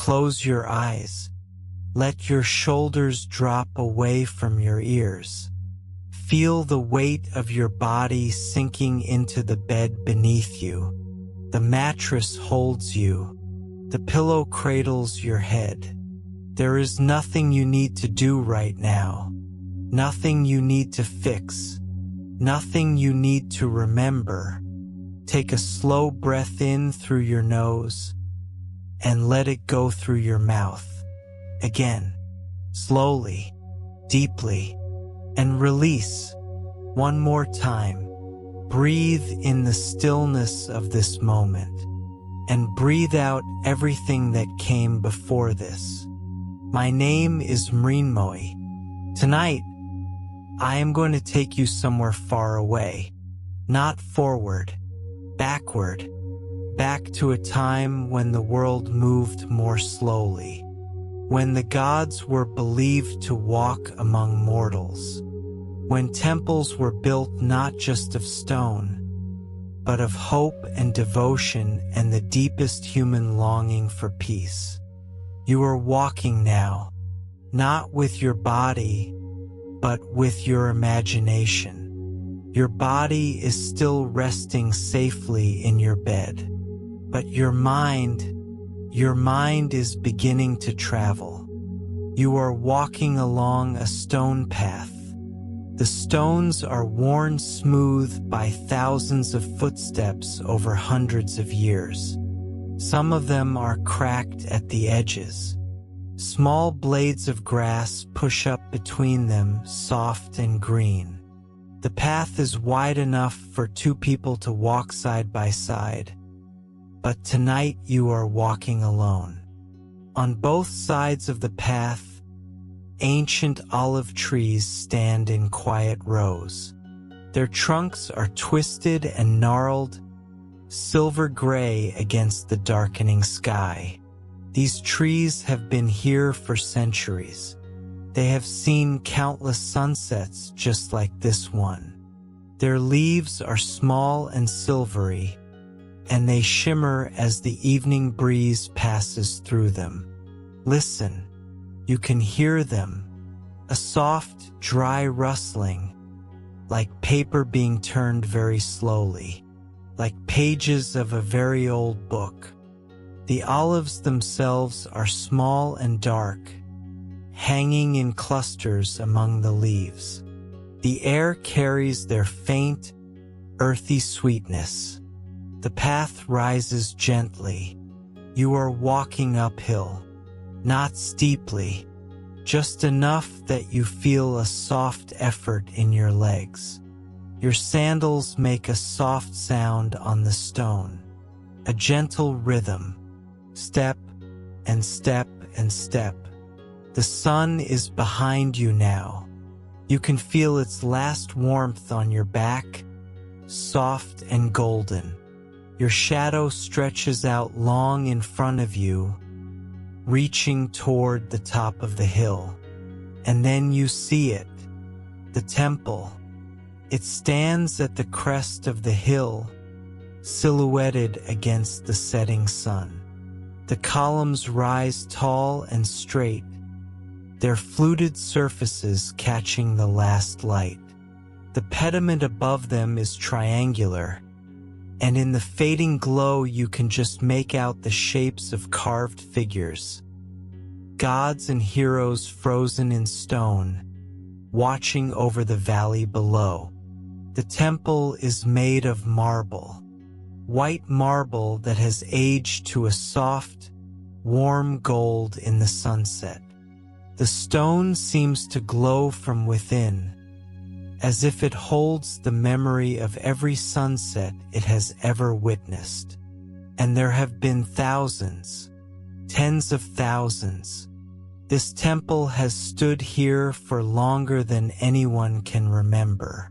close your eyes. Let your shoulders drop away from your ears. Feel the weight of your body sinking into the bed beneath you. The mattress holds you. The pillow cradles your head. There is nothing you need to do right now. Nothing you need to fix. Nothing you need to remember. Take a slow breath in through your nose and let it go through your mouth. Again, slowly, deeply, and release. One more time. Breathe in the stillness of this moment and breathe out everything that came before this. My name is Mrinmoy. Tonight, I am going to take you somewhere far away, not forward, backward, back to a time when the world moved more slowly, when the gods were believed to walk among mortals, when temples were built not just of stone, but of hope and devotion and the deepest human longing for peace. You are walking now, not with your body, but with your imagination. Your body is still resting safely in your bed, but your mind is beginning to travel. You are walking along a stone path. The stones are worn smooth by thousands of footsteps over hundreds of years. Some of them are cracked at the edges. Small blades of grass push up between them, soft and green. The path is wide enough for two people to walk side by side. But tonight you are walking alone. On both sides of the path, ancient olive trees stand in quiet rows. Their trunks are twisted and gnarled, silver gray against the darkening sky. These trees have been here for centuries. They have seen countless sunsets just like this one. Their leaves are small and silvery, and they shimmer as the evening breeze passes through them. Listen, you can hear them, a soft, dry rustling, like paper being turned very slowly, like pages of a very old book. The olives themselves are small and dark, hanging in clusters among the leaves. The air carries their faint, earthy sweetness. The path rises gently. You are walking uphill, not steeply, just enough that you feel a soft effort in your legs. Your sandals make a soft sound on the stone, a gentle rhythm, step and step and step. The sun is behind you now. You can feel its last warmth on your back, soft and golden. Your shadow stretches out long in front of you, reaching toward the top of the hill. And then you see it, the temple. It stands at the crest of the hill, silhouetted against the setting sun. The columns rise tall and straight, their fluted surfaces catching the last light. The pediment above them is triangular, and in the fading glow you can just make out the shapes of carved figures, gods and heroes frozen in stone, watching over the valley below. The temple is made of marble, white marble that has aged to a soft, warm gold in the sunset. The stone seems to glow from within, as if it holds the memory of every sunset it has ever witnessed. And there have been thousands, tens of thousands. This temple has stood here for longer than anyone can remember,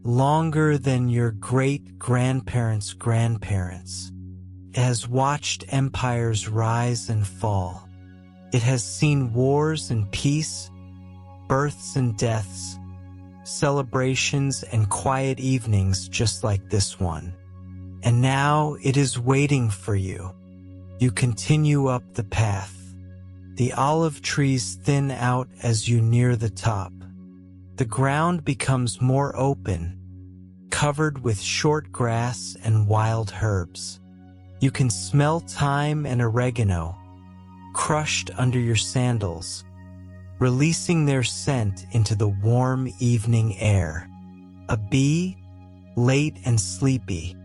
longer than your great-grandparents' grandparents. It has watched empires rise and fall. It has seen wars and peace, births and deaths, celebrations and quiet evenings just like this one. And now it is waiting for you. You continue up the path, The olive trees thin out as you near the top. The ground becomes more open, covered with short grass and wild herbs. You can smell thyme and oregano, crushed under your sandals, releasing their scent into the warm evening air. A bee, late and sleepy,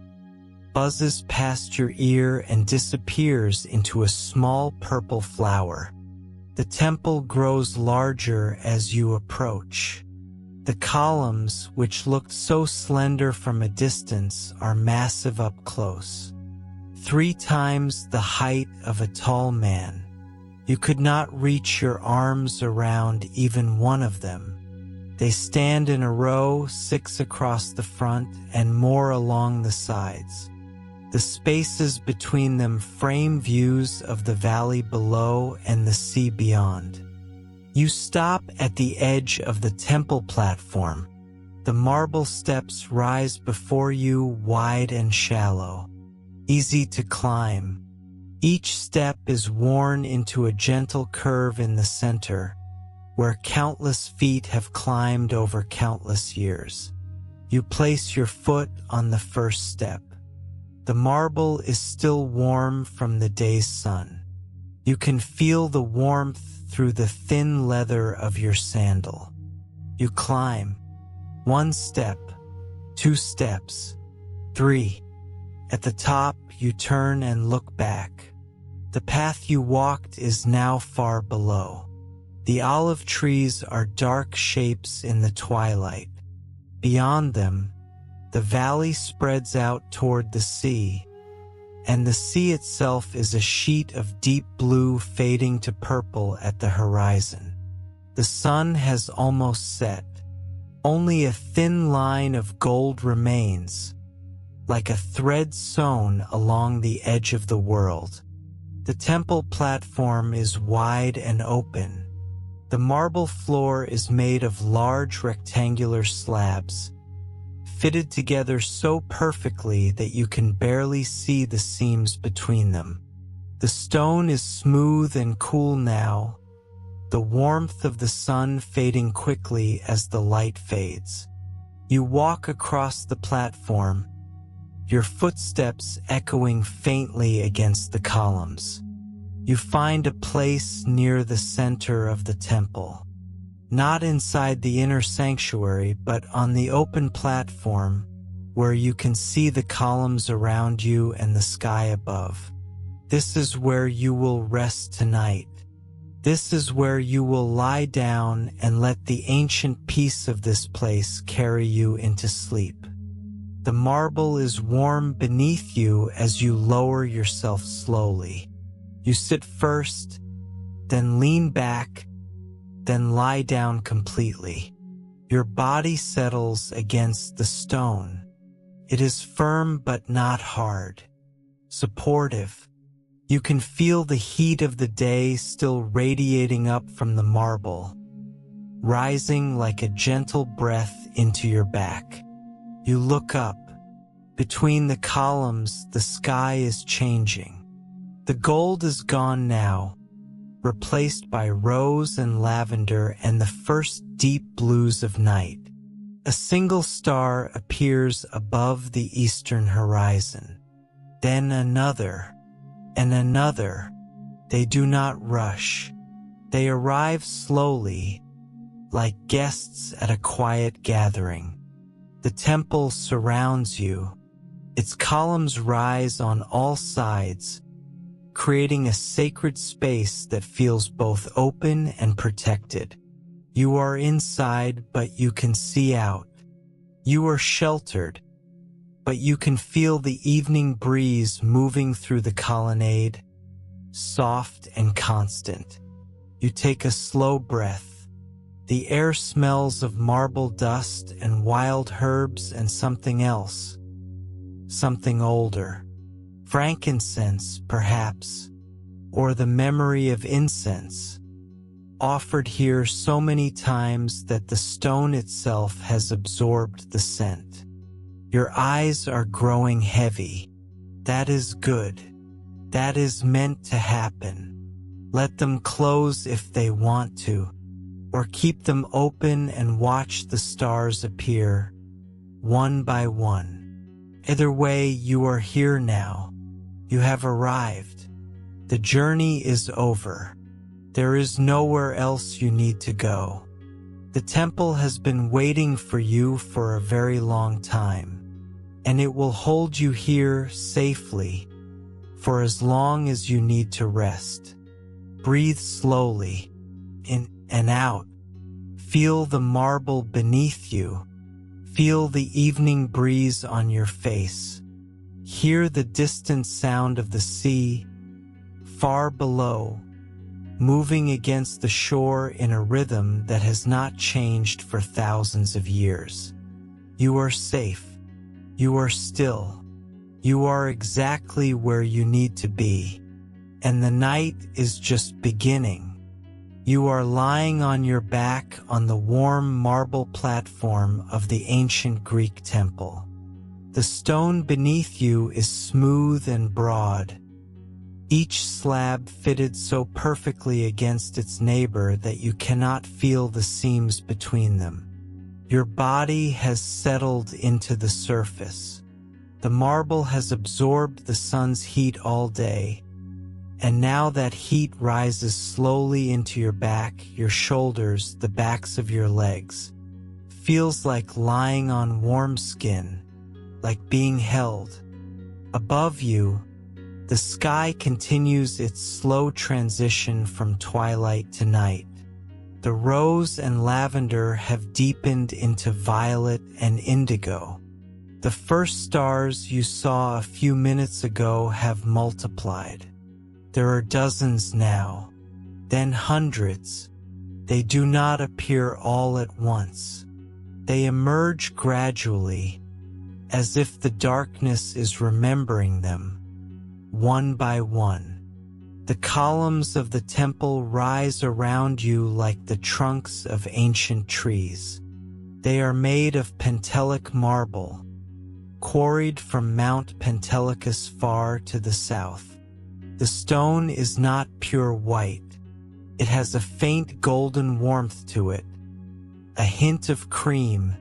buzzes past your ear and disappears into a small purple flower. The temple grows larger as you approach. The columns, which looked so slender from a distance, are massive up close. 3 times the height of a tall man. You could not reach your arms around even one of them. They stand in a row, 6 across the front and more along the sides. The spaces between them frame views of the valley below and the sea beyond. You stop at the edge of the temple platform. The marble steps rise before you, wide and shallow, easy to climb. Each step is worn into a gentle curve in the center, where countless feet have climbed over countless years. You place your foot on the first step. The marble is still warm from the day's sun. You can feel the warmth through the thin leather of your sandal. You climb. 1 step, 2 steps, 3. At the top, you turn and look back. The path you walked is now far below. The olive trees are dark shapes in the twilight. Beyond them, the valley spreads out toward the sea, and the sea itself is a sheet of deep blue fading to purple at the horizon. The sun has almost set. Only a thin line of gold remains, like a thread sewn along the edge of the world. The temple platform is wide and open. The marble floor is made of large rectangular slabs, fitted together so perfectly that you can barely see the seams between them. The stone is smooth and cool now, the warmth of the sun fading quickly as the light fades. You walk across the platform, your footsteps echoing faintly against the columns. You find a place near the center of the temple. Not inside the inner sanctuary, but on the open platform where you can see the columns around you and the sky above. This is where you will rest tonight. This is where you will lie down and let the ancient peace of this place carry you into sleep. The marble is warm beneath you as you lower yourself slowly. You sit first, then lean back, then lie down completely. Your body settles against the stone. It is firm but not hard, supportive. You can feel the heat of the day still radiating up from the marble, rising like a gentle breath into your back. You look up. Between the columns, the sky is changing. The gold is gone now, replaced by rose and lavender and the first deep blues of night. A single star appears above the eastern horizon. Then another, and another. They do not rush. They arrive slowly, like guests at a quiet gathering. The temple surrounds you. Its columns rise on all sides, creating a sacred space that feels both open and protected. You are inside, but you can see out. You are sheltered, but you can feel the evening breeze moving through the colonnade, soft and constant. You take a slow breath. The air smells of marble dust and wild herbs and something else. Something older. Frankincense, perhaps, or the memory of incense, offered here so many times that the stone itself has absorbed the scent. Your eyes are growing heavy. That is good. That is meant to happen. Let them close if they want to, or keep them open and watch the stars appear, one by one. Either way, you are here now. You have arrived. The journey is over. There is nowhere else you need to go. The temple has been waiting for you for a very long time, and it will hold you here safely for as long as you need to rest. Breathe slowly, in and out. Feel the marble beneath you. Feel the evening breeze on your face. Hear the distant sound of the sea, far below, moving against the shore in a rhythm that has not changed for thousands of years. You are safe. You are still. You are exactly where you need to be. And the night is just beginning. You are lying on your back on the warm marble platform of the ancient Greek temple. The stone beneath you is smooth and broad, each slab fitted so perfectly against its neighbor that you cannot feel the seams between them. Your body has settled into the surface. The marble has absorbed the sun's heat all day, and now that heat rises slowly into your back, your shoulders, the backs of your legs. Feels like lying on warm skin, like being held. Above you, the sky continues its slow transition from twilight to night. The rose and lavender have deepened into violet and indigo. The first stars you saw a few minutes ago have multiplied. There are dozens now, then hundreds. They do not appear all at once. They emerge gradually, as if the darkness is remembering them, one by one. The columns of the temple rise around you like the trunks of ancient trees. They are made of Pentelic marble, quarried from Mount Pentelicus far to the south. The stone is not pure white. It has a faint golden warmth to it, a hint of cream,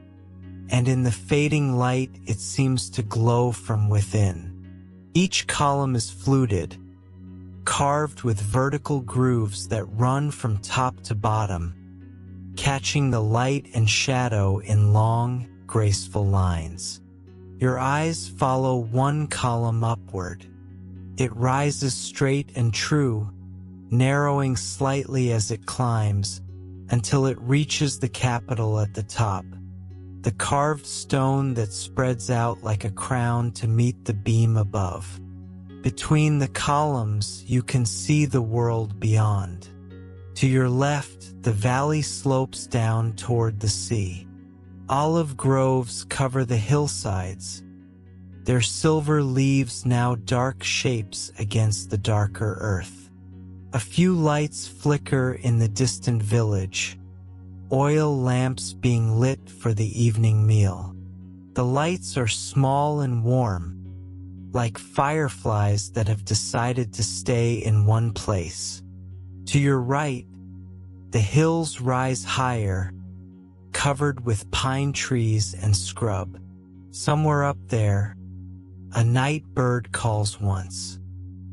and in the fading light it seems to glow from within. Each column is fluted, carved with vertical grooves that run from top to bottom, catching the light and shadow in long, graceful lines. Your eyes follow one column upward. It rises straight and true, narrowing slightly as it climbs, until it reaches the capital at the top, the carved stone that spreads out like a crown to meet the beam above. Between the columns, you can see the world beyond. To your left, the valley slopes down toward the sea. Olive groves cover the hillsides, their silver leaves now dark shapes against the darker earth. A few lights flicker in the distant village, oil lamps being lit for the evening meal. The lights are small and warm, like fireflies that have decided to stay in one place. To your right, the hills rise higher, covered with pine trees and scrub. Somewhere up there, a night bird calls once,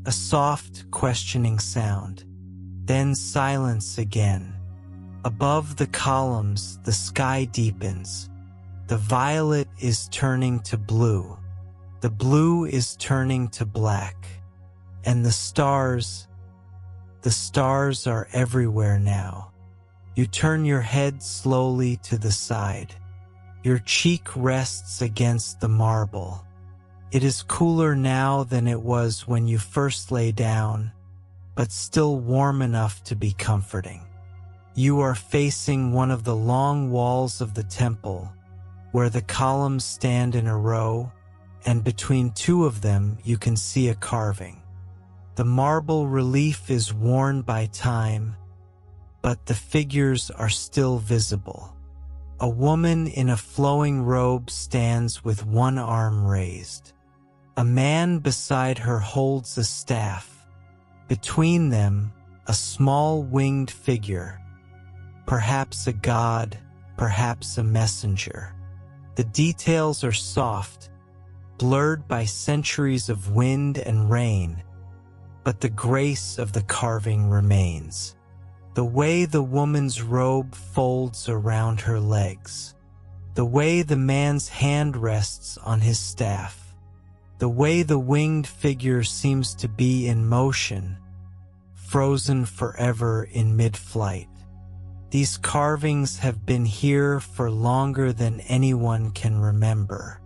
a soft, questioning sound. Then silence again. Above the columns, the sky deepens. The violet is turning to blue. The blue is turning to black. And the stars are everywhere now. You turn your head slowly to the side. Your cheek rests against the marble. It is cooler now than it was when you first lay down, but still warm enough to be comforting. You are facing one of the long walls of the temple, where the columns stand in a row, and between two of them you can see a carving. The marble relief is worn by time, but the figures are still visible. A woman in a flowing robe stands with one arm raised. A man beside her holds a staff. Between them, a small winged figure, perhaps a god, perhaps a messenger. The details are soft, blurred by centuries of wind and rain, but the grace of the carving remains. The way the woman's robe folds around her legs, the way the man's hand rests on his staff, the way the winged figure seems to be in motion, frozen forever in mid-flight. These carvings have been here for longer than anyone can remember.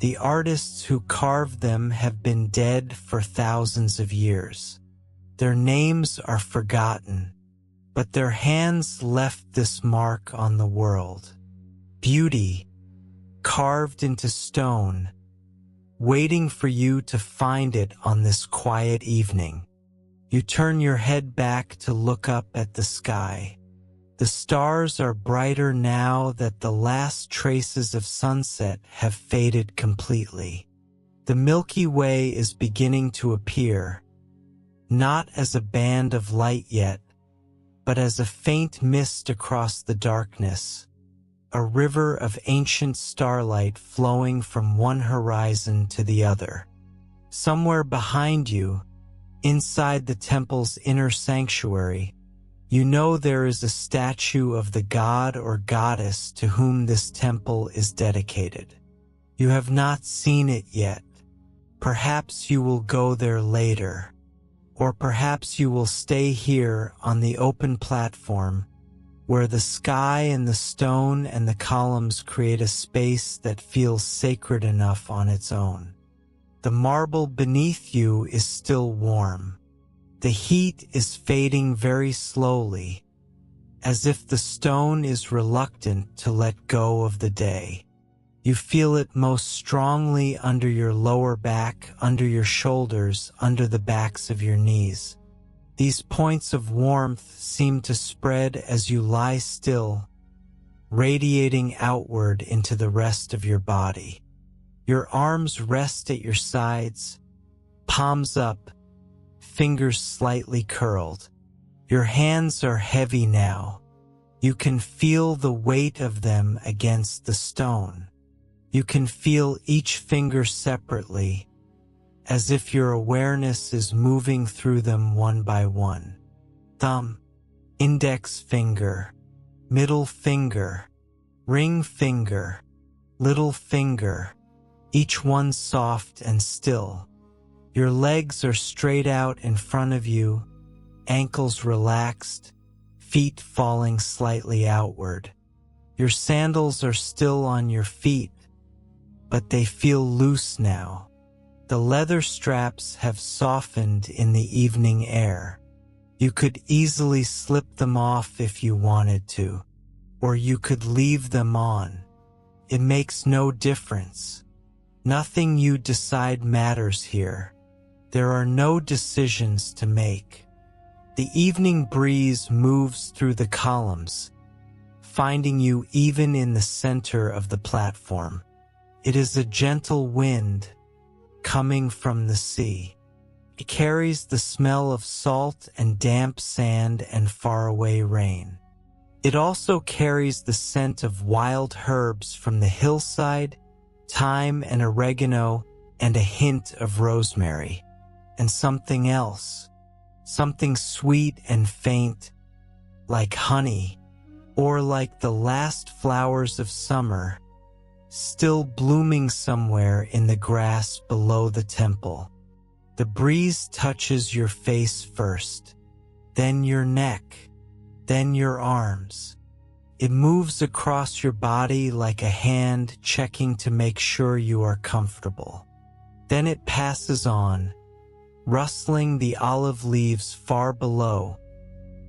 The artists who carved them have been dead for thousands of years. Their names are forgotten, but their hands left this mark on the world. Beauty, carved into stone, waiting for you to find it on this quiet evening. You turn your head back to look up at the sky. The stars are brighter now that the last traces of sunset have faded completely. The Milky Way is beginning to appear, not as a band of light yet, but as a faint mist across the darkness, a river of ancient starlight flowing from one horizon to the other. Somewhere behind you, inside the temple's inner sanctuary, you know there is a statue of the god or goddess to whom this temple is dedicated. You have not seen it yet. Perhaps you will go there later, or perhaps you will stay here on the open platform where the sky and the stone and the columns create a space that feels sacred enough on its own. The marble beneath you is still warm. The heat is fading very slowly, as if the stone is reluctant to let go of the day. You feel it most strongly under your lower back, under your shoulders, under the backs of your knees. These points of warmth seem to spread as you lie still, radiating outward into the rest of your body. Your arms rest at your sides, palms up, fingers slightly curled. Your hands are heavy now. You can feel the weight of them against the stone. You can feel each finger separately, as if your awareness is moving through them one by one. Thumb, index finger, middle finger, ring finger, little finger, each one soft and still. Your legs are straight out in front of you, ankles relaxed, feet falling slightly outward. Your sandals are still on your feet, but they feel loose now. The leather straps have softened in the evening air. You could easily slip them off if you wanted to, or you could leave them on. It makes no difference. Nothing you decide matters here. There are no decisions to make. The evening breeze moves through the columns, finding you even in the center of the platform. It is a gentle wind coming from the sea. It carries the smell of salt and damp sand and faraway rain. It also carries the scent of wild herbs from the hillside, thyme and oregano, and a hint of rosemary. And something else, something sweet and faint, like honey, or like the last flowers of summer, still blooming somewhere in the grass below the temple. The breeze touches your face first, then your neck, then your arms. It moves across your body like a hand checking to make sure you are comfortable. Then it passes on, rustling the olive leaves far below,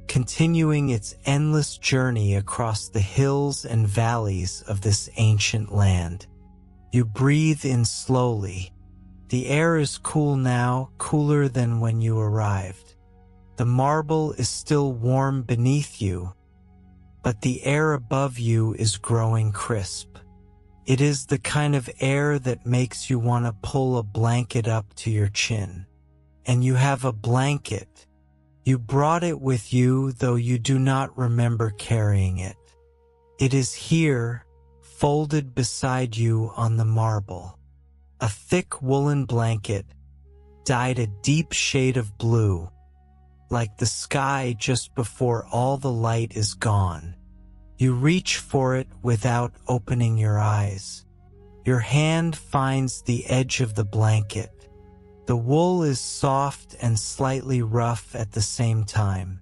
continuing its endless journey across the hills and valleys of this ancient land. You breathe in slowly. The air is cool now, cooler than when you arrived. The marble is still warm beneath you, but the air above you is growing crisp. It is the kind of air that makes you want to pull a blanket up to your chin. And you have a blanket. You brought it with you, though you do not remember carrying it. It is here, folded beside you on the marble. A thick woolen blanket, dyed a deep shade of blue, like the sky just before all the light is gone. You reach for it without opening your eyes. Your hand finds the edge of the blanket. The wool is soft and slightly rough at the same time.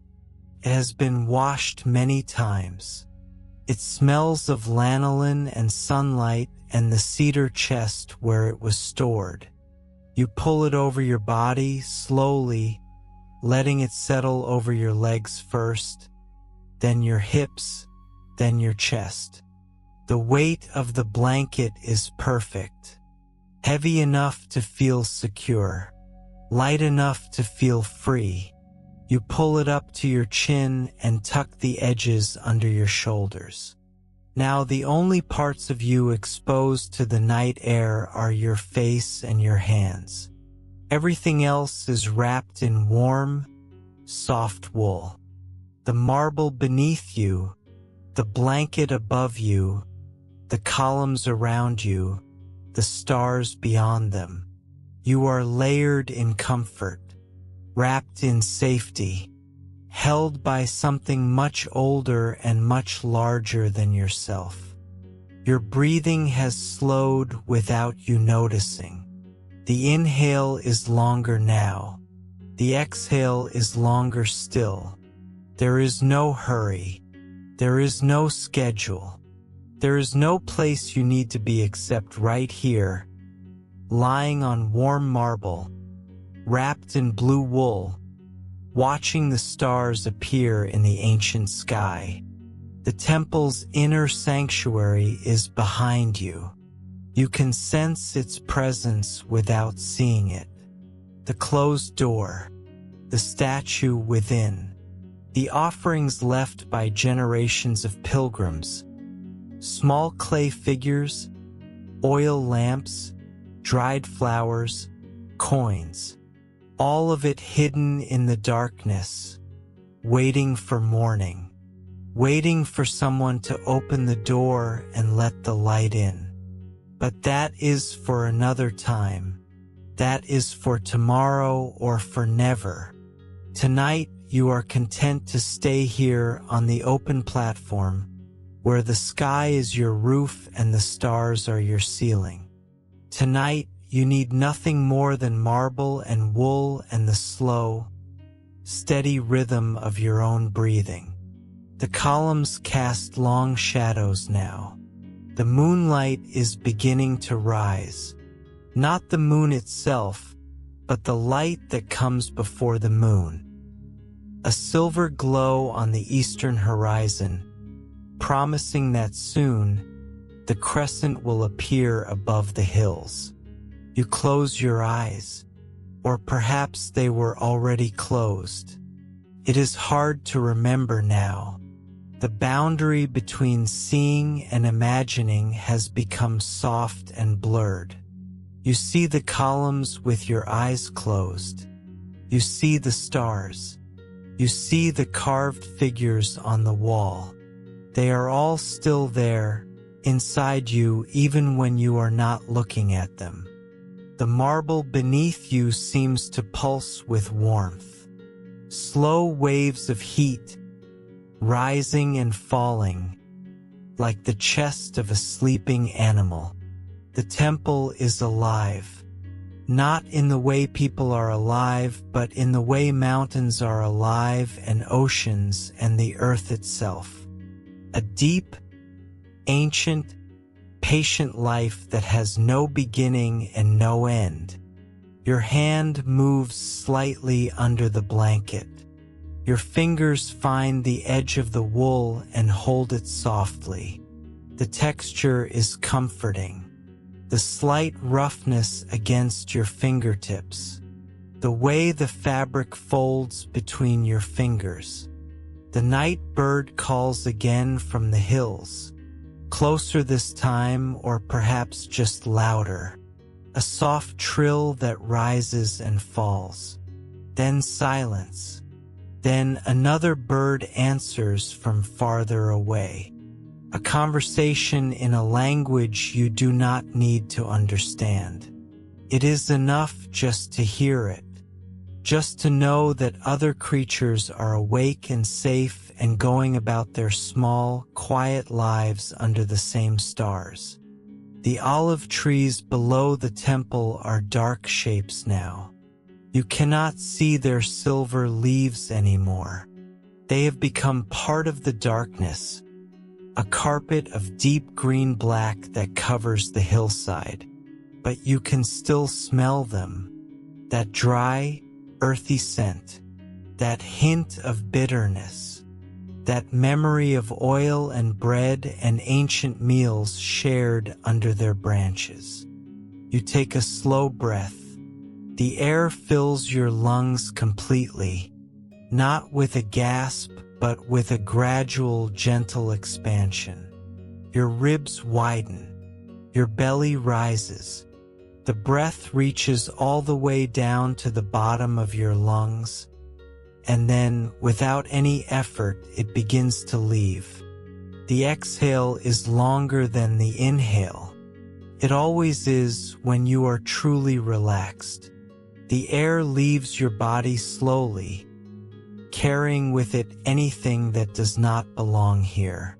It has been washed many times. It smells of lanolin and sunlight and the cedar chest where it was stored. You pull it over your body slowly, letting it settle over your legs first, then your hips, then your chest. The weight of the blanket is perfect. Heavy enough to feel secure, light enough to feel free. You pull it up to your chin and tuck the edges under your shoulders. Now the only parts of you exposed to the night air are your face and your hands. Everything else is wrapped in warm, soft wool. The marble beneath you, the blanket above you, the columns around you, the stars beyond them. You are layered in comfort, wrapped in safety, held by something much older and much larger than yourself. Your breathing has slowed without you noticing. The inhale is longer now. The exhale is longer still. There is no hurry. There is no schedule. There is no place you need to be except right here, lying on warm marble, wrapped in blue wool, watching the stars appear in the ancient sky. The temple's inner sanctuary is behind you. You can sense its presence without seeing it. The closed door, the statue within, the offerings left by generations of pilgrims, small clay figures, oil lamps, dried flowers, coins, all of it hidden in the darkness, waiting for morning, waiting for someone to open the door and let the light in. But that is for another time. That is for tomorrow or for never. Tonight you are content to stay here on the open platform, where the sky is your roof and the stars are your ceiling. Tonight, you need nothing more than marble and wool and the slow, steady rhythm of your own breathing. The columns cast long shadows now. The moonlight is beginning to rise. Not the moon itself, but the light that comes before the moon. A silver glow on the eastern horizon, promising that soon, the crescent will appear above the hills. You close your eyes, or perhaps they were already closed. It is hard to remember now. The boundary between seeing and imagining has become soft and blurred. You see the columns with your eyes closed. You see the stars. You see the carved figures on the wall. They are all still there, inside you even when you are not looking at them. The marble beneath you seems to pulse with warmth. Slow waves of heat, rising and falling, like the chest of a sleeping animal. The temple is alive. Not in the way people are alive, but in the way mountains are alive and oceans and the earth itself. A deep, ancient, patient life that has no beginning and no end. Your hand moves slightly under the blanket. Your fingers find the edge of the wool and hold it softly. The texture is comforting. The slight roughness against your fingertips. The way the fabric folds between your fingers. The night bird calls again from the hills. Closer this time, or perhaps just louder. A soft trill that rises and falls. Then silence. Then another bird answers from farther away. A conversation in a language you do not need to understand. It is enough just to hear it, just to know that other creatures are awake and safe and going about their small, quiet lives under the same stars. The olive trees below the temple are dark shapes now. You cannot see their silver leaves anymore. They have become part of the darkness, a carpet of deep green-black that covers the hillside. But you can still smell them, that dry, earthy scent, that hint of bitterness, that memory of oil and bread and ancient meals shared under their branches. You take a slow breath. The air fills your lungs completely, not with a gasp, but with a gradual, gentle expansion. Your ribs widen. Your belly rises. The breath reaches all the way down to the bottom of your lungs, and then, without any effort, it begins to leave. The exhale is longer than the inhale. It always is when you are truly relaxed. The air leaves your body slowly, carrying with it anything that does not belong here.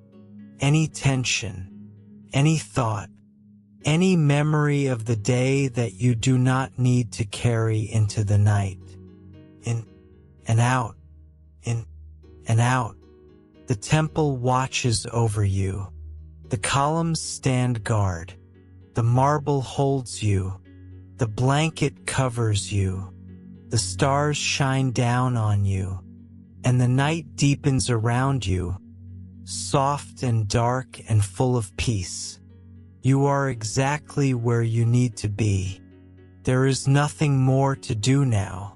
Any tension, any thought, any memory of the day that you do not need to carry into the night. In and out, in and out. The temple watches over you. The columns stand guard. The marble holds you. The blanket covers you. The stars shine down on you. And the night deepens around you, soft and dark and full of peace. You are exactly where you need to be. There is nothing more to do now,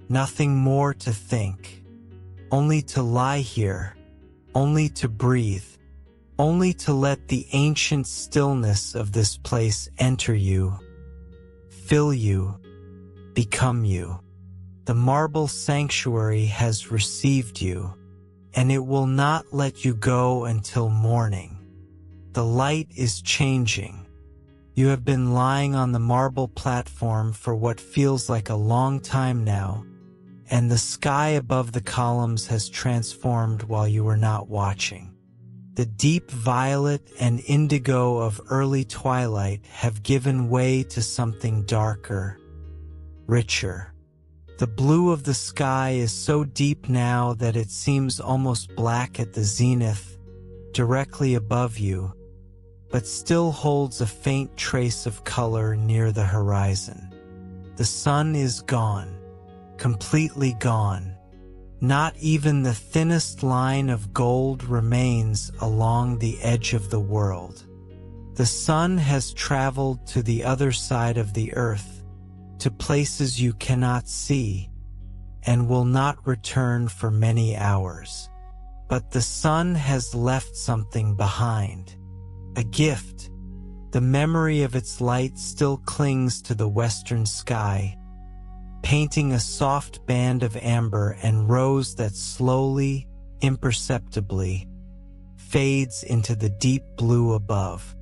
nothing more to think, only to lie here, only to breathe, only to let the ancient stillness of this place enter you, fill you, become you. The marble sanctuary has received you, and it will not let you go until morning. The light is changing. You have been lying on the marble platform for what feels like a long time now, and the sky above the columns has transformed while you were not watching. The deep violet and indigo of early twilight have given way to something darker, richer. The blue of the sky is so deep now that it seems almost black at the zenith, directly above you, but still holds a faint trace of color near the horizon. The sun is gone, completely gone. Not even the thinnest line of gold remains along the edge of the world. The sun has traveled to the other side of the earth, to places you cannot see, and will not return for many hours. But the sun has left something behind. A gift. The memory of its light still clings to the western sky, painting a soft band of amber and rose that slowly, imperceptibly, fades into the deep blue above.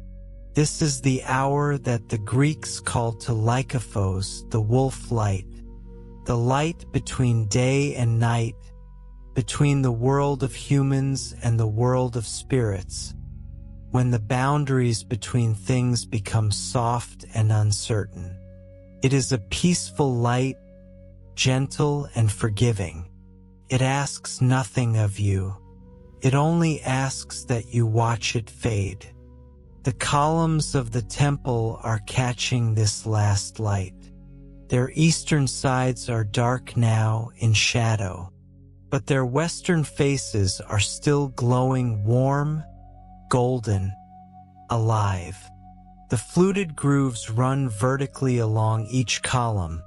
This is the hour that the Greeks called to Lycophos the wolf light, the light between day and night, between the world of humans and the world of spirits, when the boundaries between things become soft and uncertain. It is a peaceful light, gentle and forgiving. It asks nothing of you. It only asks that you watch it fade. The columns of the temple are catching this last light. Their eastern sides are dark now in shadow, but their western faces are still glowing warm, golden, alive. The fluted grooves run vertically along each column,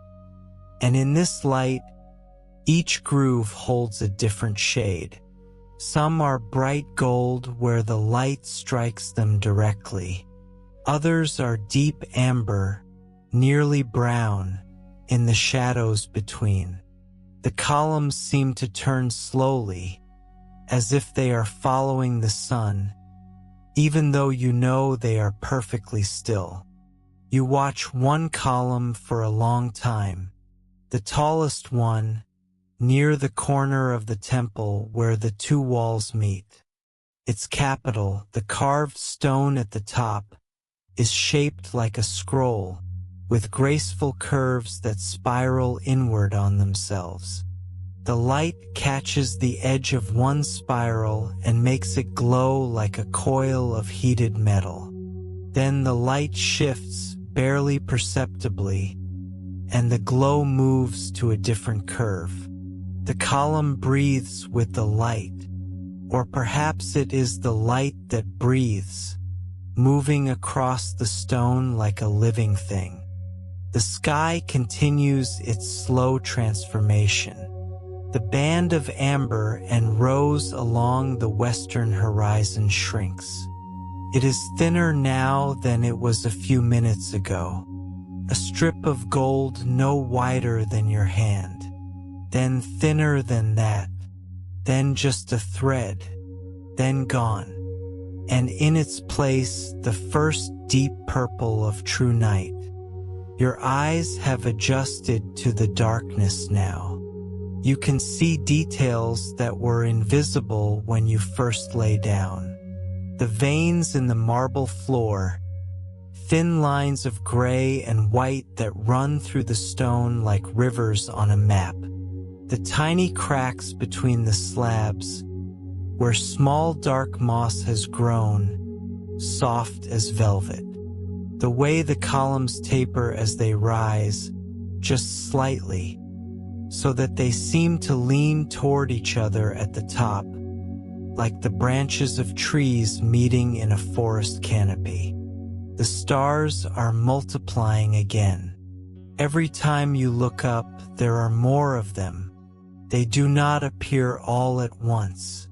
and in this light, each groove holds a different shade. Some are bright gold where the light strikes them directly. Others are deep amber, nearly brown, in the shadows between. The columns seem to turn slowly, as if they are following the sun, even though you know they are perfectly still. You watch one column for a long time, the tallest one, near the corner of the temple where the two walls meet. Its capital, the carved stone at the top, is shaped like a scroll, with graceful curves that spiral inward on themselves. The light catches the edge of one spiral and makes it glow like a coil of heated metal. Then the light shifts barely perceptibly, and the glow moves to a different curve. The column breathes with the light, or perhaps it is the light that breathes, moving across the stone like a living thing. The sky continues its slow transformation. The band of amber and rose along the western horizon shrinks. It is thinner now than it was a few minutes ago, a strip of gold no wider than your hand, then thinner than that, then just a thread, then gone, and in its place the first deep purple of true night. Your eyes have adjusted to the darkness now. You can see details that were invisible when you first lay down. The veins in the marble floor, thin lines of gray and white that run through the stone like rivers on a map. The tiny cracks between the slabs, where small dark moss has grown, soft as velvet. The way the columns taper as they rise, just slightly, so that they seem to lean toward each other at the top, like the branches of trees meeting in a forest canopy. The stars are multiplying again. Every time you look up, there are more of them. They do not appear all at once.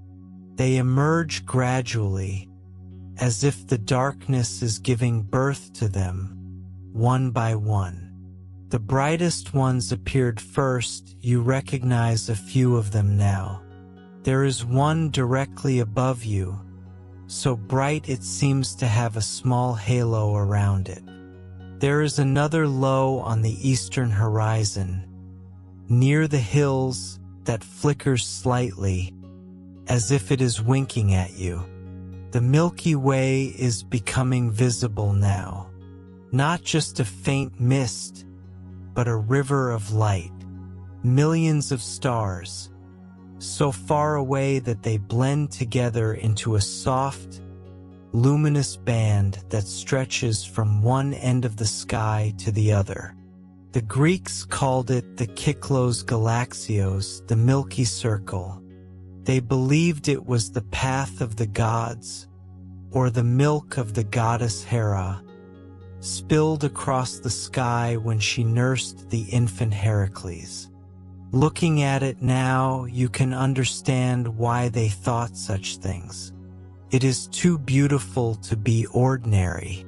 They emerge gradually, as if the darkness is giving birth to them, one by one. The brightest ones appeared first. You recognize a few of them now. There is one directly above you, so bright it seems to have a small halo around it. There is another low on the eastern horizon, near the hills, that flickers slightly, as if it is winking at you. The Milky Way is becoming visible now, not just a faint mist, but a river of light. Millions of stars, so far away that they blend together into a soft, luminous band that stretches from one end of the sky to the other. The Greeks called it the Kyklos Galaxios, the Milky Circle. They believed it was the path of the gods, or the milk of the goddess Hera, spilled across the sky when she nursed the infant Heracles. Looking at it now, you can understand why they thought such things. It is too beautiful to be ordinary.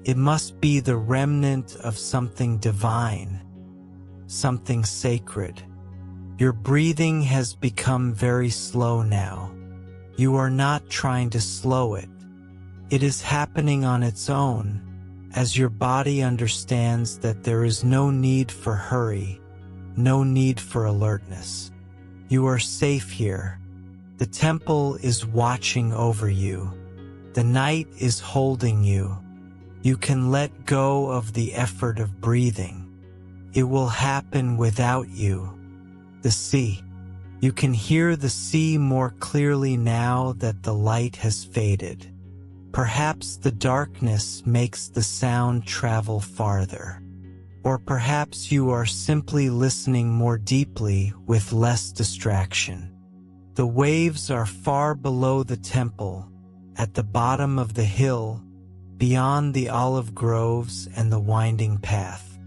It must be the remnant of something divine, something sacred. Your breathing has become very slow now. You are not trying to slow it. It is happening on its own, as your body understands that there is no need for hurry, no need for alertness. You are safe here. The temple is watching over you. The night is holding you. You can let go of the effort of breathing. It will happen without you. The sea. You can hear the sea more clearly now that the light has faded. Perhaps the darkness makes the sound travel farther. Or perhaps you are simply listening more deeply with less distraction. The waves are far below the temple, at the bottom of the hill, beyond the olive groves and the winding path.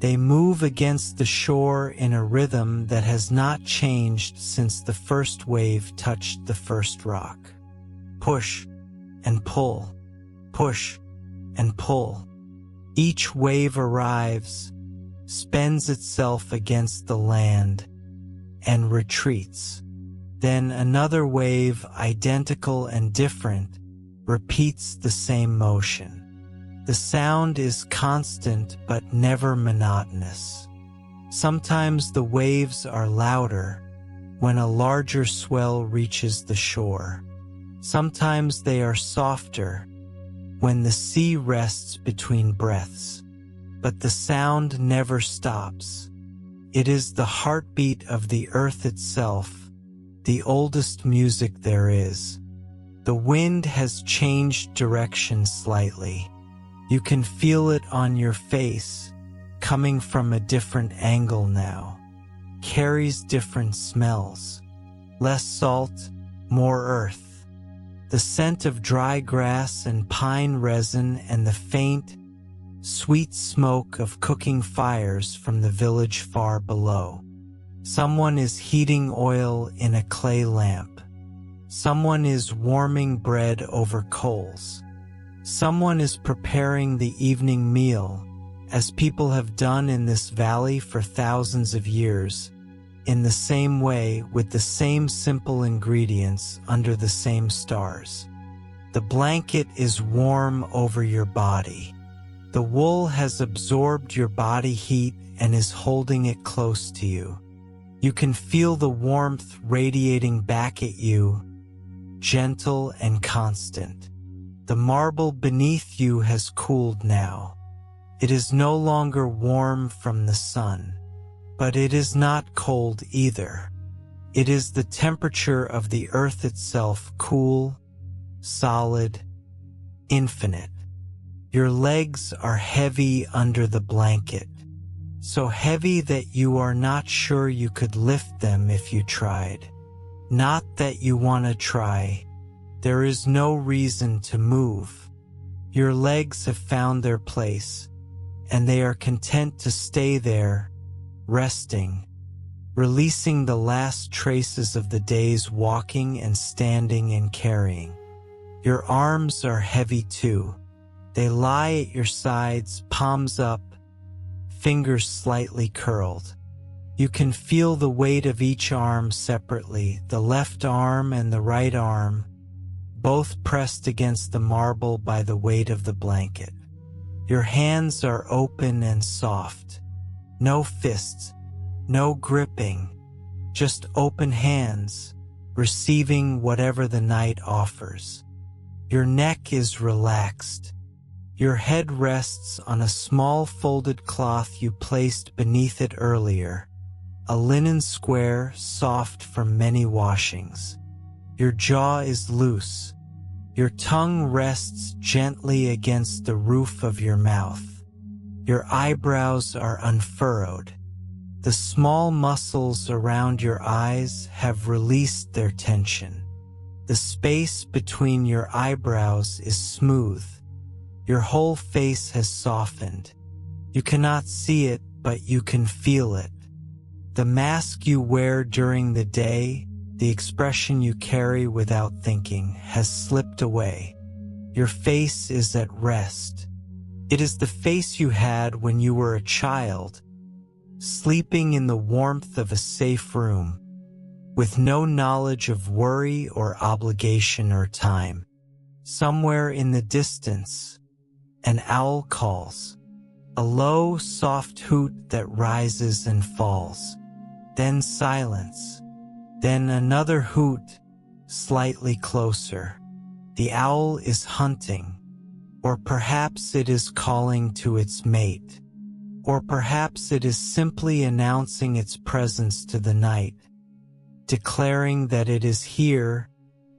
They move against the shore in a rhythm that has not changed since the first wave touched the first rock. Push and pull, push and pull. Each wave arrives, spends itself against the land, and retreats. Then another wave, identical and different, repeats the same motion. The sound is constant but never monotonous. Sometimes the waves are louder when a larger swell reaches the shore. Sometimes they are softer when the sea rests between breaths. But the sound never stops. It is the heartbeat of the earth itself, the oldest music there is. The wind has changed direction slightly. You can feel it on your face, coming from a different angle now. Carries different smells. Less salt, more earth. The scent of dry grass and pine resin and the faint, sweet smoke of cooking fires from the village far below. Someone is heating oil in a clay lamp. Someone is warming bread over coals. Someone is preparing the evening meal, as people have done in this valley for thousands of years, in the same way with the same simple ingredients under the same stars. The blanket is warm over your body. The wool has absorbed your body heat and is holding it close to you. You can feel the warmth radiating back at you, gentle and constant. The marble beneath you has cooled now. It is no longer warm from the sun, but it is not cold either. It is the temperature of the earth itself, cool, solid, infinite. Your legs are heavy under the blanket, so heavy that you are not sure you could lift them if you tried. Not that you want to try. There is no reason to move. Your legs have found their place, and they are content to stay there, resting, releasing the last traces of the day's walking and standing and carrying. Your arms are heavy too. They lie at your sides, palms up, fingers slightly curled. You can feel the weight of each arm separately, the left arm and the right arm, both pressed against the marble by the weight of the blanket. Your hands are open and soft. No fists, no gripping, just open hands, receiving whatever the night offers. Your neck is relaxed. Your head rests on a small folded cloth you placed beneath it earlier, a linen square soft from many washings. Your jaw is loose. Your tongue rests gently against the roof of your mouth. Your eyebrows are unfurrowed. The small muscles around your eyes have released their tension. The space between your eyebrows is smooth. Your whole face has softened. You cannot see it, but you can feel it. The mask you wear during the day, the expression you carry without thinking, has slipped away. Your face is at rest. It is the face you had when you were a child, sleeping in the warmth of a safe room, with no knowledge of worry or obligation or time. Somewhere in the distance, an owl calls, a low, soft hoot that rises and falls, then silence. Then another hoot, slightly closer. The owl is hunting, or perhaps it is calling to its mate, or perhaps it is simply announcing its presence to the night, declaring that it is here,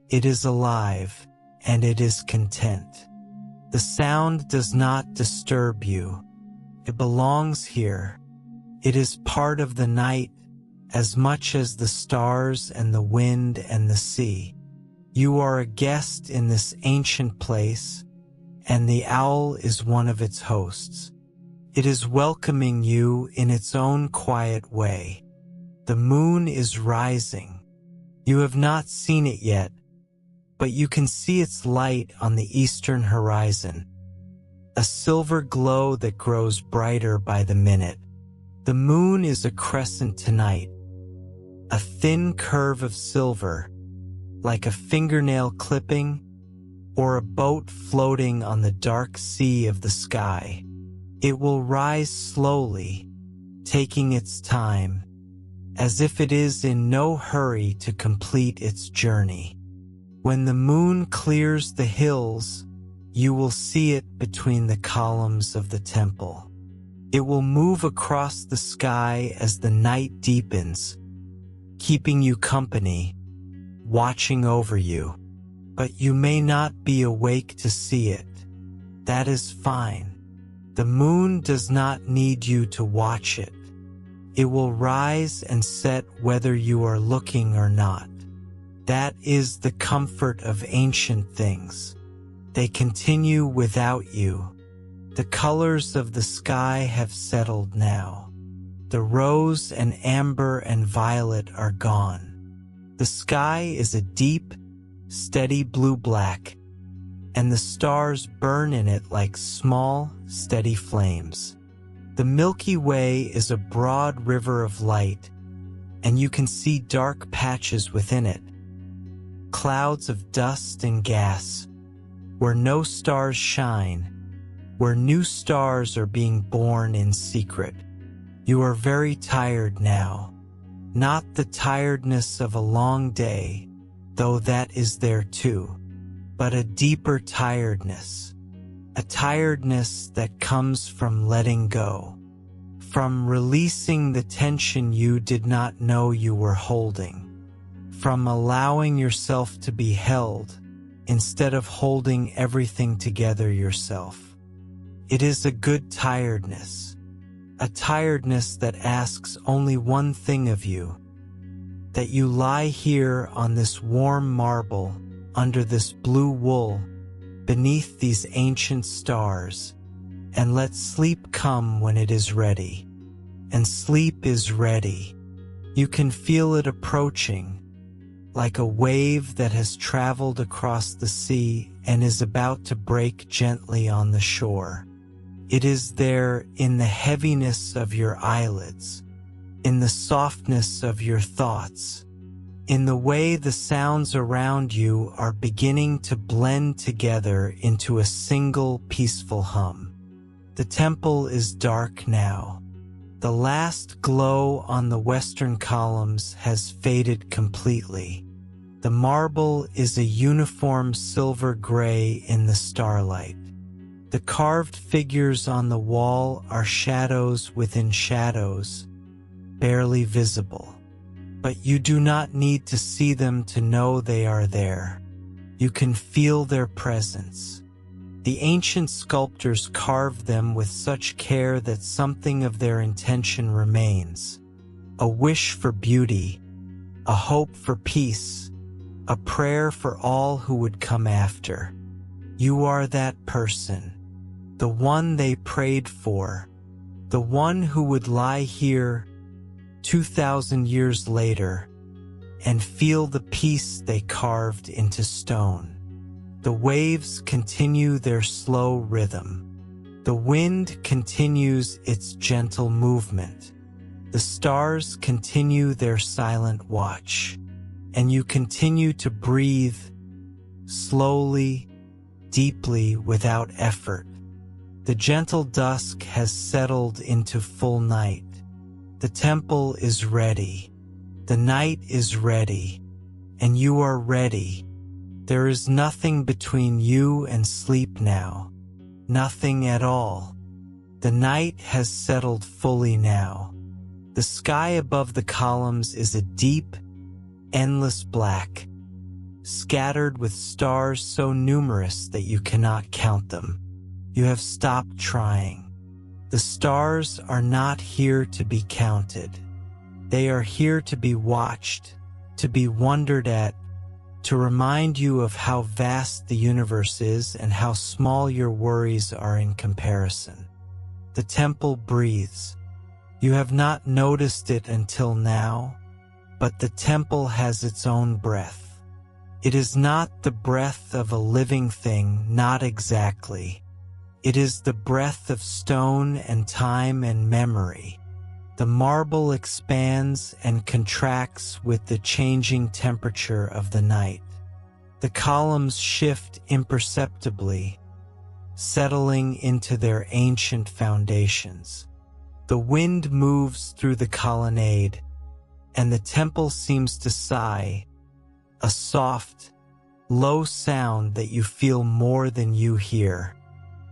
it is alive, and it is content. The sound does not disturb you. It belongs here. It is part of the night, as much as the stars and the wind and the sea. You are a guest in this ancient place, and the owl is one of its hosts. It is welcoming you in its own quiet way. The moon is rising. You have not seen it yet, but you can see its light on the eastern horizon, a silver glow that grows brighter by the minute. The moon is a crescent tonight, a thin curve of silver, like a fingernail clipping or a boat floating on the dark sea of the sky. It will rise slowly, taking its time, as if it is in no hurry to complete its journey. When the moon clears the hills, you will see it between the columns of the temple. It will move across the sky as the night deepens, keeping you company, watching over you. But you may not be awake to see it. That is fine. The moon does not need you to watch it. It will rise and set whether you are looking or not. That is the comfort of ancient things. They continue without you. The colors of the sky have settled now. The rose and amber and violet are gone. The sky is a deep, steady blue-black, and the stars burn in it like small, steady flames. The Milky Way is a broad river of light, and you can see dark patches within it, clouds of dust and gas, where no stars shine, where new stars are being born in secret. You are very tired now, not the tiredness of a long day, though that is there too, but a deeper tiredness, a tiredness that comes from letting go, from releasing the tension you did not know you were holding, from allowing yourself to be held instead of holding everything together yourself. It is a good tiredness, a tiredness that asks only one thing of you, that you lie here on this warm marble, under this blue wool, beneath these ancient stars, and let sleep come when it is ready. And sleep is ready. You can feel it approaching, like a wave that has traveled across the sea and is about to break gently on the shore. It is there in the heaviness of your eyelids, in the softness of your thoughts, in the way the sounds around you are beginning to blend together into a single peaceful hum. The temple is dark now. The last glow on the western columns has faded completely. The marble is a uniform silver gray in the starlight. The carved figures on the wall are shadows within shadows, barely visible. But you do not need to see them to know they are there. You can feel their presence. The ancient sculptors carved them with such care that something of their intention remains. A wish for beauty, a hope for peace, a prayer for all who would come after. You are that person, the one they prayed for, the one who would lie here 2,000 years later and feel the peace they carved into stone. The waves continue their slow rhythm. The wind continues its gentle movement. The stars continue their silent watch. And you continue to breathe slowly, deeply, without effort. The gentle dusk has settled into full night. The temple is ready. The night is ready. And you are ready. There is nothing between you and sleep now. Nothing at all. The night has settled fully now. The sky above the columns is a deep, endless black, scattered with stars so numerous that you cannot count them. You have stopped trying. The stars are not here to be counted. They are here to be watched, to be wondered at, to remind you of how vast the universe is and how small your worries are in comparison. The temple breathes. You have not noticed it until now, but the temple has its own breath. It is not the breath of a living thing, not exactly. It is the breath of stone and time and memory. The marble expands and contracts with the changing temperature of the night. The columns shift imperceptibly, settling into their ancient foundations. The wind moves through the colonnade, and the temple seems to sigh, a soft, low sound that you feel more than you hear.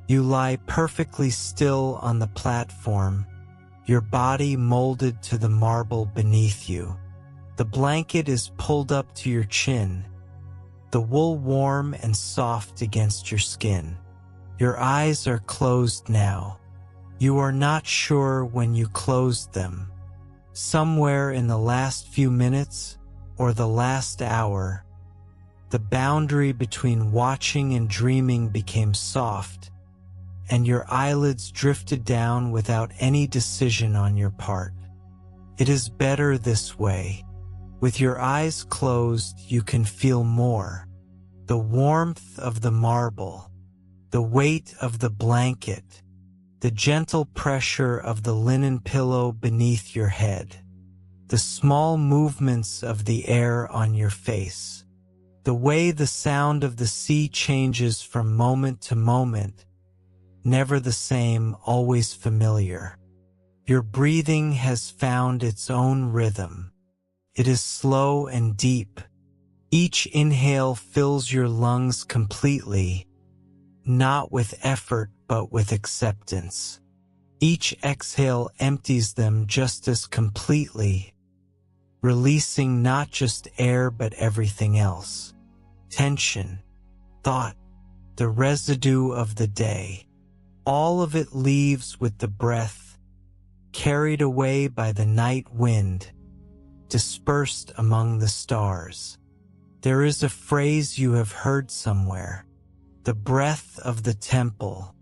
You lie perfectly still on the platform, your body molded to the marble beneath you. The blanket is pulled up to your chin, the wool warm and soft against your skin. Your eyes are closed now. You are not sure when you closed them. Somewhere in the last few minutes or the last hour, the boundary between watching and dreaming became soft, and your eyelids drifted down without any decision on your part. It is better this way. With your eyes closed, you can feel more. The warmth of the marble, the weight of the blanket, the gentle pressure of the linen pillow beneath your head, the small movements of the air on your face, the way the sound of the sea changes from moment to moment, never the same, always familiar. Your breathing has found its own rhythm. It is slow and deep. Each inhale fills your lungs completely, not with effort but with acceptance. Each exhale empties them just as completely, releasing not just air but everything else. Tension, thought, the residue of the day. All of it leaves with the breath, carried away by the night wind, dispersed among the stars. There is a phrase you have heard somewhere, the breath of the temple.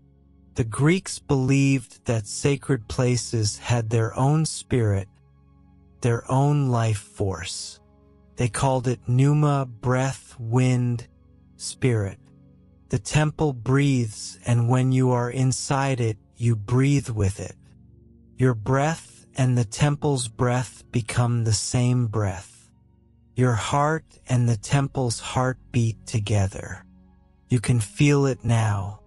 The Greeks believed that sacred places had their own spirit, their own life force. They called it pneuma, breath, wind, spirit. The temple breathes, and when you are inside it, you breathe with it. Your breath and the temple's breath become the same breath. Your heart and the temple's heart beat together. You can feel it now,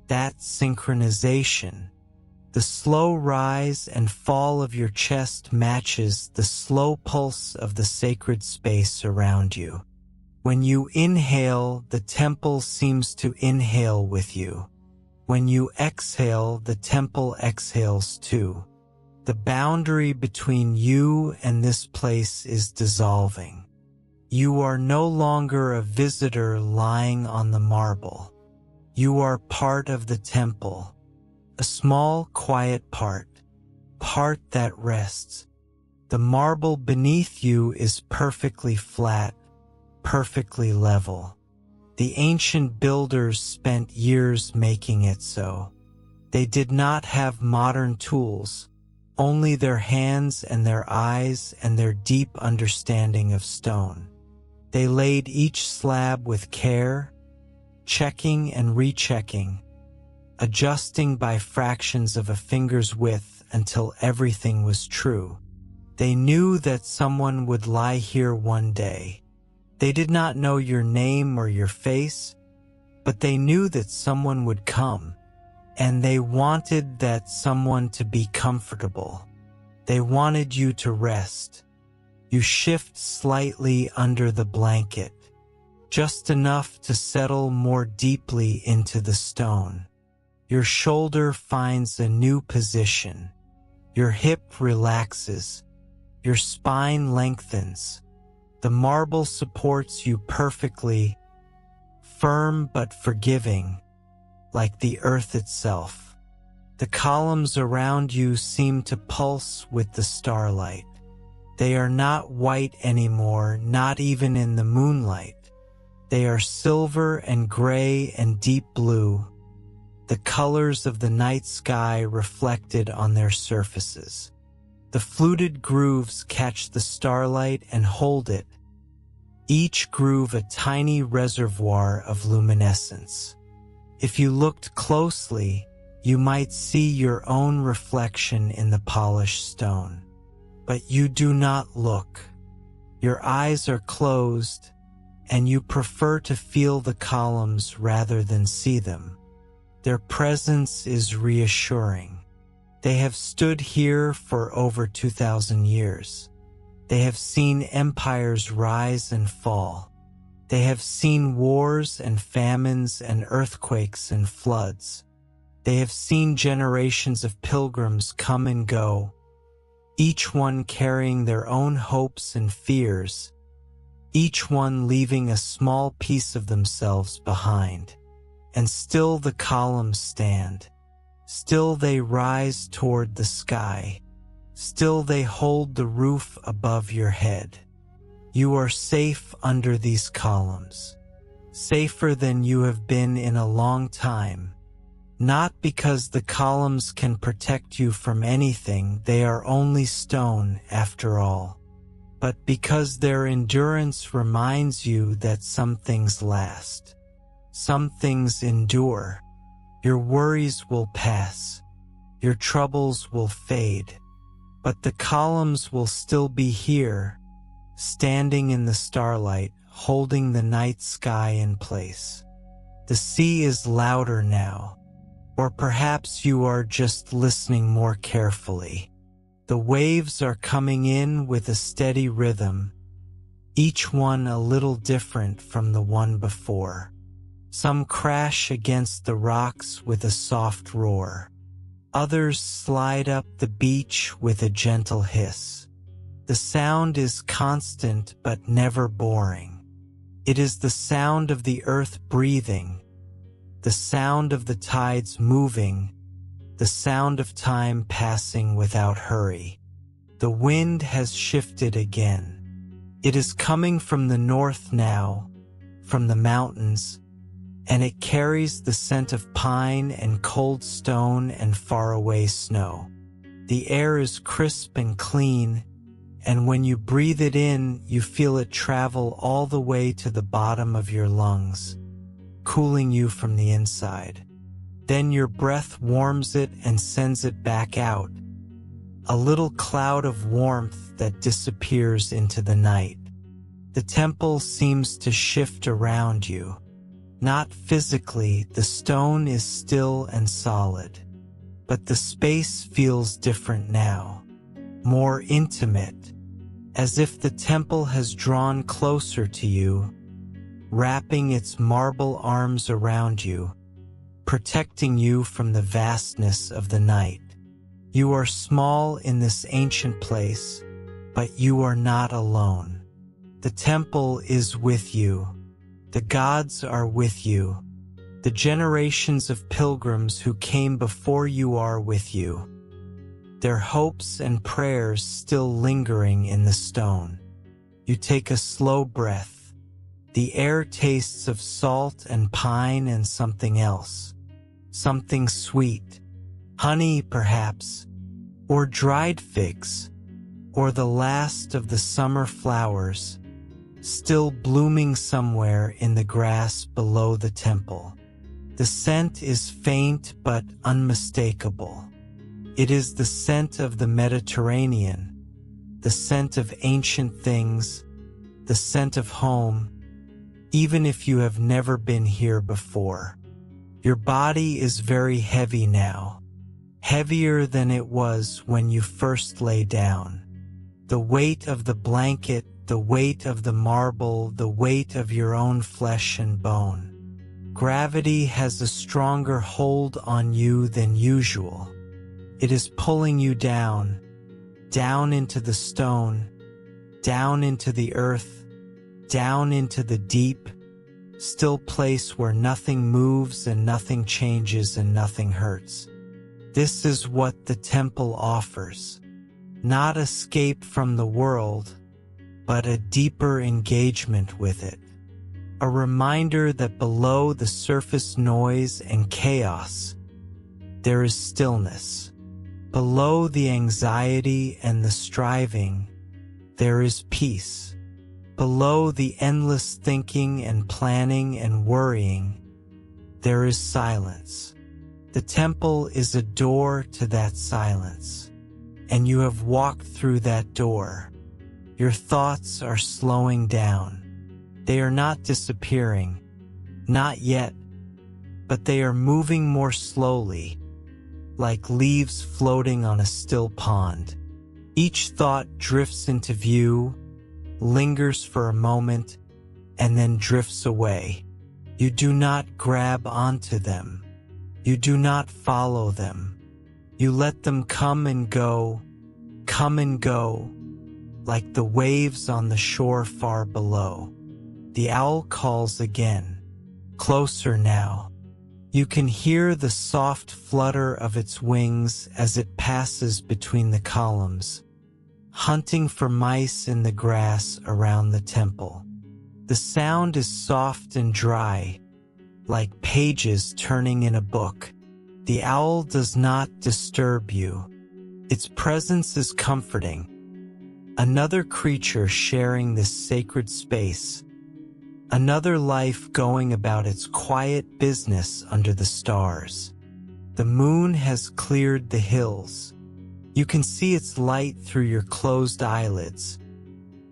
that synchronization. The slow rise and fall of your chest matches the slow pulse of the sacred space around you. When you inhale, the temple seems to inhale with you. When you exhale, the temple exhales too. The boundary between you and this place is dissolving. You are no longer a visitor lying on the marble. You are part of the temple, a small, quiet part that rests. The marble beneath you is perfectly flat, perfectly level. The ancient builders spent years making it so. They did not have modern tools, only their hands and their eyes and their deep understanding of stone. They laid each slab with care, checking and rechecking, adjusting by fractions of a finger's width until everything was true. They knew that someone would lie here one day. They did not know your name or your face, but they knew that someone would come, and they wanted that someone to be comfortable. They wanted you to rest. You shift slightly under the blanket, just enough to settle more deeply into the stone. Your shoulder finds a new position. Your hip relaxes. Your spine lengthens. The marble supports you perfectly, firm but forgiving, like the earth itself. The columns around you seem to pulse with the starlight. They are not white anymore, not even in the moonlight. They are silver and gray and deep blue, the colors of the night sky reflected on their surfaces. The fluted grooves catch the starlight and hold it, each groove a tiny reservoir of luminescence. If you looked closely, You might see your own reflection in the polished stone. But you do not look. Your eyes are closed, and you prefer to feel the columns rather than see them. Their presence is reassuring. They have stood here for over 2,000 years. They have seen empires rise and fall. They have seen wars and famines and earthquakes and floods. They have seen generations of pilgrims come and go, each one carrying their own hopes and fears, each one leaving a small piece of themselves behind. And still the columns stand. Still they rise toward the sky. Still they hold the roof above your head. You are safe under these columns, safer than you have been in a long time. Not because the columns can protect you from anything, they are only stone after all, but because their endurance reminds you that some things last. Some things endure. Your worries will pass. Your troubles will fade. But the columns will still be here, standing in the starlight, holding the night sky in place. The sea is louder now, or perhaps you are just listening more carefully. The waves are coming in with a steady rhythm, each one a little different from the one before. Some crash against the rocks with a soft roar. Others slide up the beach with a gentle hiss. The sound is constant but never boring. It is the sound of the earth breathing, the sound of the tides moving, the sound of time passing without hurry. The wind has shifted again. It is coming from the north now, from the mountains, and it carries the scent of pine and cold stone and faraway snow. The air is crisp and clean, and when you breathe it in, you feel it travel all the way to the bottom of your lungs, cooling you from the inside. Then your breath warms it and sends it back out, a little cloud of warmth that disappears into the night. The temple seems to shift around you. Not physically, the stone is still and solid, but the space feels different now, more intimate, as if the temple has drawn closer to you, wrapping its marble arms around you, protecting you from the vastness of the night. You are small in this ancient place, but you are not alone. The temple is with you. The gods are with you. The generations of pilgrims who came before you are with you, their hopes and prayers still lingering in the stone. You take a slow breath. The air tastes of salt and pine and something else, something sweet, honey perhaps, or dried figs, or the last of the summer flowers, still blooming somewhere in the grass below the temple. The scent is faint but unmistakable. It is the scent of the Mediterranean, the scent of ancient things, the scent of home, even if you have never been here before. Your body is very heavy now, heavier than it was when you first lay down. The weight of the blanket, the weight of the marble, the weight of your own flesh and bone. Gravity has a stronger hold on you than usual. It is pulling you down, down into the stone, down into the earth, down into the deep, still place where nothing moves and nothing changes and nothing hurts. This is what the temple offers. Not escape from the world, but a deeper engagement with it. A reminder that below the surface noise and chaos, there is stillness. Below the anxiety and the striving, there is peace. Below the endless thinking and planning and worrying, there is silence. The temple is a door to that silence, and you have walked through that door. Your thoughts are slowing down. They are not disappearing, not yet, but they are moving more slowly, like leaves floating on a still pond. Each thought drifts into view, lingers for a moment, and then drifts away. You do not grab onto them. You do not follow them. You let them come and go, like the waves on the shore far below. The owl calls again, closer now. You can hear the soft flutter of its wings as it passes between the columns, hunting for mice in the grass around the temple. The sound is soft and dry, like pages turning in a book. The owl does not disturb you. Its presence is comforting. Another creature sharing this sacred space. Another life going about its quiet business under the stars. The moon has cleared the hills. You can see its light through your closed eyelids.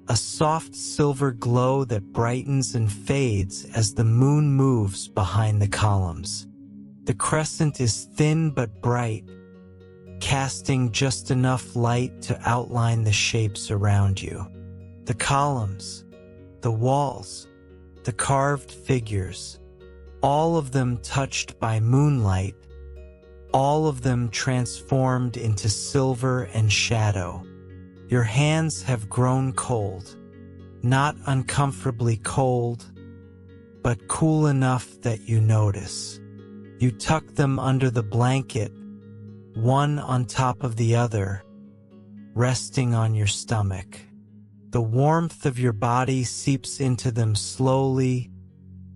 A soft silver glow that brightens and fades as the moon moves behind the columns. The crescent is thin but bright, casting just enough light to outline the shapes around you. The columns, the walls, the carved figures, all of them touched by moonlight, all of them transformed into silver and shadow. Your hands have grown cold, not uncomfortably cold, but cool enough that you notice. You tuck them under the blanket, one on top of the other, resting on your stomach. The warmth of your body seeps into them slowly,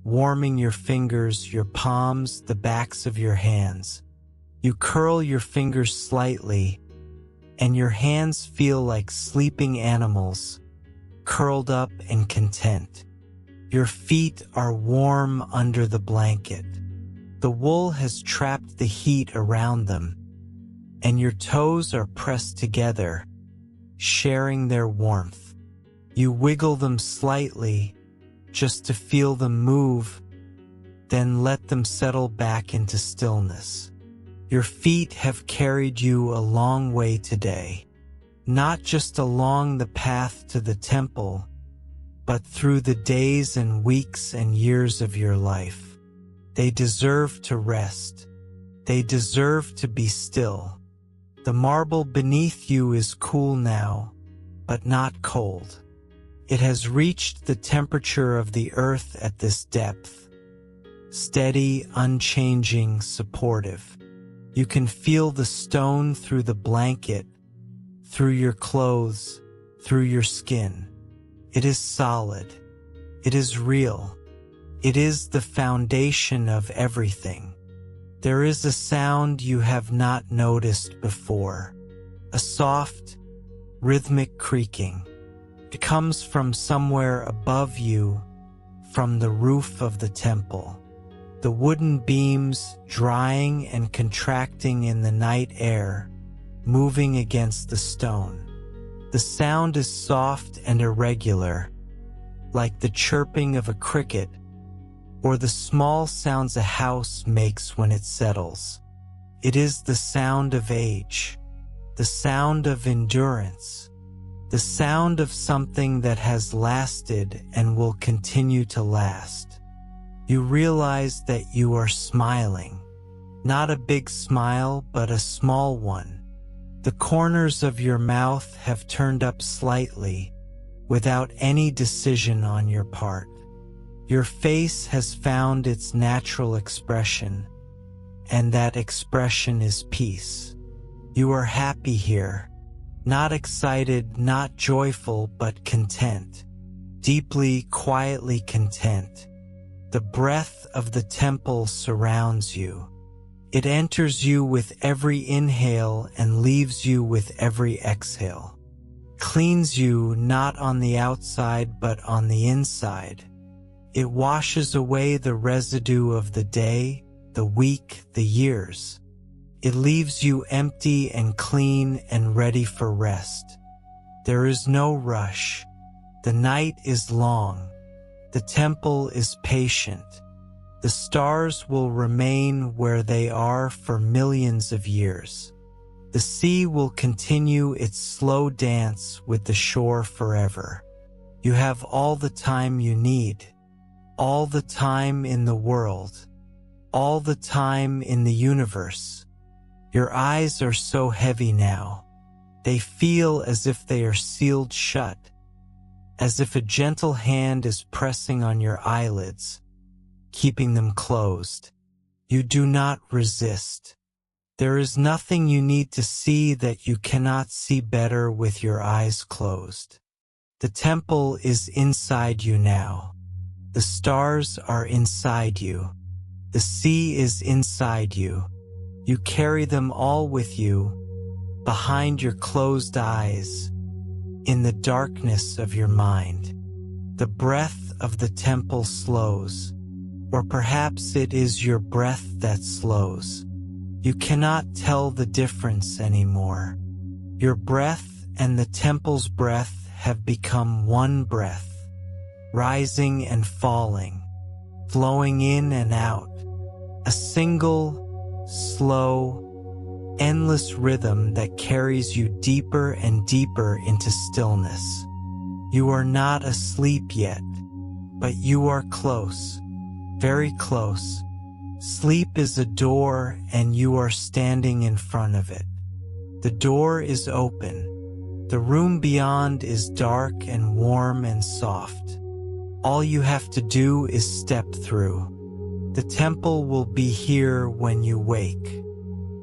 warming your fingers, your palms, the backs of your hands. You curl your fingers slightly, and your hands feel like sleeping animals, curled up and content. Your feet are warm under the blanket. The wool has trapped the heat around them, and your toes are pressed together, sharing their warmth. You wiggle them slightly, just to feel them move, then let them settle back into stillness. Your feet have carried you a long way today, not just along the path to the temple, but through the days and weeks and years of your life. They deserve to rest. They deserve to be still. The marble beneath you is cool now, but not cold. It has reached the temperature of the earth at this depth, steady, unchanging, supportive. You can feel the stone through the blanket, through your clothes, through your skin. It is solid. It is real. It is the foundation of everything. There is a sound you have not noticed before, a soft, rhythmic creaking. It comes from somewhere above you, from the roof of the temple. The wooden beams drying and contracting in the night air, moving against the stone. The sound is soft and irregular, like the chirping of a cricket, or the small sounds a house makes when it settles. It is the sound of age, the sound of endurance, the sound of something that has lasted and will continue to last. You realize that you are smiling, not a big smile, but a small one. The corners of your mouth have turned up slightly, without any decision on your part. Your face has found its natural expression, and that expression is peace. You are happy here, not excited, not joyful, but content, deeply, quietly content. The breath of the temple surrounds you. It enters you with every inhale and leaves you with every exhale. Cleans you not on the outside but on the inside. It washes away the residue of the day, the week, the years. It leaves you empty and clean and ready for rest. There is no rush. The night is long. The temple is patient. The stars will remain where they are for millions of years. The sea will continue its slow dance with the shore forever. You have all the time you need, all the time in the world, all the time in the universe. Your eyes are so heavy now. They feel as if they are sealed shut, as if a gentle hand is pressing on your eyelids, keeping them closed. You do not resist. There is nothing you need to see that you cannot see better with your eyes closed. The temple is inside you now. The stars are inside you. The sea is inside you. You carry them all with you, behind your closed eyes, in the darkness of your mind. The breath of the temple slows, or perhaps it is your breath that slows. You cannot tell the difference anymore. Your breath and the temple's breath have become one breath, rising and falling, flowing in and out, a single, slow, endless rhythm that carries you deeper and deeper into stillness. You are not asleep yet, but you are close, very close. Sleep is a door and you are standing in front of it. The door is open. The room beyond is dark and warm and soft. All you have to do is step through. The temple will be here when you wake.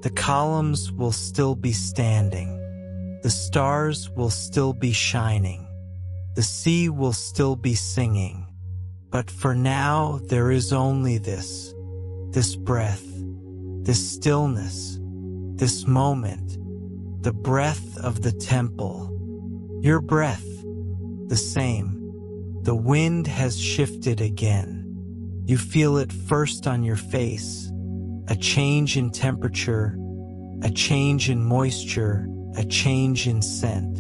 The columns will still be standing. The stars will still be shining. The sea will still be singing. But for now, there is only this breath, this stillness, this moment, the breath of the temple. Your breath, the same. The wind has shifted again. You feel it first on your face, a change in temperature, a change in moisture, a change in scent.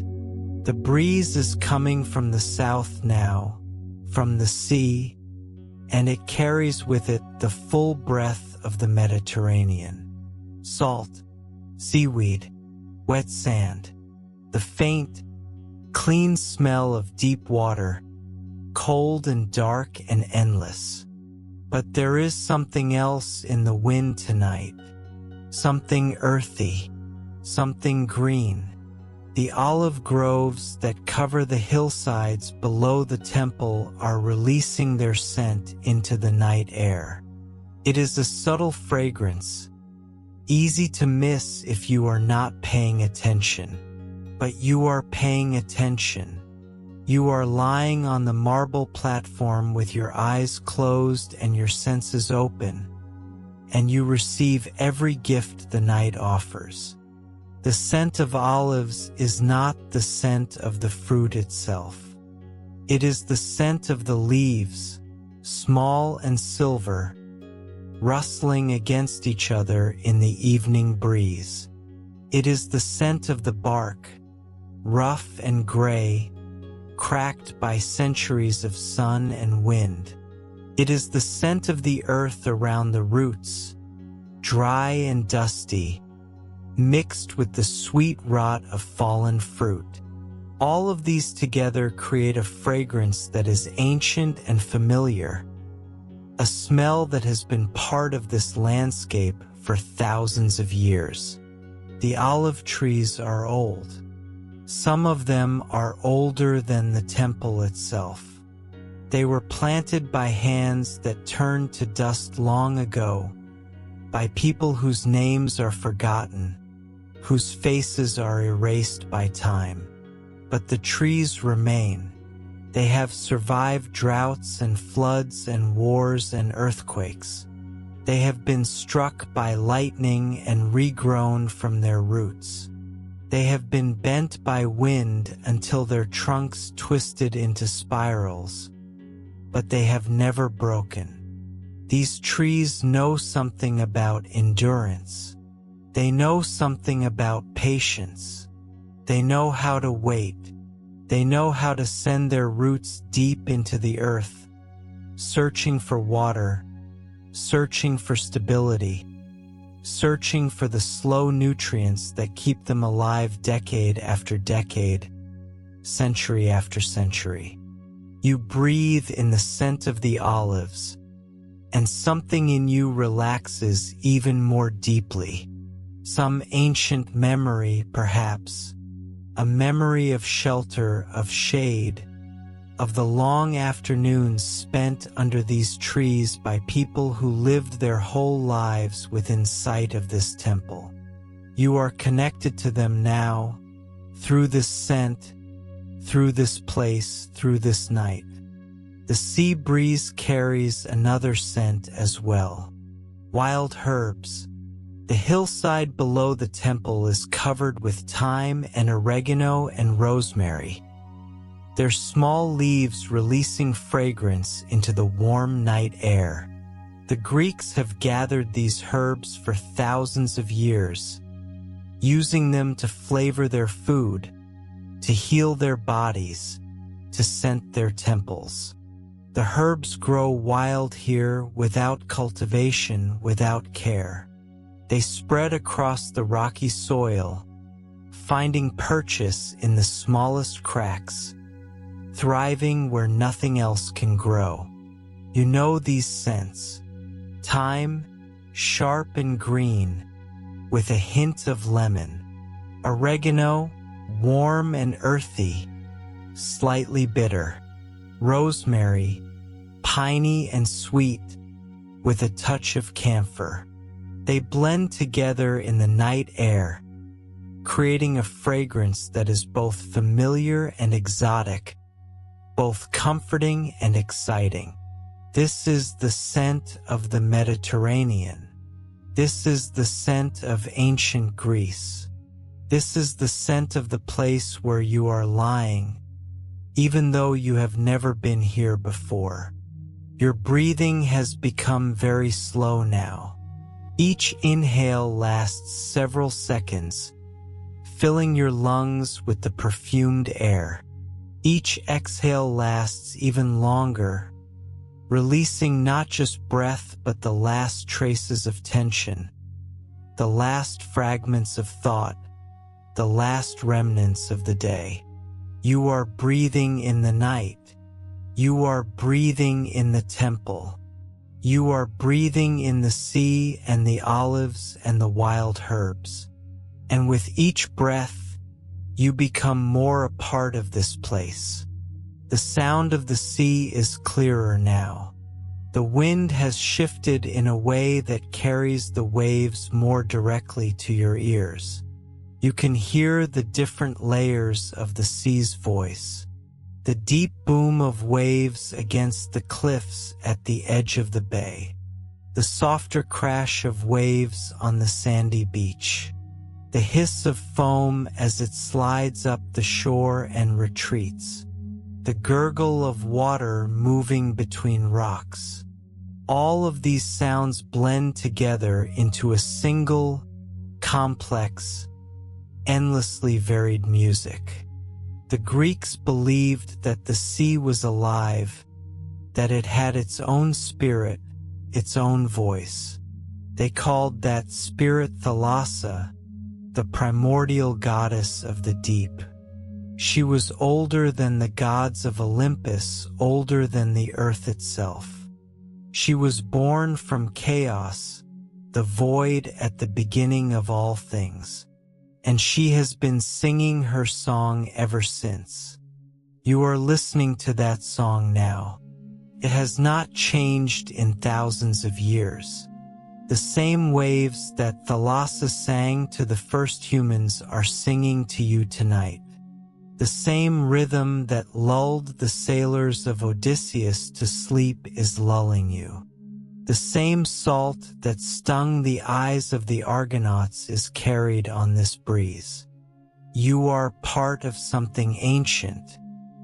The breeze is coming from the south now, from the sea, and it carries with it the full breath of the Mediterranean. Salt, seaweed, wet sand, the faint, clean smell of deep water, cold and dark and endless. But there is something else in the wind tonight, something earthy, something green. The olive groves that cover the hillsides below the temple are releasing their scent into the night air. It is a subtle fragrance, easy to miss if you are not paying attention. But you are paying attention. You are lying on the marble platform with your eyes closed and your senses open, and you receive every gift the night offers. The scent of olives is not the scent of the fruit itself. It is the scent of the leaves, small and silver, rustling against each other in the evening breeze. It is the scent of the bark, rough and gray, cracked by centuries of sun and wind. It is the scent of the earth around the roots, dry and dusty, mixed with the sweet rot of fallen fruit. All of these together create a fragrance that is ancient and familiar, a smell that has been part of this landscape for thousands of years. The olive trees are old. Some of them are older than the temple itself. They were planted by hands that turned to dust long ago, by people whose names are forgotten, whose faces are erased by time. But the trees remain. They have survived droughts and floods and wars and earthquakes. They have been struck by lightning and regrown from their roots. They have been bent by wind until their trunks twisted into spirals, but they have never broken. These trees know something about endurance. They know something about patience. They know how to wait. They know how to send their roots deep into the earth, searching for water, searching for stability, searching for the slow nutrients that keep them alive decade after decade, century after century. You breathe in the scent of the olives, and something in you relaxes even more deeply. Some ancient memory, perhaps, a memory of shelter, of shade, of the long afternoons spent under these trees by people who lived their whole lives within sight of this temple. You are connected to them now, through this scent, through this place, through this night. The sea breeze carries another scent as well. Wild herbs. The hillside below the temple is covered with thyme and oregano and rosemary, their small leaves releasing fragrance into the warm night air. The Greeks have gathered these herbs for thousands of years, using them to flavor their food, to heal their bodies, to scent their temples. The herbs grow wild here without cultivation, without care. They spread across the rocky soil, finding purchase in the smallest cracks, thriving where nothing else can grow. You know these scents. Thyme, sharp and green, with a hint of lemon. Oregano, warm and earthy, slightly bitter. Rosemary, piney and sweet, with a touch of camphor. They blend together in the night air, creating a fragrance that is both familiar and exotic, both comforting and exciting. This is the scent of the Mediterranean. This is the scent of ancient Greece. This is the scent of the place where you are lying, even though you have never been here before. Your breathing has become very slow now. Each inhale lasts several seconds, filling your lungs with the perfumed air. Each exhale lasts even longer, releasing not just breath but the last traces of tension, the last fragments of thought, the last remnants of the day. You are breathing in the night. You are breathing in the temple. You are breathing in the sea and the olives and the wild herbs. And with each breath, you become more a part of this place. The sound of the sea is clearer now. The wind has shifted in a way that carries the waves more directly to your ears. You can hear the different layers of the sea's voice. The deep boom of waves against the cliffs at the edge of the bay. The softer crash of waves on the sandy beach. The hiss of foam as it slides up the shore and retreats. The gurgle of water moving between rocks. All of these sounds blend together into a single, complex, endlessly varied music. The Greeks believed that the sea was alive, that it had its own spirit, its own voice. They called that spirit Thalassa, the primordial goddess of the deep. She was older than the gods of Olympus, older than the earth itself. She was born from chaos, the void at the beginning of all things. And she has been singing her song ever since. You are listening to that song now. It has not changed in thousands of years. The same waves that Thalassa sang to the first humans are singing to you tonight. The same rhythm that lulled the sailors of Odysseus to sleep is lulling you. The same salt that stung the eyes of the Argonauts is carried on this breeze. You are part of something ancient,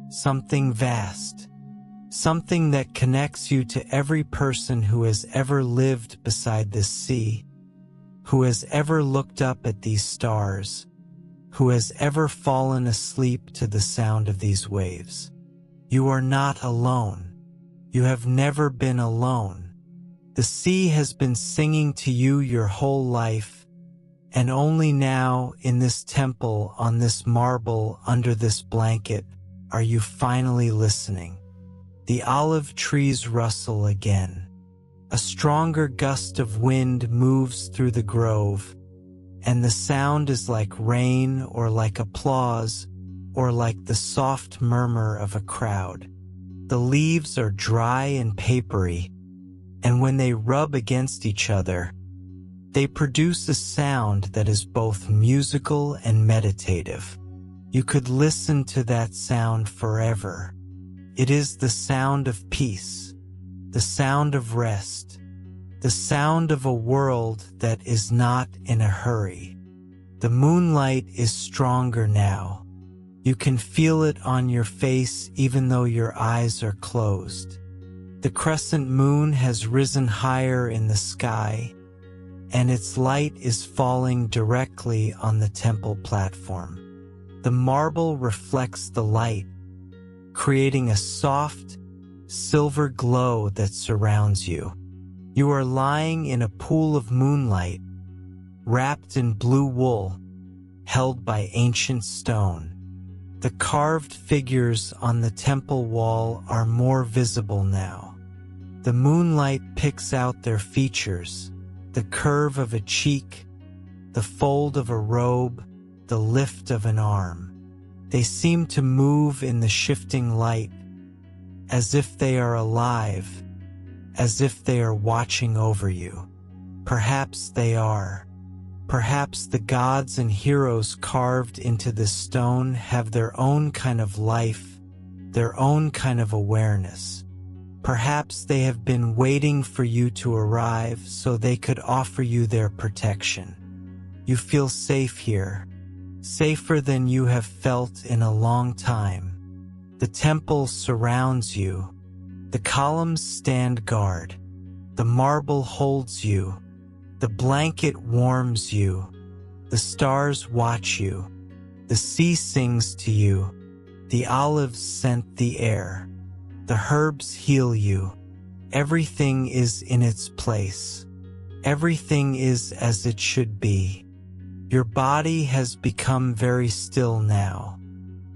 something vast, something that connects you to every person who has ever lived beside this sea, who has ever looked up at these stars, who has ever fallen asleep to the sound of these waves. You are not alone. You have never been alone. The sea has been singing to you your whole life, and only now, in this temple, on this marble, under this blanket, are you finally listening. The olive trees rustle again. A stronger gust of wind moves through the grove, and the sound is like rain or like applause or like the soft murmur of a crowd. The leaves are dry and papery, and when they rub against each other, they produce a sound that is both musical and meditative. You could listen to that sound forever. It is the sound of peace, the sound of rest, the sound of a world that is not in a hurry. The moonlight is stronger now. You can feel it on your face even though your eyes are closed. The crescent moon has risen higher in the sky, and its light is falling directly on the temple platform. The marble reflects the light, creating a soft, silver glow that surrounds you. You are lying in a pool of moonlight, wrapped in blue wool, held by ancient stone. The carved figures on the temple wall are more visible now. The moonlight picks out their features, the curve of a cheek, the fold of a robe, the lift of an arm. They seem to move in the shifting light, as if they are alive, as if they are watching over you. Perhaps they are. Perhaps the gods and heroes carved into this stone have their own kind of life, their own kind of awareness. Perhaps they have been waiting for you to arrive so they could offer you their protection. You feel safe here, safer than you have felt in a long time. The temple surrounds you. The columns stand guard. The marble holds you. The blanket warms you. The stars watch you. The sea sings to you. The olives scent the air. The herbs heal you. Everything is in its place. Everything is as it should be. Your body has become very still now.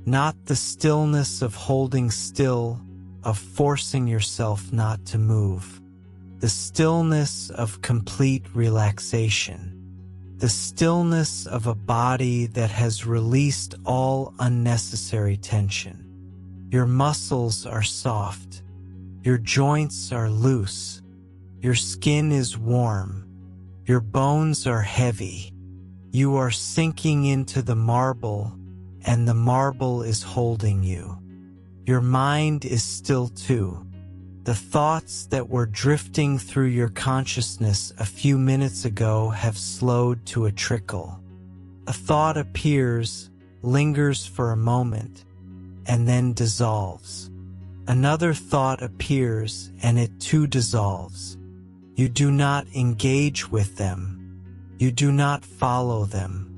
Not the stillness of holding still, of forcing yourself not to move. The stillness of complete relaxation. The stillness of a body that has released all unnecessary tension. Your muscles are soft. Your joints are loose. Your skin is warm. Your bones are heavy. You are sinking into the marble, and the marble is holding you. Your mind is still too. The thoughts that were drifting through your consciousness a few minutes ago have slowed to a trickle. A thought appears, lingers for a moment, and then dissolves. Another thought appears, and it too dissolves. You do not engage with them. You do not follow them.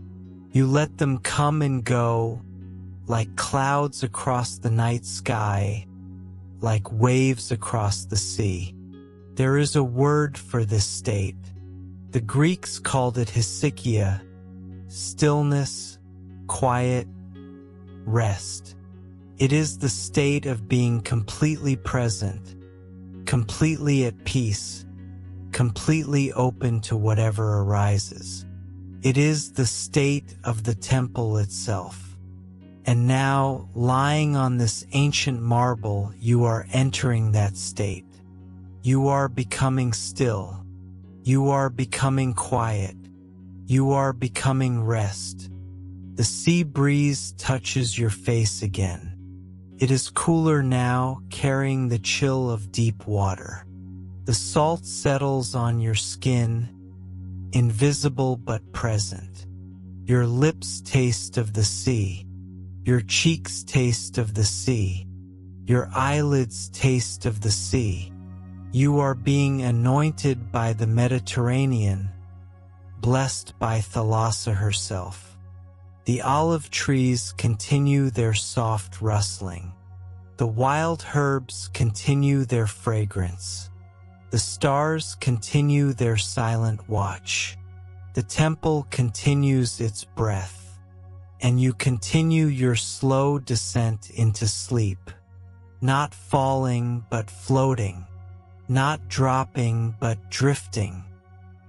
You let them come and go, like clouds across the night sky, like waves across the sea. There is a word for this state. The Greeks called it hesychia, stillness, quiet, rest. It is the state of being completely present, completely at peace, completely open to whatever arises. It is the state of the temple itself. And now, lying on this ancient marble, you are entering that state. You are becoming still. You are becoming quiet. You are becoming rest. The sea breeze touches your face again. It is cooler now, carrying the chill of deep water. The salt settles on your skin, invisible but present. Your lips taste of the sea. Your cheeks taste of the sea. Your eyelids taste of the sea. You are being anointed by the Mediterranean, blessed by Thalassa herself. The olive trees continue their soft rustling. The wild herbs continue their fragrance. The stars continue their silent watch. The temple continues its breath, and you continue your slow descent into sleep, not falling but floating, not dropping but drifting,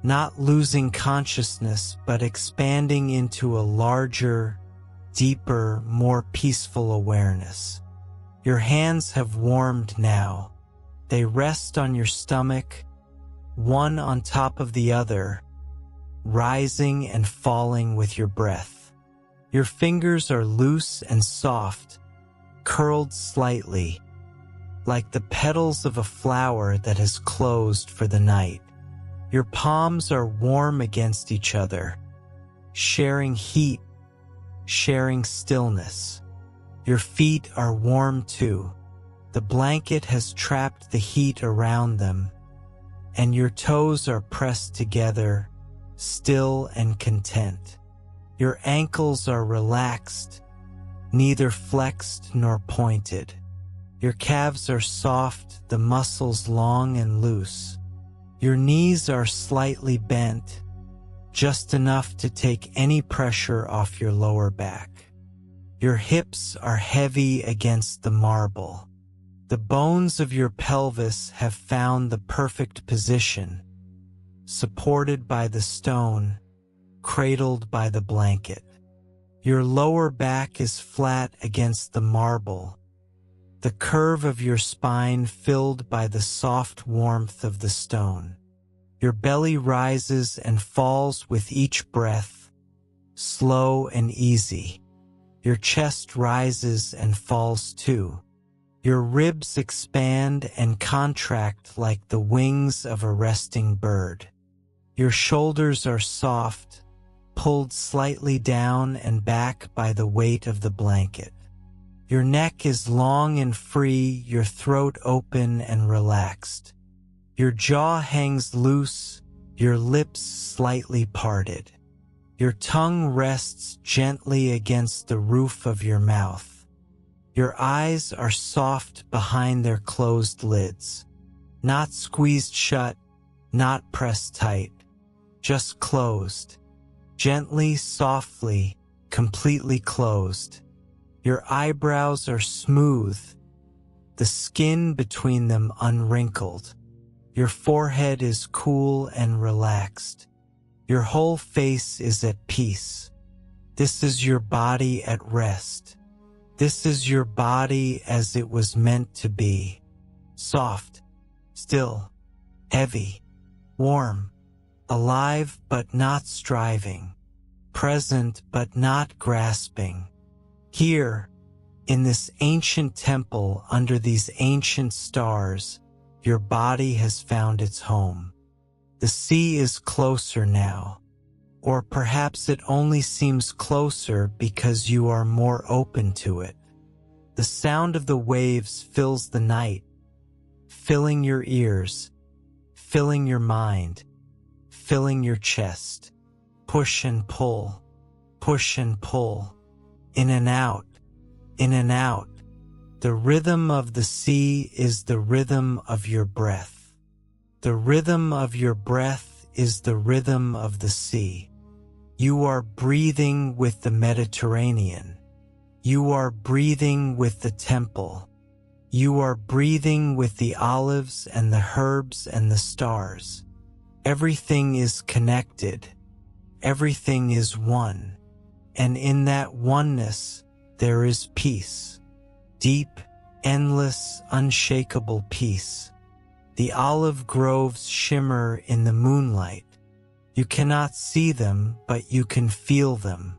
not losing consciousness but expanding into a larger, deeper, more peaceful awareness. Your hands have warmed now. They rest on your stomach, one on top of the other, rising and falling with your breath. Your fingers are loose and soft, curled slightly, like the petals of a flower that has closed for the night. Your palms are warm against each other, sharing heat, sharing stillness. Your feet are warm too. The blanket has trapped the heat around them, and your toes are pressed together, still and content. Your ankles are relaxed, neither flexed nor pointed. Your calves are soft, the muscles long and loose. Your knees are slightly bent, just enough to take any pressure off your lower back. Your hips are heavy against the marble. The bones of your pelvis have found the perfect position, supported by the stone, cradled by the blanket. Your lower back is flat against the marble, the curve of your spine filled by the soft warmth of the stone. Your belly rises and falls with each breath, slow and easy. Your chest rises and falls too. Your ribs expand and contract like the wings of a resting bird. Your shoulders are soft, pulled slightly down and back by the weight of the blanket. Your neck is long and free, your throat open and relaxed. Your jaw hangs loose, your lips slightly parted. Your tongue rests gently against the roof of your mouth. Your eyes are soft behind their closed lids, not squeezed shut, not pressed tight, just closed, gently, softly, completely closed. Your eyebrows are smooth, the skin between them unwrinkled. Your forehead is cool and relaxed. Your whole face is at peace. This is your body at rest. This is your body as it was meant to be. Soft, still, heavy, warm, alive but not striving, present but not grasping. Here, in this ancient temple under these ancient stars, your body has found its home. The sea is closer now, or perhaps it only seems closer because you are more open to it. The sound of the waves fills the night, filling your ears, filling your mind, filling your chest. Push and pull, push and pull, in and out, in and out. The rhythm of the sea is the rhythm of your breath. The rhythm of your breath is the rhythm of the sea. You are breathing with the Mediterranean. You are breathing with the temple. You are breathing with the olives and the herbs and the stars. Everything is connected. Everything is one. And in that oneness, there is peace. Deep, endless, unshakable peace. The olive groves shimmer in the moonlight. You cannot see them, but you can feel them.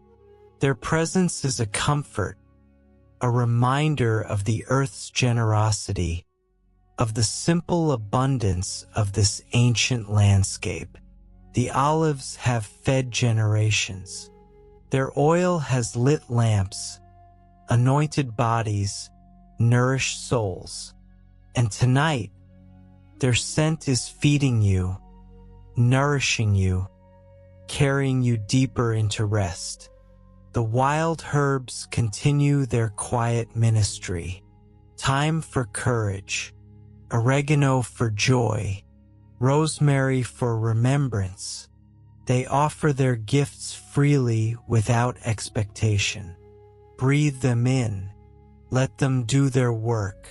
Their presence is a comfort, a reminder of the earth's generosity, of the simple abundance of this ancient landscape. The olives have fed generations. Their oil has lit lamps, anointed bodies, nourish souls. And tonight, their scent is feeding you, nourishing you, carrying you deeper into rest. The wild herbs continue their quiet ministry. Thyme for courage, oregano for joy, rosemary for remembrance. They offer their gifts freely without expectation. Breathe them in. Let them do their work.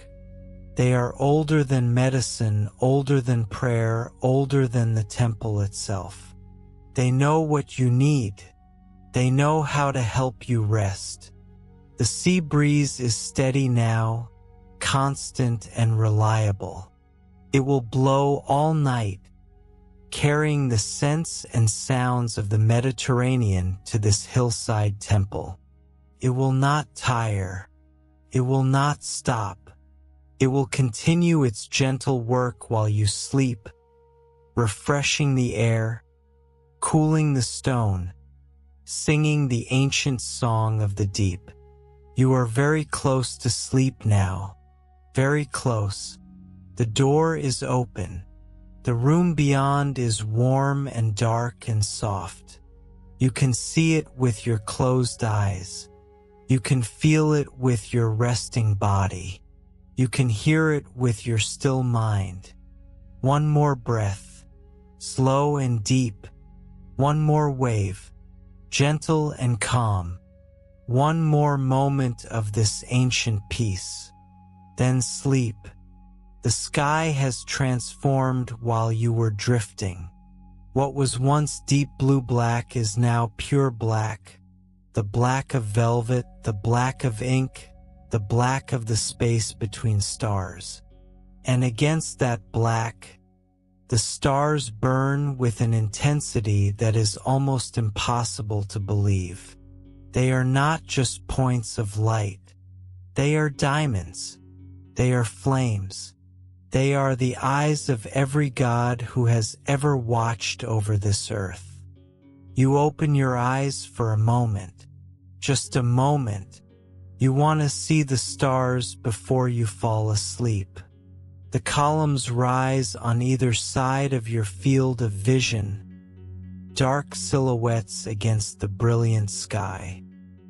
They are older than medicine, older than prayer, older than the temple itself. They know what you need. They know how to help you rest. The sea breeze is steady now, constant and reliable. It will blow all night, carrying the scents and sounds of the Mediterranean to this hillside temple. It will not tire. It will not stop. It will continue its gentle work while you sleep, refreshing the air, cooling the stone, singing the ancient song of the deep. You are very close to sleep now, very close. The door is open. The room beyond is warm and dark and soft. You can see it with your closed eyes. You can feel it with your resting body. You can hear it with your still mind. One more breath, slow and deep. One more wave, gentle and calm. One more moment of this ancient peace. Then sleep. The sky has transformed while you were drifting. What was once deep blue-black is now pure black. The black of velvet, the black of ink, the black of the space between stars. And against that black, the stars burn with an intensity that is almost impossible to believe. They are not just points of light. They are diamonds. They are flames. They are the eyes of every god who has ever watched over this earth. You open your eyes for a moment, just a moment. You want to see the stars before you fall asleep. The columns rise on either side of your field of vision, dark silhouettes against the brilliant sky.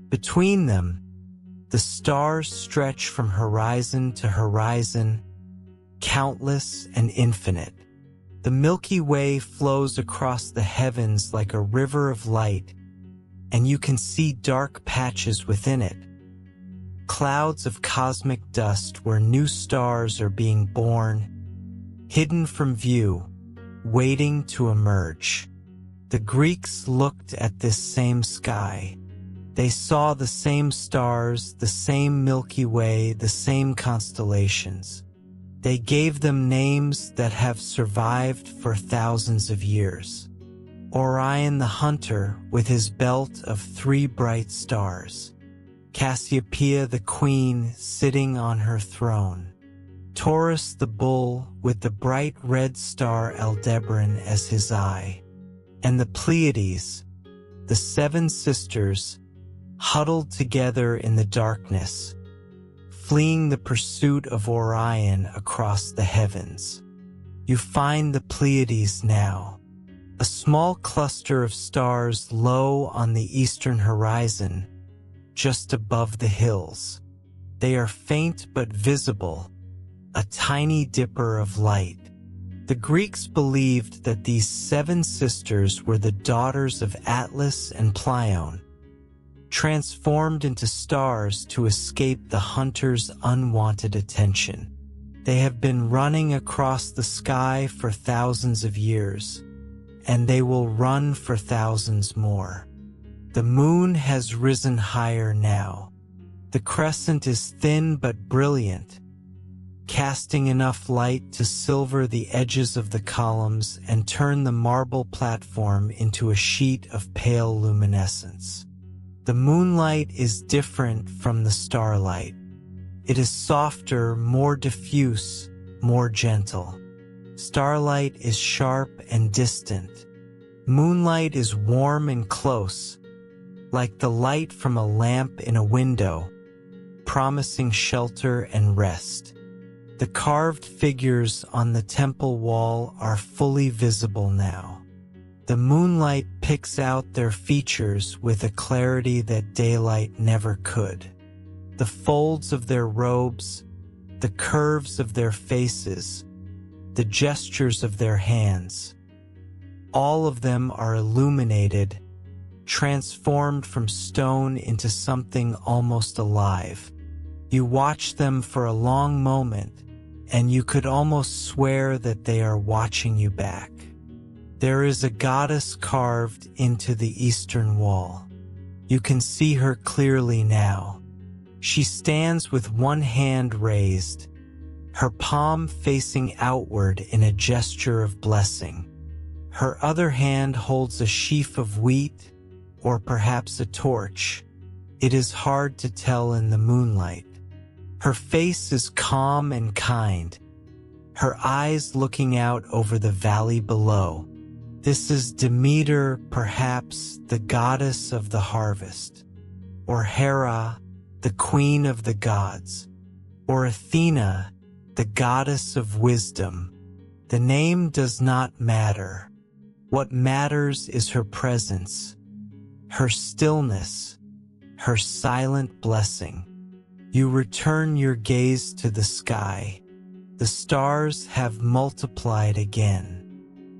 Between them, the stars stretch from horizon to horizon, countless and infinite. The Milky Way flows across the heavens like a river of light, and you can see dark patches within it. Clouds of cosmic dust where new stars are being born, hidden from view, waiting to emerge. The Greeks looked at this same sky. They saw the same stars, the same Milky Way, the same constellations. They gave them names that have survived for thousands of years. Orion the hunter with his belt of 3 bright stars. Cassiopeia the queen sitting on her throne. Taurus the bull with the bright red star Aldebaran as his eye. And the Pleiades, the 7 sisters, huddled together in the darkness, fleeing the pursuit of Orion across the heavens. You find the Pleiades now, a small cluster of stars low on the eastern horizon, just above the hills. They are faint but visible, a tiny dipper of light. The Greeks believed that these 7 sisters were the daughters of Atlas and Pleione, transformed into stars to escape the hunter's unwanted attention. They have been running across the sky for thousands of years, and they will run for thousands more. The moon has risen higher now. The crescent is thin but brilliant, casting enough light to silver the edges of the columns and turn the marble platform into a sheet of pale luminescence. The moonlight is different from the starlight. It is softer, more diffuse, more gentle. Starlight is sharp and distant. Moonlight is warm and close, like the light from a lamp in a window, promising shelter and rest. The carved figures on the temple wall are fully visible now. The moonlight picks out their features with a clarity that daylight never could. The folds of their robes, the curves of their faces, the gestures of their hands, all of them are illuminated, transformed from stone into something almost alive. You watch them for a long moment, and you could almost swear that they are watching you back. There is a goddess carved into the eastern wall. You can see her clearly now. She stands with one hand raised, her palm facing outward in a gesture of blessing. Her other hand holds a sheaf of wheat, or perhaps a torch. It is hard to tell in the moonlight. Her face is calm and kind, her eyes looking out over the valley below. This is Demeter, perhaps the goddess of the harvest, or Hera, the queen of the gods, or Athena, the goddess of wisdom. The name does not matter. What matters is her presence, her stillness, her silent blessing. You return your gaze to the sky. The stars have multiplied again.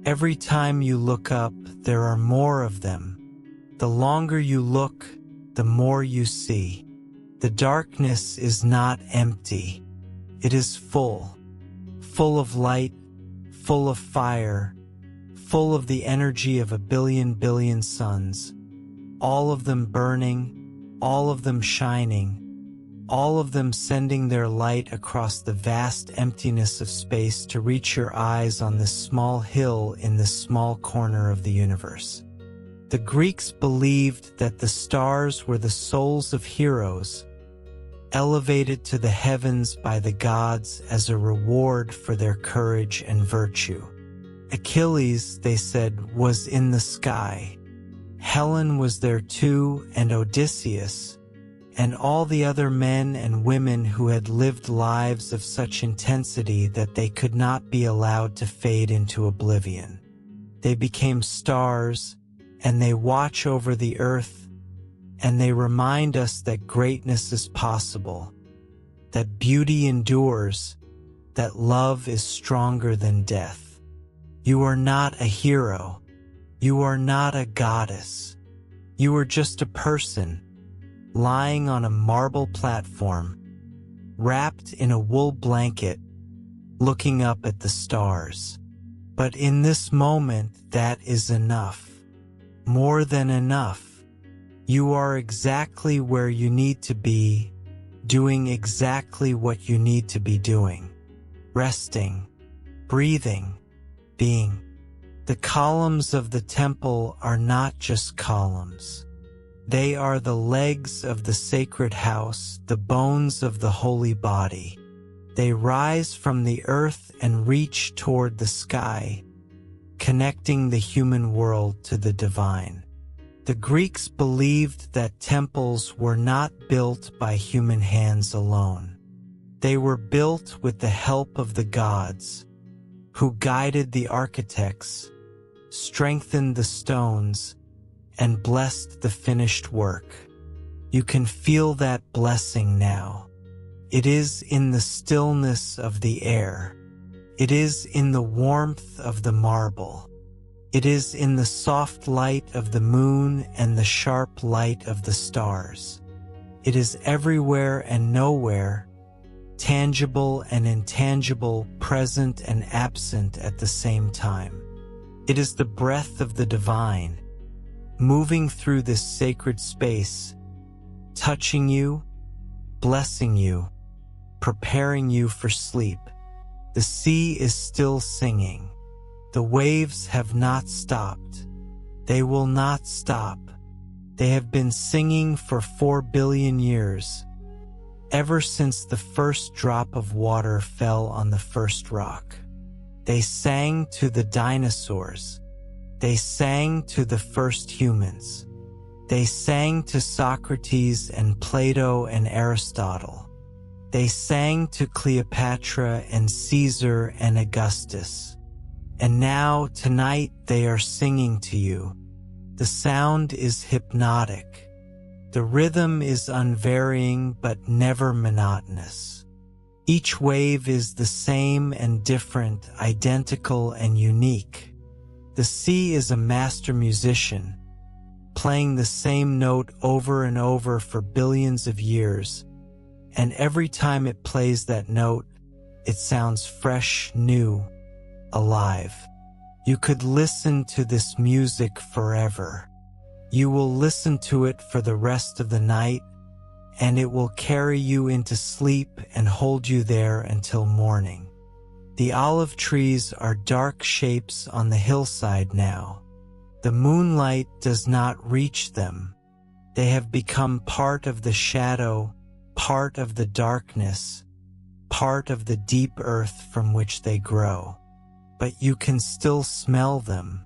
Every time you look up, there are more of them. The longer you look, the more you see. The darkness is not empty. It is full of light, full of fire, full of the energy of a billion suns, all of them burning, all of them shining, all of them sending their light across the vast emptiness of space to reach your eyes on this small hill in this small corner of the universe. The Greeks believed that the stars were the souls of heroes, elevated to the heavens by the gods as a reward for their courage and virtue. Achilles, they said, was in the sky. Helen was there too, and Odysseus, and all the other men and women who had lived lives of such intensity that they could not be allowed to fade into oblivion. They became stars, and they watch over the earth, and they remind us that greatness is possible, that beauty endures, that love is stronger than death. You are not a hero. You are not a goddess. You are just a person, lying on a marble platform, wrapped in a wool blanket, looking up at the stars. But in this moment, that is enough. More than enough. You are exactly where you need to be, doing exactly what you need to be doing. Resting, breathing, being. The columns of the temple are not just columns. They are the legs of the sacred house, the bones of the holy body. They rise from the earth and reach toward the sky, connecting the human world to the divine. The Greeks believed that temples were not built by human hands alone. They were built with the help of the gods, who guided the architects, strengthened the stones, and blessed the finished work. You can feel that blessing now. It is in the stillness of the air. It is in the warmth of the marble. It is in the soft light of the moon and the sharp light of the stars. It is everywhere and nowhere, tangible and intangible, present and absent at the same time. It is the breath of the divine, moving through this sacred space, touching you, blessing you, preparing you for sleep. The sea is still singing. The waves have not stopped. They will not stop. They have been singing for 4 billion years, ever since the first drop of water fell on the first rock. They sang to the dinosaurs. They sang to the first humans. They sang to Socrates and Plato and Aristotle. They sang to Cleopatra and Caesar and Augustus. And now, tonight, they are singing to you. The sound is hypnotic. The rhythm is unvarying but never monotonous. Each wave is the same and different, identical and unique. The sea is a master musician, playing the same note over and over for billions of years, and every time it plays that note, it sounds fresh, new, alive. You could listen to this music forever. You will listen to it for the rest of the night, and it will carry you into sleep and hold you there until morning. The olive trees are dark shapes on the hillside now. The moonlight does not reach them. They have become part of the shadow, part of the darkness, part of the deep earth from which they grow. But you can still smell them.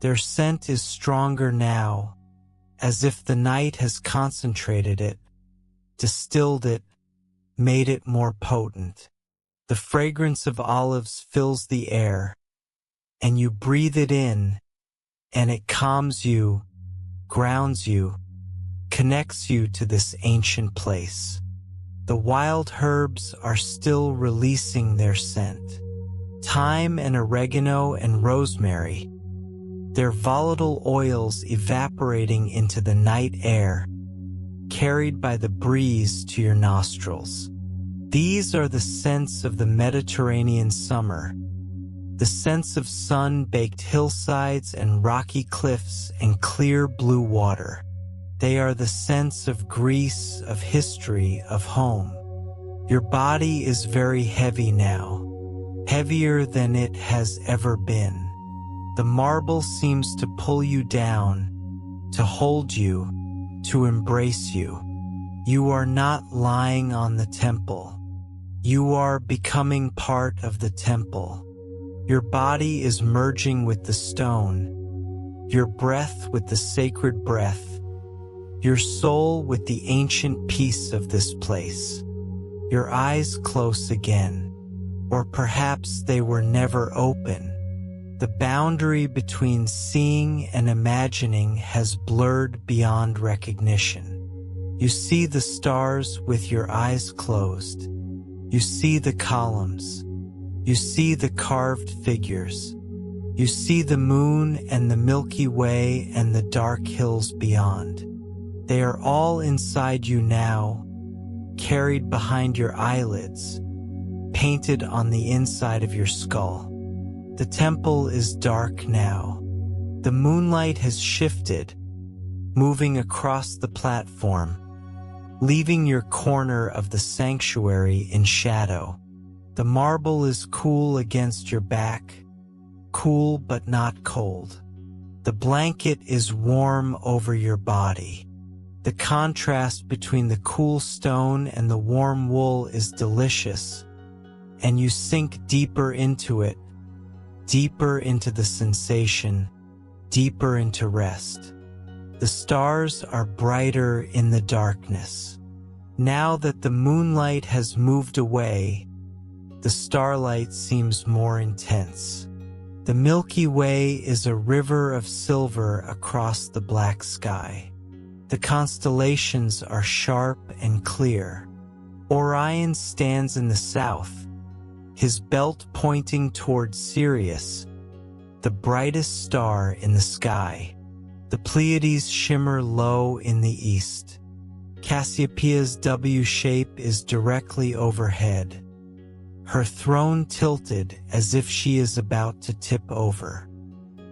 Their scent is stronger now, as if the night has concentrated it, distilled it, made it more potent. The fragrance of olives fills the air, and you breathe it in, and it calms you, grounds you, connects you to this ancient place. The wild herbs are still releasing their scent. Thyme and oregano and rosemary, their volatile oils evaporating into the night air, carried by the breeze to your nostrils. These are the scents of the Mediterranean summer, the scents of sun-baked hillsides and rocky cliffs and clear blue water. They are the scents of Greece, of history, of home. Your body is very heavy now, heavier than it has ever been. The marble seems to pull you down, to hold you, to embrace you. You are not lying on the temple. You are becoming part of the temple. Your body is merging with the stone, your breath with the sacred breath, your soul with the ancient peace of this place. Your eyes close again, or perhaps they were never open. The boundary between seeing and imagining has blurred beyond recognition. You see the stars with your eyes closed. You see the columns. You see the carved figures. You see the moon and the Milky Way and the dark hills beyond. They are all inside you now, carried behind your eyelids, painted on the inside of your skull. The temple is dark now. The moonlight has shifted, moving across the platform, leaving your corner of the sanctuary in shadow. The marble is cool against your back, cool but not cold. The blanket is warm over your body. The contrast between the cool stone and the warm wool is delicious, and you sink deeper into it, deeper into the sensation, deeper into rest. The stars are brighter in the darkness. Now that the moonlight has moved away, the starlight seems more intense. The Milky Way is a river of silver across the black sky. The constellations are sharp and clear. Orion stands in the south, his belt pointing towards Sirius, the brightest star in the sky. The Pleiades shimmer low in the east. Cassiopeia's W shape is directly overhead, her throne tilted as if she is about to tip over.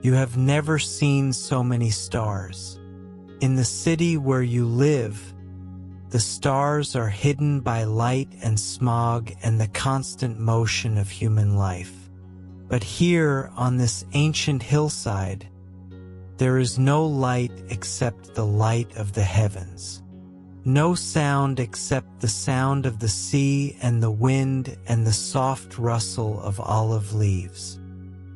You have never seen so many stars. In the city where you live, the stars are hidden by light and smog and the constant motion of human life. But here, on this ancient hillside, there is no light except the light of the heavens. No sound except the sound of the sea and the wind and the soft rustle of olive leaves.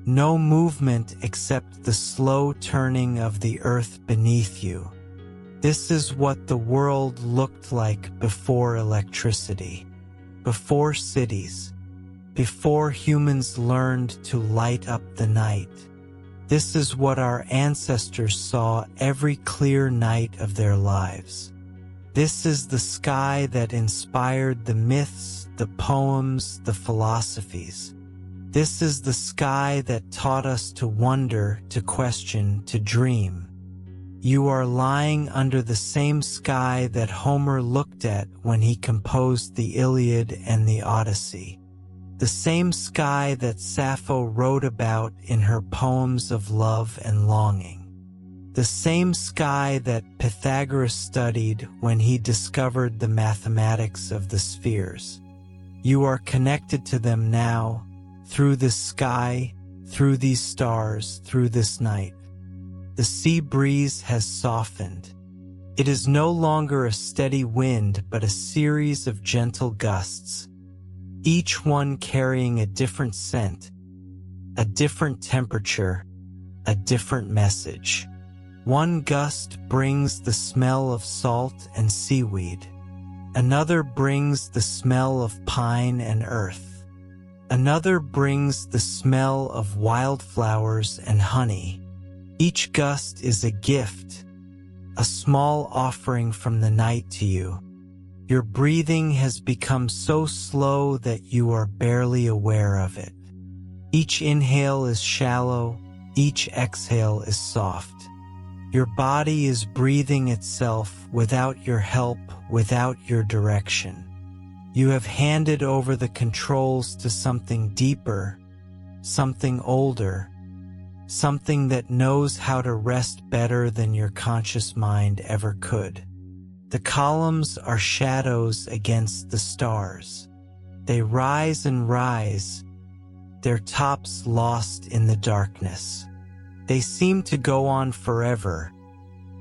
No movement except the slow turning of the earth beneath you. This is what the world looked like before electricity, before cities, before humans learned to light up the night. This is what our ancestors saw every clear night of their lives. This is the sky that inspired the myths, the poems, the philosophies. This is the sky that taught us to wonder, to question, to dream. You are lying under the same sky that Homer looked at when he composed the Iliad and the Odyssey. The same sky that Sappho wrote about in her poems of love and longing. The same sky that Pythagoras studied when he discovered the mathematics of the spheres. You are connected to them now, through this sky, through these stars, through this night. The sea breeze has softened. It is no longer a steady wind, but a series of gentle gusts, each one carrying a different scent, a different temperature, a different message. One gust brings the smell of salt and seaweed. Another brings the smell of pine and earth. Another brings the smell of wildflowers and honey. Each gust is a gift, a small offering from the night to you. Your breathing has become so slow that you are barely aware of it. Each inhale is shallow, each exhale is soft. Your body is breathing itself without your help, without your direction. You have handed over the controls to something deeper, something older, something that knows how to rest better than your conscious mind ever could. The columns are shadows against the stars. They rise and rise, their tops lost in the darkness. They seem to go on forever,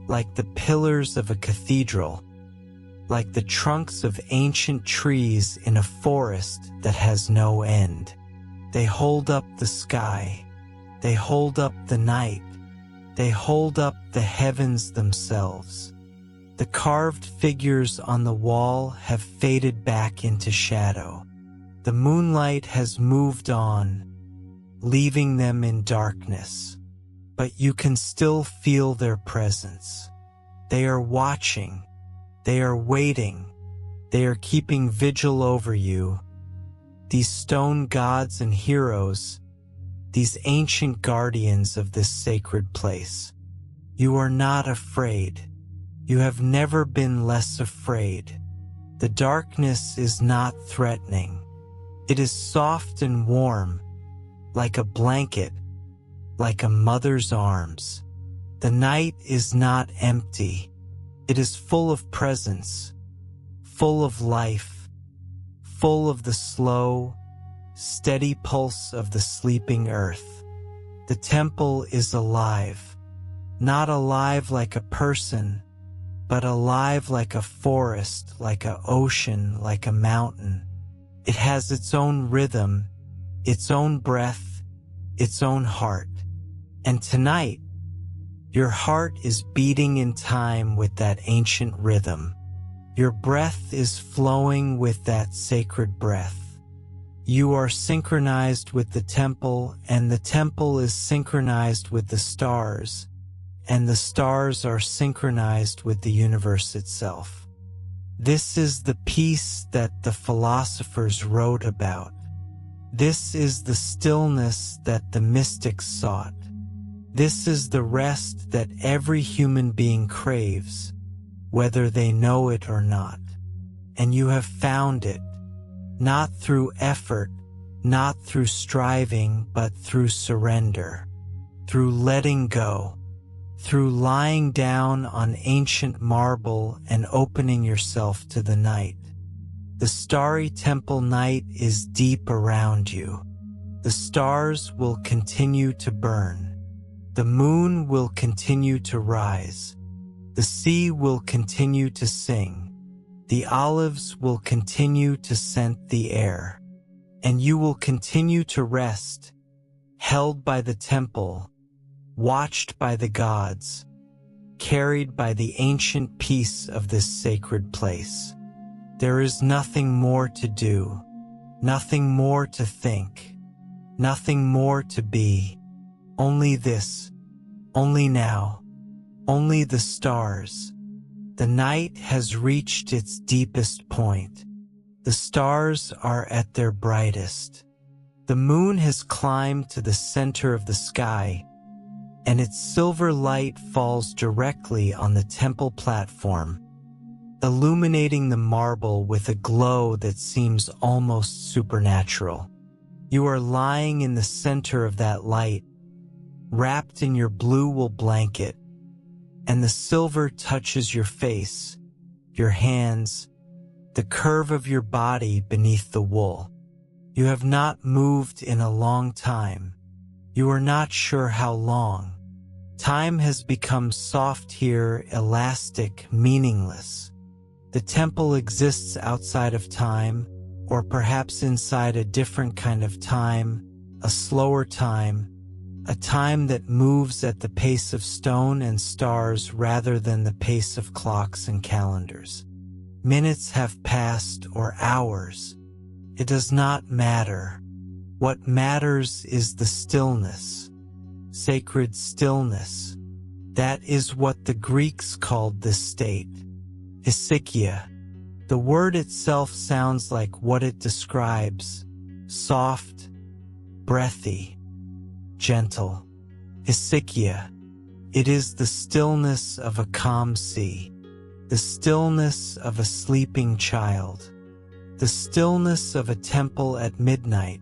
like the pillars of a cathedral, like the trunks of ancient trees in a forest that has no end. They hold up the sky. They hold up the night. They hold up the heavens themselves. The carved figures on the wall have faded back into shadow. The moonlight has moved on, leaving them in darkness. But you can still feel their presence. They are watching. They are waiting. They are keeping vigil over you. These stone gods and heroes, these ancient guardians of this sacred place. You are not afraid. You have never been less afraid. The darkness is not threatening. It is soft and warm, like a blanket, like a mother's arms. The night is not empty. It is full of presence, full of life, full of the slow, steady pulse of the sleeping earth. The temple is alive, not alive like a person, but alive like a forest, like an ocean, like a mountain. It has its own rhythm, its own breath, its own heart. And tonight, your heart is beating in time with that ancient rhythm. Your breath is flowing with that sacred breath. You are synchronized with the temple, and the temple is synchronized with the stars, and the stars are synchronized with the universe itself. This is the peace that the philosophers wrote about. This is the stillness that the mystics sought. This is the rest that every human being craves, whether they know it or not. And you have found it, not through effort, not through striving, but through surrender, through letting go, through lying down on ancient marble and opening yourself to the night. The starry temple night is deep around you. The stars will continue to burn. The moon will continue to rise. The sea will continue to sing. The olives will continue to scent the air. And you will continue to rest, held by the temple, watched by the gods, carried by the ancient peace of this sacred place. There is nothing more to do, nothing more to think, nothing more to be. Only this, only now, only the stars. The night has reached its deepest point. The stars are at their brightest. The moon has climbed to the center of the sky, and its silver light falls directly on the temple platform, illuminating the marble with a glow that seems almost supernatural. You are lying in the center of that light, wrapped in your blue wool blanket, and the silver touches your face, your hands, the curve of your body beneath the wool. You have not moved in a long time. You are not sure how long. Time has become soft here, elastic, meaningless. The temple exists outside of time, or perhaps inside a different kind of time, a slower time, a time that moves at the pace of stone and stars rather than the pace of clocks and calendars. Minutes have passed, or hours. It does not matter. What matters is the stillness, sacred stillness. That is what the Greeks called this state, issachia. The word itself sounds like what it describes: soft, breathy, gentle. Issachia. It is the stillness of a calm sea, the stillness of a sleeping child, the stillness of a temple at midnight,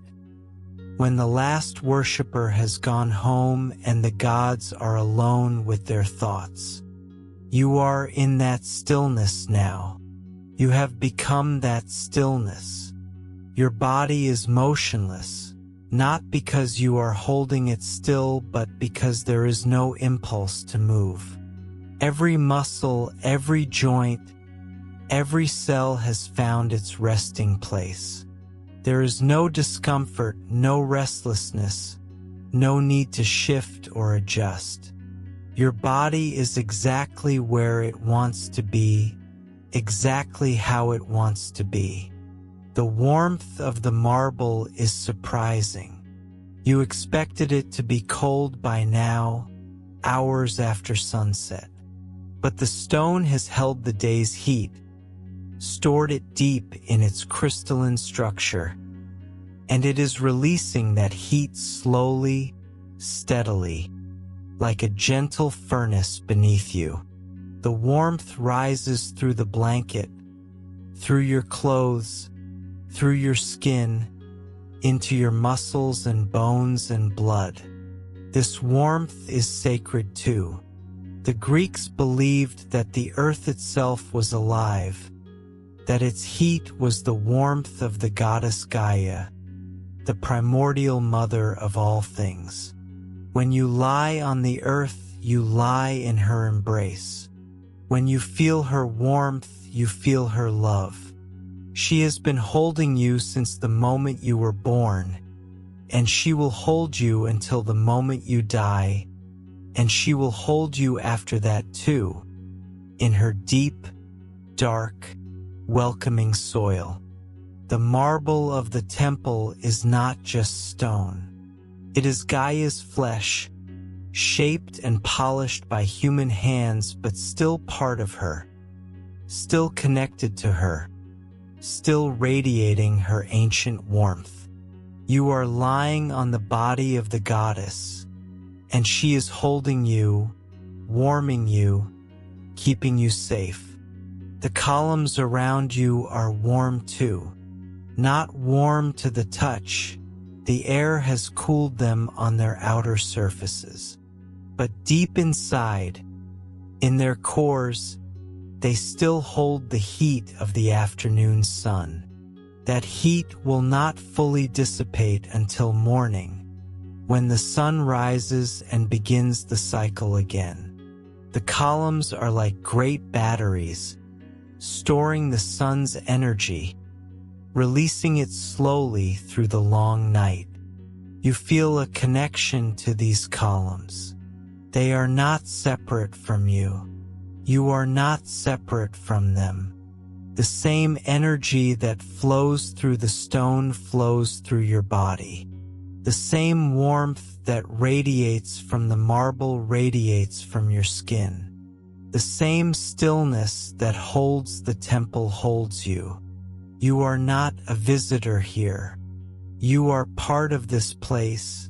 when the last worshipper has gone home and the gods are alone with their thoughts. You are in that stillness now. You have become that stillness. Your body is motionless, not because you are holding it still, but because there is no impulse to move. Every muscle, every joint, every cell has found its resting place. There is no discomfort, no restlessness, no need to shift or adjust. Your body is exactly where it wants to be, exactly how it wants to be. The warmth of the marble is surprising. You expected it to be cold by now, hours after sunset. But the stone has held the day's heat, stored it deep in its crystalline structure, and it is releasing that heat slowly, steadily, like a gentle furnace beneath you. The warmth rises through the blanket, through your clothes, through your skin, into your muscles and bones and blood. This warmth is sacred too. The Greeks believed that the earth itself was alive, that its heat was the warmth of the goddess Gaia, the primordial mother of all things. When you lie on the earth, you lie in her embrace. When you feel her warmth, you feel her love. She has been holding you since the moment you were born, and she will hold you until the moment you die, and she will hold you after that too, in her deep, dark, welcoming soil. The marble of the temple is not just stone. It is Gaia's flesh, shaped and polished by human hands, but still part of her, still connected to her, still radiating her ancient warmth. You are lying on the body of the goddess, and she is holding you, warming you, keeping you safe. The columns around you are warm too, not warm to the touch. The air has cooled them on their outer surfaces. But deep inside, in their cores, they still hold the heat of the afternoon sun. That heat will not fully dissipate until morning, when the sun rises and begins the cycle again. The columns are like great batteries, storing the sun's energy, releasing it slowly through the long night. You feel a connection to these columns. They are not separate from you. You are not separate from them. The same energy that flows through the stone flows through your body. The same warmth that radiates from the marble radiates from your skin. The same stillness that holds the temple holds you. You are not a visitor here. You are part of this place,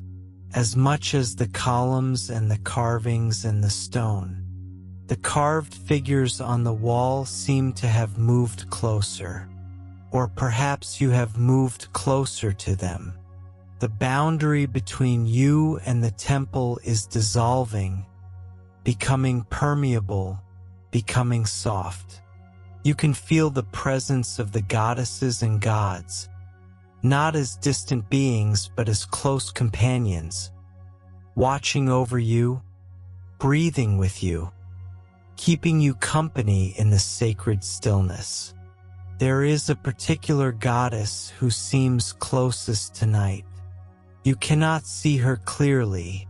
as much as the columns and the carvings and the stone. The carved figures on the wall seem to have moved closer, or perhaps you have moved closer to them. The boundary between you and the temple is dissolving, becoming permeable, becoming soft. You can feel the presence of the goddesses and gods, not as distant beings but as close companions, watching over you, breathing with you, keeping you company in the sacred stillness. There is a particular goddess who seems closest tonight. You cannot see her clearly.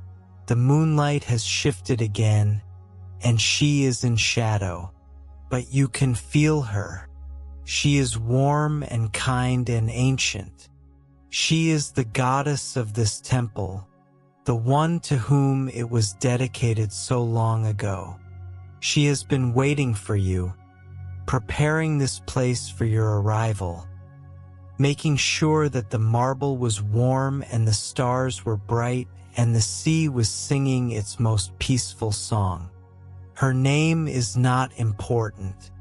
The moonlight has shifted again, and she is in shadow, but you can feel her. She is warm and kind and ancient. She is the goddess of this temple, the one to whom it was dedicated so long ago. She has been waiting for you, preparing this place for your arrival, making sure that the marble was warm and the stars were bright and the sea was singing its most peaceful song. Her name is not important.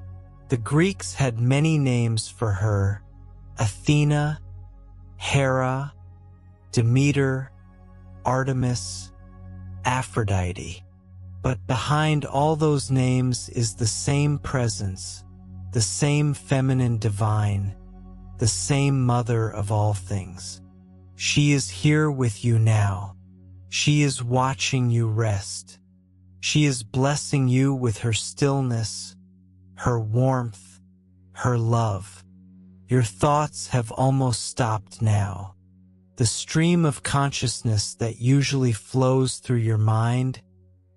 The Greeks had many names for her: Athena, Hera, Demeter, Artemis, Aphrodite. But behind all those names is the same presence, the same feminine divine, the same mother of all things. She is here with you now. She is watching you rest. She is blessing you with her stillness, her warmth, her love. Your thoughts have almost stopped now. The stream of consciousness that usually flows through your mind,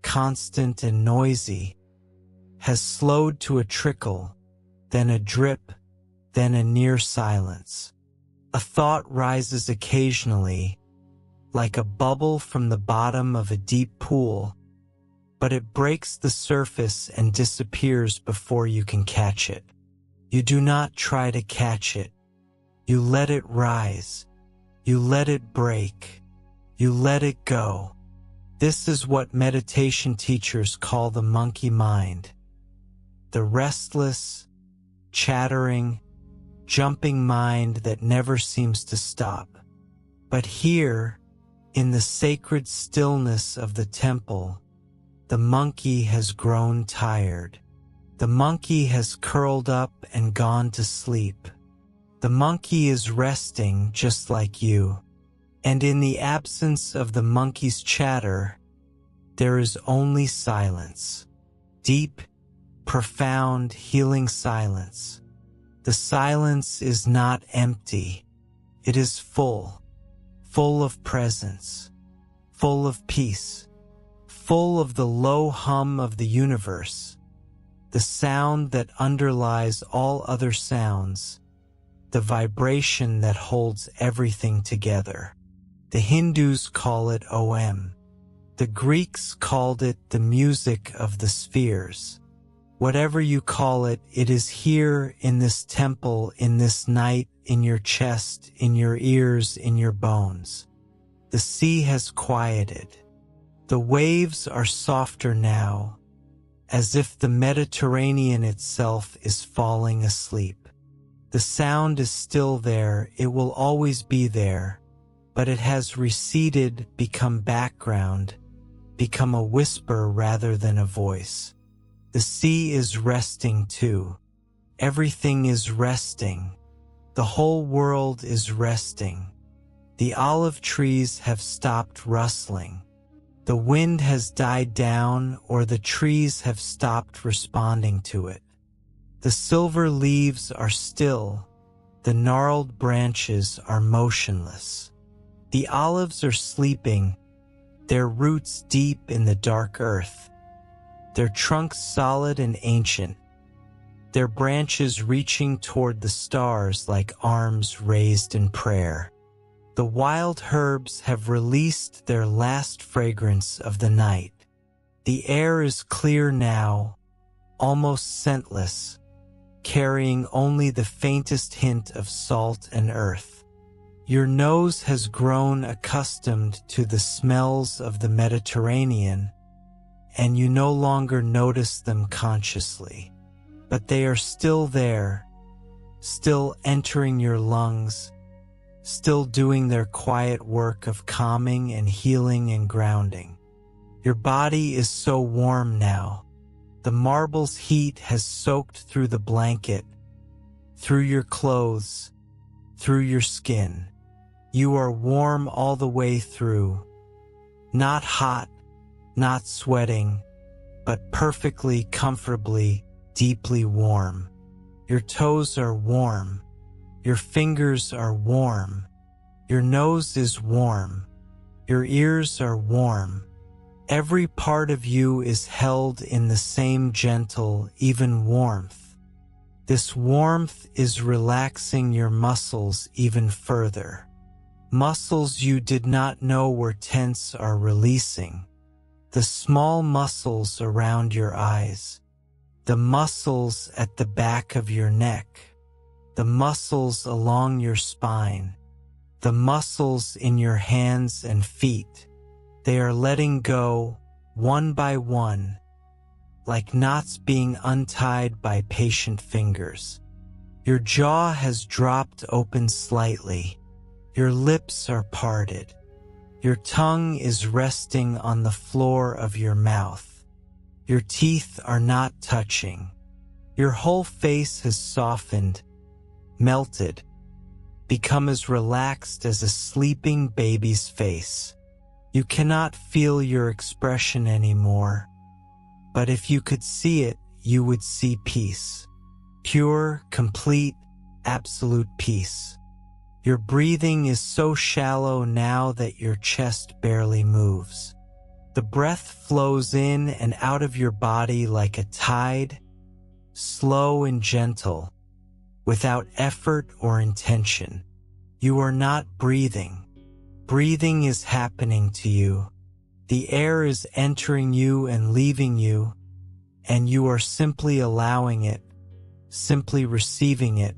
constant and noisy, has slowed to a trickle, then a drip, then a near silence. A thought rises occasionally, like a bubble from the bottom of a deep pool, but it breaks the surface and disappears before you can catch it. You do not try to catch it. You let it rise. You let it break. You let it go. This is what meditation teachers call the monkey mind. The restless, chattering, jumping mind that never seems to stop. But here, in the sacred stillness of the temple, the monkey has grown tired. The monkey has curled up and gone to sleep. The monkey is resting just like you. And in the absence of the monkey's chatter, there is only silence. Deep, profound, healing silence. The silence is not empty. It is full, full of presence, full of peace, full of the low hum of the universe, the sound that underlies all other sounds, the vibration that holds everything together. The Hindus call it Om. The Greeks called it the music of the spheres. Whatever you call it, it is here in this temple, in this night, in your chest, in your ears, in your bones. The sea has quieted. The waves are softer now, as if the Mediterranean itself is falling asleep. The sound is still there, it will always be there, but it has receded, become background, become a whisper rather than a voice. The sea is resting too. Everything is resting. The whole world is resting. The olive trees have stopped rustling. The wind has died down, or the trees have stopped responding to it. The silver leaves are still. The gnarled branches are motionless. The olives are sleeping, their roots deep in the dark earth. their trunks solid and ancient, their branches reaching toward the stars like arms raised in prayer. The wild herbs have released their last fragrance of the night. The air is clear now, almost scentless, carrying only the faintest hint of salt and earth. Your nose has grown accustomed to the smells of the Mediterranean, and you no longer notice them consciously. But they are still there, still entering your lungs, still doing their quiet work of calming and healing and grounding. Your body is so warm now. The marble's heat has soaked through the blanket, through your clothes, through your skin. You are warm all the way through, not hot, not sweating, but perfectly, comfortably, deeply warm. Your toes are warm. Your fingers are warm. Your nose is warm. Your ears are warm. Every part of you is held in the same gentle, even warmth. This warmth is relaxing your muscles even further. Muscles you did not know were tense are releasing. The small muscles around your eyes, the muscles at the back of your neck, the muscles along your spine, the muscles in your hands and feet. They are letting go, one by one, like knots being untied by patient fingers. Your jaw has dropped open slightly. Your lips are parted. Your tongue is resting on the floor of your mouth. Your teeth are not touching. Your whole face has softened, melted, become as relaxed as a sleeping baby's face. You cannot feel your expression anymore, but if you could see it, you would see peace. Pure, complete, absolute peace. Your breathing is so shallow now that your chest barely moves. The breath flows in and out of your body like a tide, slow and gentle, without effort or intention. You are not breathing. Breathing is happening to you. The air is entering you and leaving you, and you are simply allowing it, simply receiving it,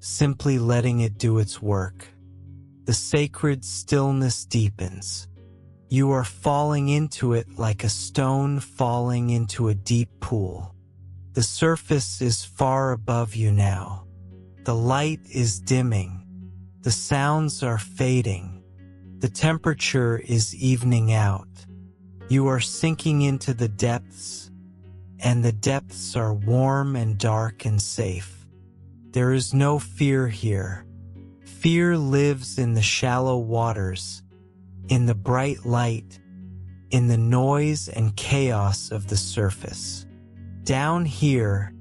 simply letting it do its work. The sacred stillness deepens. You are falling into it like a stone falling into a deep pool. The surface is far above you now. The light is dimming. The sounds are fading. The temperature is evening out. You are sinking into the depths, and the depths are warm and dark and safe. There is no fear here. Fear lives in the shallow waters, in the bright light, in the noise and chaos of the surface. Down here,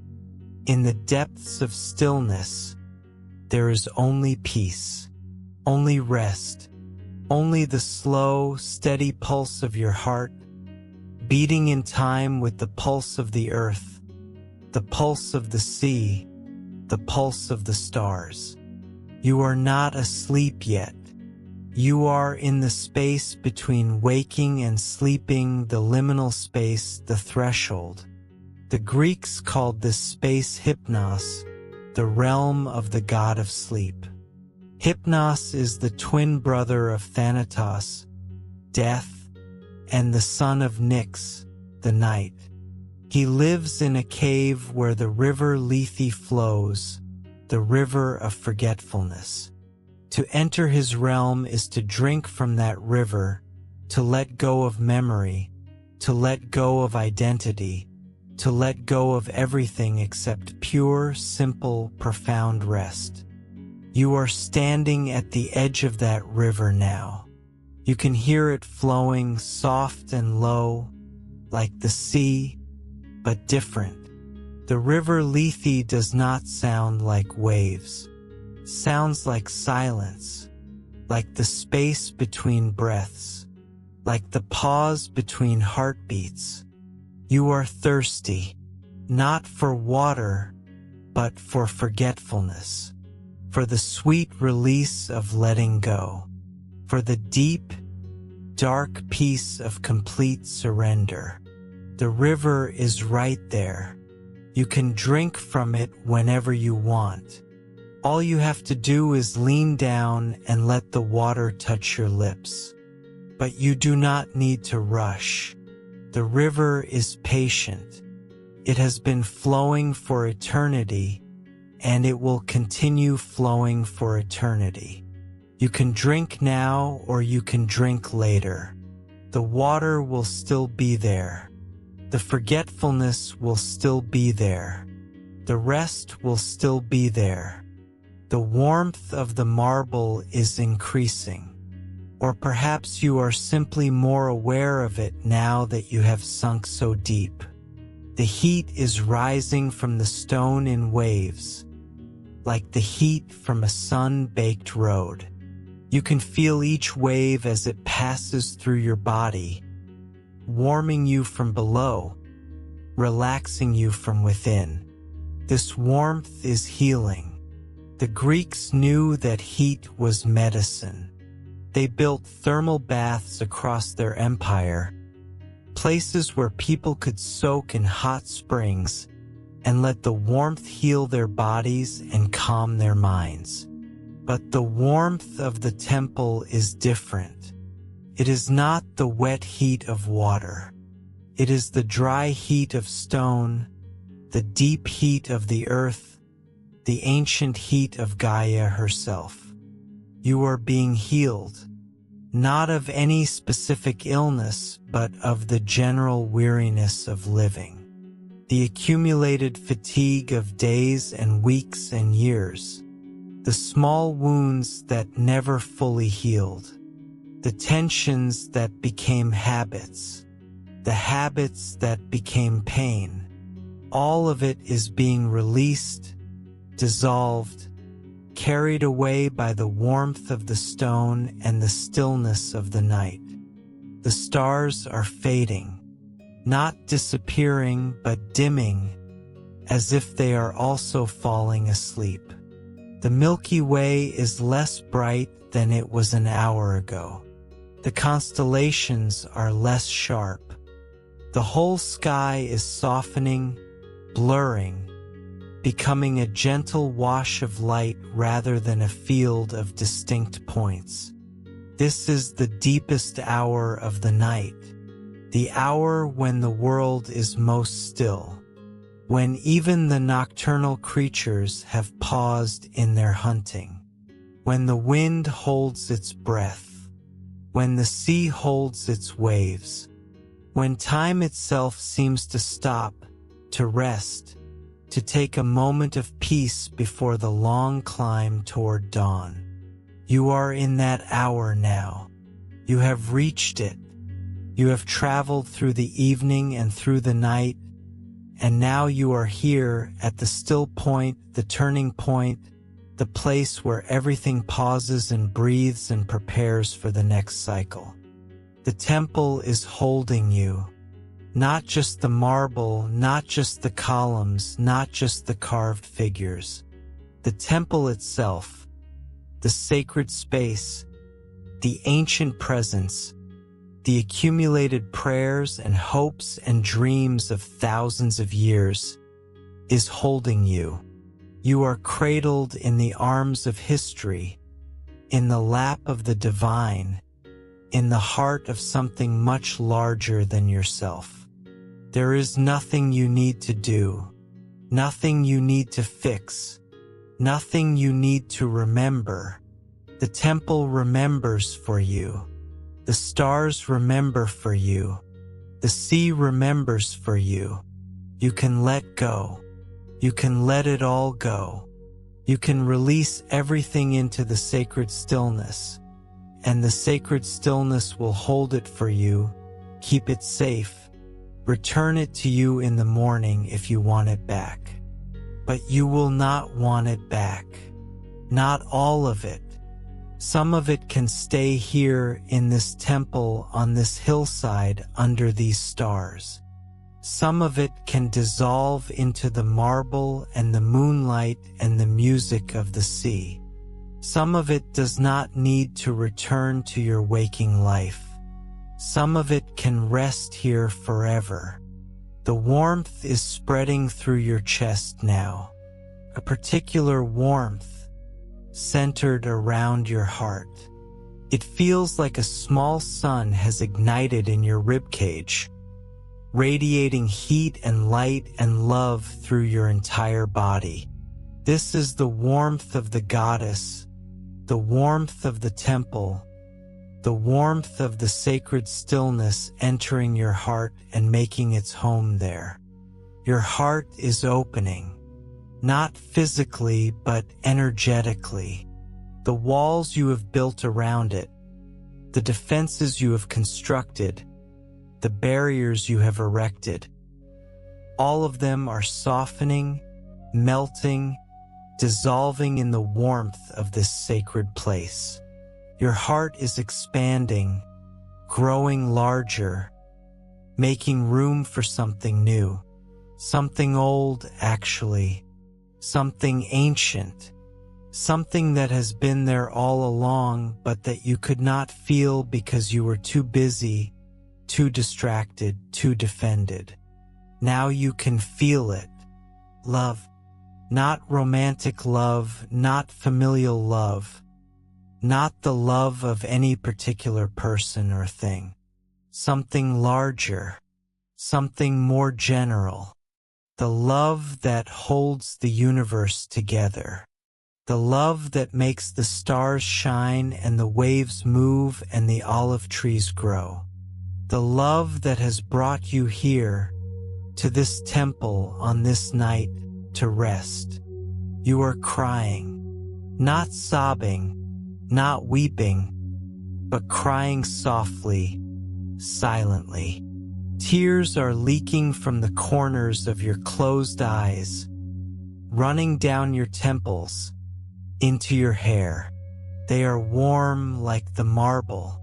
in the depths of stillness, there is only peace, only rest, only the slow, steady pulse of your heart, beating in time with the pulse of the earth, the pulse of the sea, the pulse of the stars. You are not asleep yet. You are in the space between waking and sleeping, the liminal space, the threshold. The Greeks called this space hypnos, the realm of the god of sleep. Hypnos is the twin brother of Thanatos, death, and the son of Nyx, the night. He lives in a cave where the river Lethe flows, the river of forgetfulness. To enter his realm is to drink from that river, to let go of memory, to let go of identity, to let go of everything except pure, simple, profound rest. You are standing at the edge of that river now. You can hear it flowing soft and low, like the sea, but different. The river Lethe does not sound like waves. It sounds like silence, like the space between breaths, like the pause between heartbeats. You are thirsty, not for water, but for forgetfulness, for the sweet release of letting go, for the deep, dark peace of complete surrender. The river is right there. You can drink from it whenever you want. All you have to do is lean down and let the water touch your lips. But you do not need to rush. The river is patient. It has been flowing for eternity, and it will continue flowing for eternity. You can drink now or you can drink later. The water will still be there. The forgetfulness will still be there. The rest will still be there. The warmth of the marble is increasing. Or perhaps you are simply more aware of it now that you have sunk so deep. The heat is rising from the stone in waves, like the heat from a sun-baked road. You can feel each wave as it passes through your body, warming you from below, relaxing you from within. This warmth is healing. The Greeks knew that heat was medicine. They built thermal baths across their empire, places where people could soak in hot springs and let the warmth heal their bodies and calm their minds. But the warmth of the temple is different. It is not the wet heat of water. It is the dry heat of stone, the deep heat of the earth, the ancient heat of Gaia herself. You are being healed, not of any specific illness, but of the general weariness of living, the accumulated fatigue of days and weeks and years, the small wounds that never fully healed, the tensions that became habits, the habits that became pain. All of it is being released, dissolved, carried away by the warmth of the stone and the stillness of the night. The stars are fading, not disappearing but dimming, as if they are also falling asleep. The Milky Way is less bright than it was an hour ago. The constellations are less sharp. The whole sky is softening, blurring, becoming a gentle wash of light rather than a field of distinct points. This is the deepest hour of the night, the hour when the world is most still, when even the nocturnal creatures have paused in their hunting, when the wind holds its breath, when the sea holds its waves, when time itself seems to stop, to rest, to take a moment of peace before the long climb toward dawn. You are in that hour now. You have reached it. You have traveled through the evening and through the night, and now you are here at the still point, the turning point, the place where everything pauses and breathes and prepares for the next cycle. The temple is holding you. Not just the marble, not just the columns, not just the carved figures. The temple itself, the sacred space, the ancient presence, the accumulated prayers and hopes and dreams of thousands of years, is holding you. You are cradled in the arms of history, in the lap of the divine, in the heart of something much larger than yourself. There is nothing you need to do, nothing you need to fix, nothing you need to remember. The temple remembers for you. The stars remember for you. The sea remembers for you. You can let go. You can let it all go. You can release everything into the sacred stillness, and the sacred stillness will hold it for you, keep it safe. Return it to you in the morning if you want it back. But you will not want it back. Not all of it. Some of it can stay here in this temple on this hillside under these stars. Some of it can dissolve into the marble and the moonlight and the music of the sea. Some of it does not need to return to your waking life. Some of it can rest here forever. The warmth is spreading through your chest now, a particular warmth centered around your heart. It feels like a small sun has ignited in your ribcage, radiating heat and light and love through your entire body. This is the warmth of the goddess, the warmth of the temple, the warmth of the sacred stillness entering your heart and making its home there. Your heart is opening, not physically but energetically. The walls you have built around it, the defenses you have constructed, the barriers you have erected, all of them are softening, melting, dissolving in the warmth of this sacred place. Your heart is expanding, growing larger, making room for something new, something old actually, something ancient, something that has been there all along but that you could not feel because you were too busy, too distracted, too defended. Now you can feel it. Love. Not romantic love, not familial love, not the love of any particular person or thing. Something larger, something more general. The love that holds the universe together. The love that makes the stars shine and the waves move and the olive trees grow. The love that has brought you here, to this temple on this night, to rest. You are crying, not sobbing, not weeping, but crying softly, silently. Tears are leaking from the corners of your closed eyes, running down your temples, into your hair. They are warm like the marble.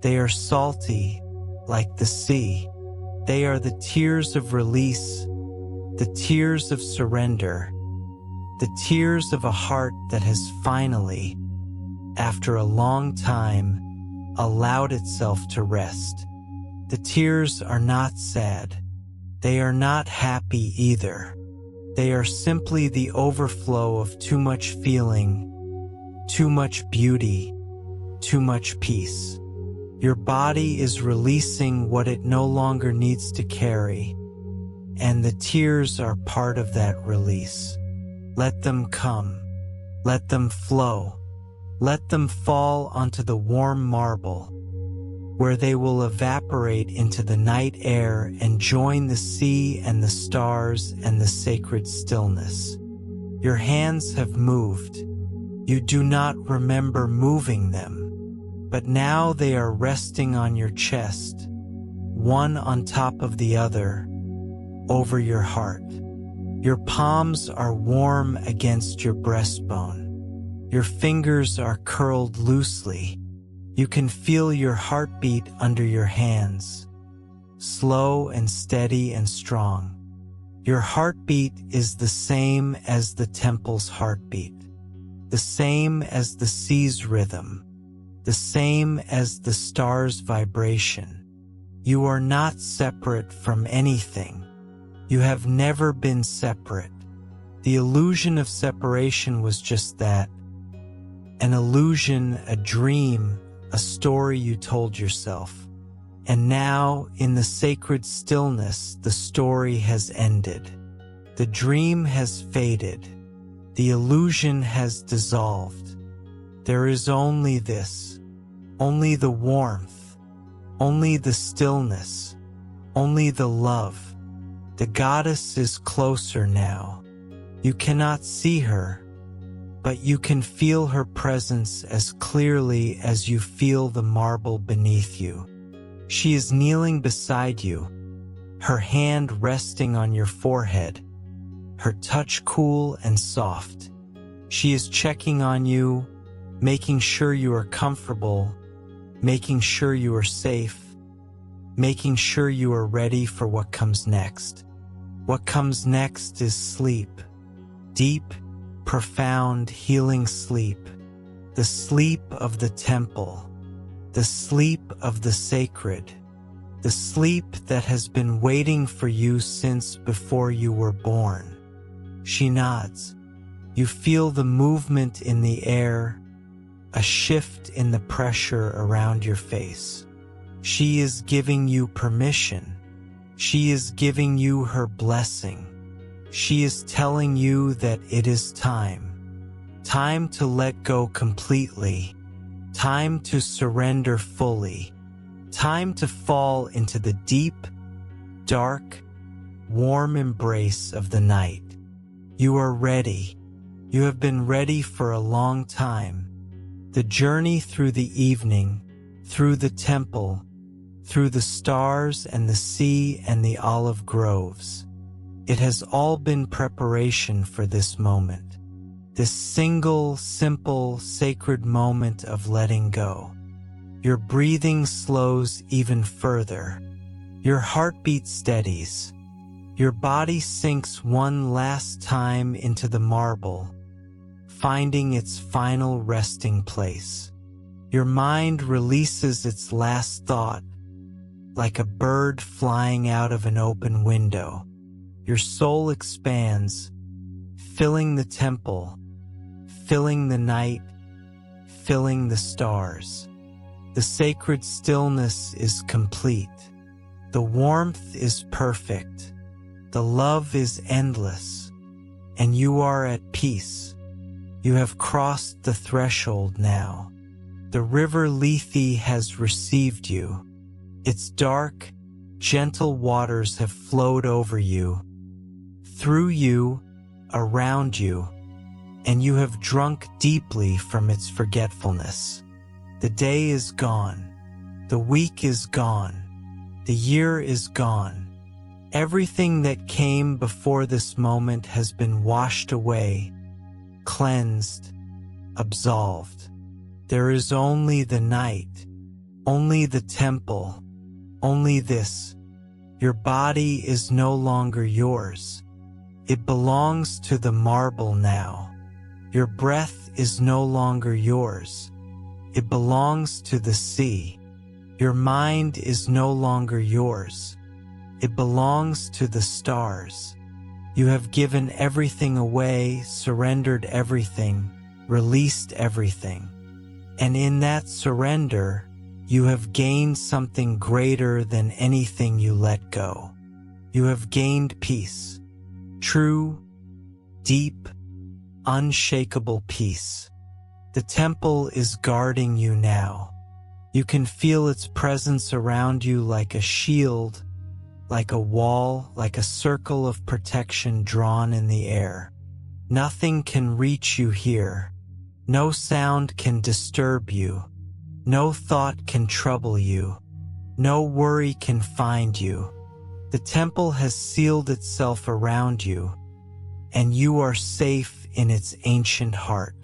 They are salty like the sea. They are the tears of release, the tears of surrender, the tears of a heart that has finally, after a long time, allowed itself to rest. The tears are not sad. They are not happy either. They are simply the overflow of too much feeling, too much beauty, too much peace. Your body is releasing what it no longer needs to carry, and the tears are part of that release. Let them come. Let them flow. Let them fall onto the warm marble, where they will evaporate into the night air and join the sea and the stars and the sacred stillness. Your hands have moved. You do not remember moving them, but now they are resting on your chest, one on top of the other, over your heart. Your palms are warm against your breastbone. Your fingers are curled loosely. You can feel your heartbeat under your hands, slow and steady and strong. Your heartbeat is the same as the temple's heartbeat, the same as the sea's rhythm, the same as the star's vibration. You are not separate from anything. You have never been separate. The illusion of separation was just that, an illusion, a dream, a story you told yourself. And now, in the sacred stillness, the story has ended. The dream has faded. The illusion has dissolved. There is only this, only the warmth, only the stillness, only the love. The goddess is closer now. You cannot see her, but you can feel her presence as clearly as you feel the marble beneath you. She is kneeling beside you, her hand resting on your forehead, her touch cool and soft. She is checking on you, making sure you are comfortable, making sure you are safe, making sure you are ready for what comes next. What comes next is sleep. Deep, profound, healing sleep. The sleep of the temple. The sleep of the sacred. The sleep that has been waiting for you since before you were born. She nods. You feel the movement in the air, a shift in the pressure around your face. She is giving you permission. She is giving you her blessing. She is telling you that it is time. Time to let go completely. Time to surrender fully. Time to fall into the deep, dark, warm embrace of the night. You are ready. You have been ready for a long time. The journey through the evening, through the temple, through the stars and the sea and the olive groves. It has all been preparation for this moment. This single, simple, sacred moment of letting go. Your breathing slows even further. Your heartbeat steadies. Your body sinks one last time into the marble, finding its final resting place. Your mind releases its last thought, like a bird flying out of an open window. Your soul expands, filling the temple, filling the night, filling the stars. The sacred stillness is complete. The warmth is perfect. The love is endless, and you are at peace. You have crossed the threshold now. The river Lethe has received you. Its dark, gentle waters have flowed over you, through you, around you, and you have drunk deeply from its forgetfulness. The day is gone. The week is gone. The year is gone. Everything that came before this moment has been washed away, cleansed, absolved. There is only the night, only the temple, only this. Your body is no longer yours. It belongs to the marble now. Your breath is no longer yours. It belongs to the sea. Your mind is no longer yours. It belongs to the stars. You have given everything away, surrendered everything, released everything. And in that surrender, you have gained something greater than anything you let go. You have gained peace. True, deep, unshakable peace. The temple is guarding you now. You can feel its presence around you like a shield, like a wall, like a circle of protection drawn in the air. Nothing can reach you here. No sound can disturb you. No thought can trouble you. No worry can find you. The temple has sealed itself around you, and you are safe in its ancient heart.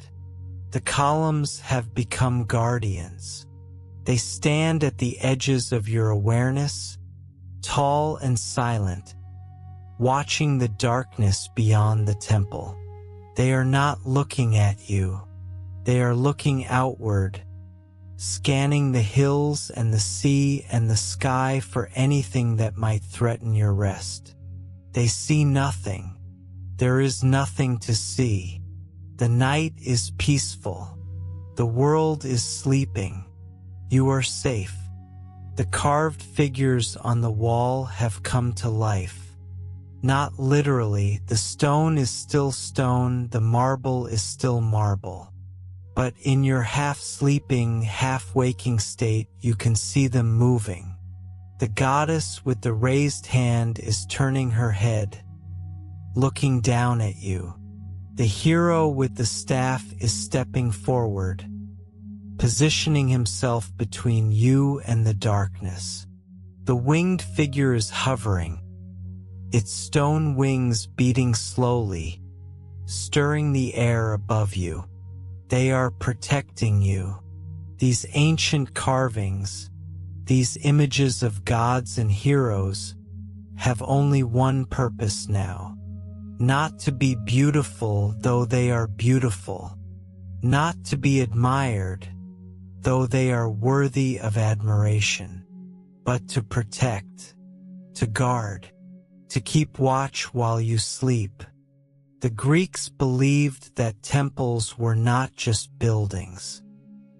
The columns have become guardians. They stand at the edges of your awareness, tall and silent, watching the darkness beyond the temple. They are not looking at you. They are looking outward, scanning the hills and the sea and the sky for anything that might threaten your rest. They see nothing. There is nothing to see. The night is peaceful. The world is sleeping. You are safe. The carved figures on the wall have come to life. Not literally, the stone is still stone, the marble is still marble. But in your half-sleeping, half-waking state, you can see them moving. The goddess with the raised hand is turning her head, looking down at you. The hero with the staff is stepping forward, positioning himself between you and the darkness. The winged figure is hovering, its stone wings beating slowly, stirring the air above you. They are protecting you. These ancient carvings, These images of gods and heroes have only one purpose now. Not to be beautiful, though they are beautiful. Not to be admired, though they are worthy of admiration. But to protect, to guard, to keep watch while you sleep. The Greeks believed that temples were not just buildings.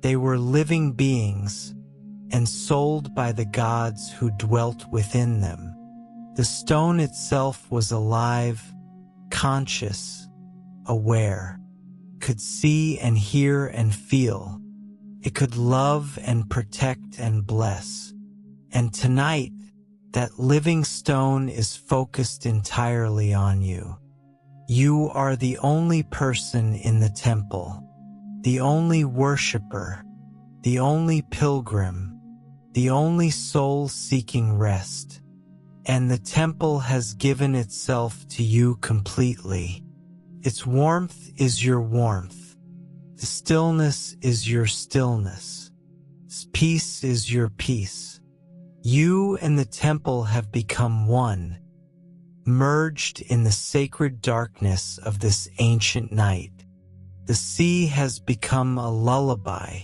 They were living beings, ensouled by the gods who dwelt within them. The stone itself was alive, conscious, aware, could see and hear and feel. It could love and protect and bless. And tonight, that living stone is focused entirely on you. You are the only person in the temple, the only worshiper, the only pilgrim, the only soul seeking rest. And the temple has given itself to you completely. Its warmth is your warmth. The stillness is your stillness. Its peace is your peace. You and the temple have become one, merged in the sacred darkness of this ancient night. The sea has become a lullaby.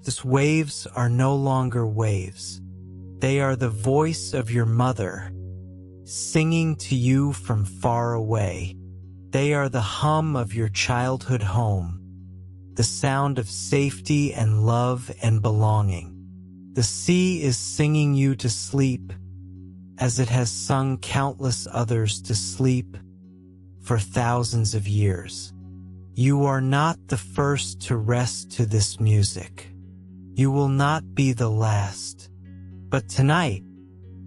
Its waves are no longer waves. They are the voice of your mother, singing to you from far away. They are the hum of your childhood home, the sound of safety and love and belonging. The sea is singing you to sleep, as it has sung countless others to sleep for thousands of years. You are not the first to rest to this music. You will not be the last. But tonight,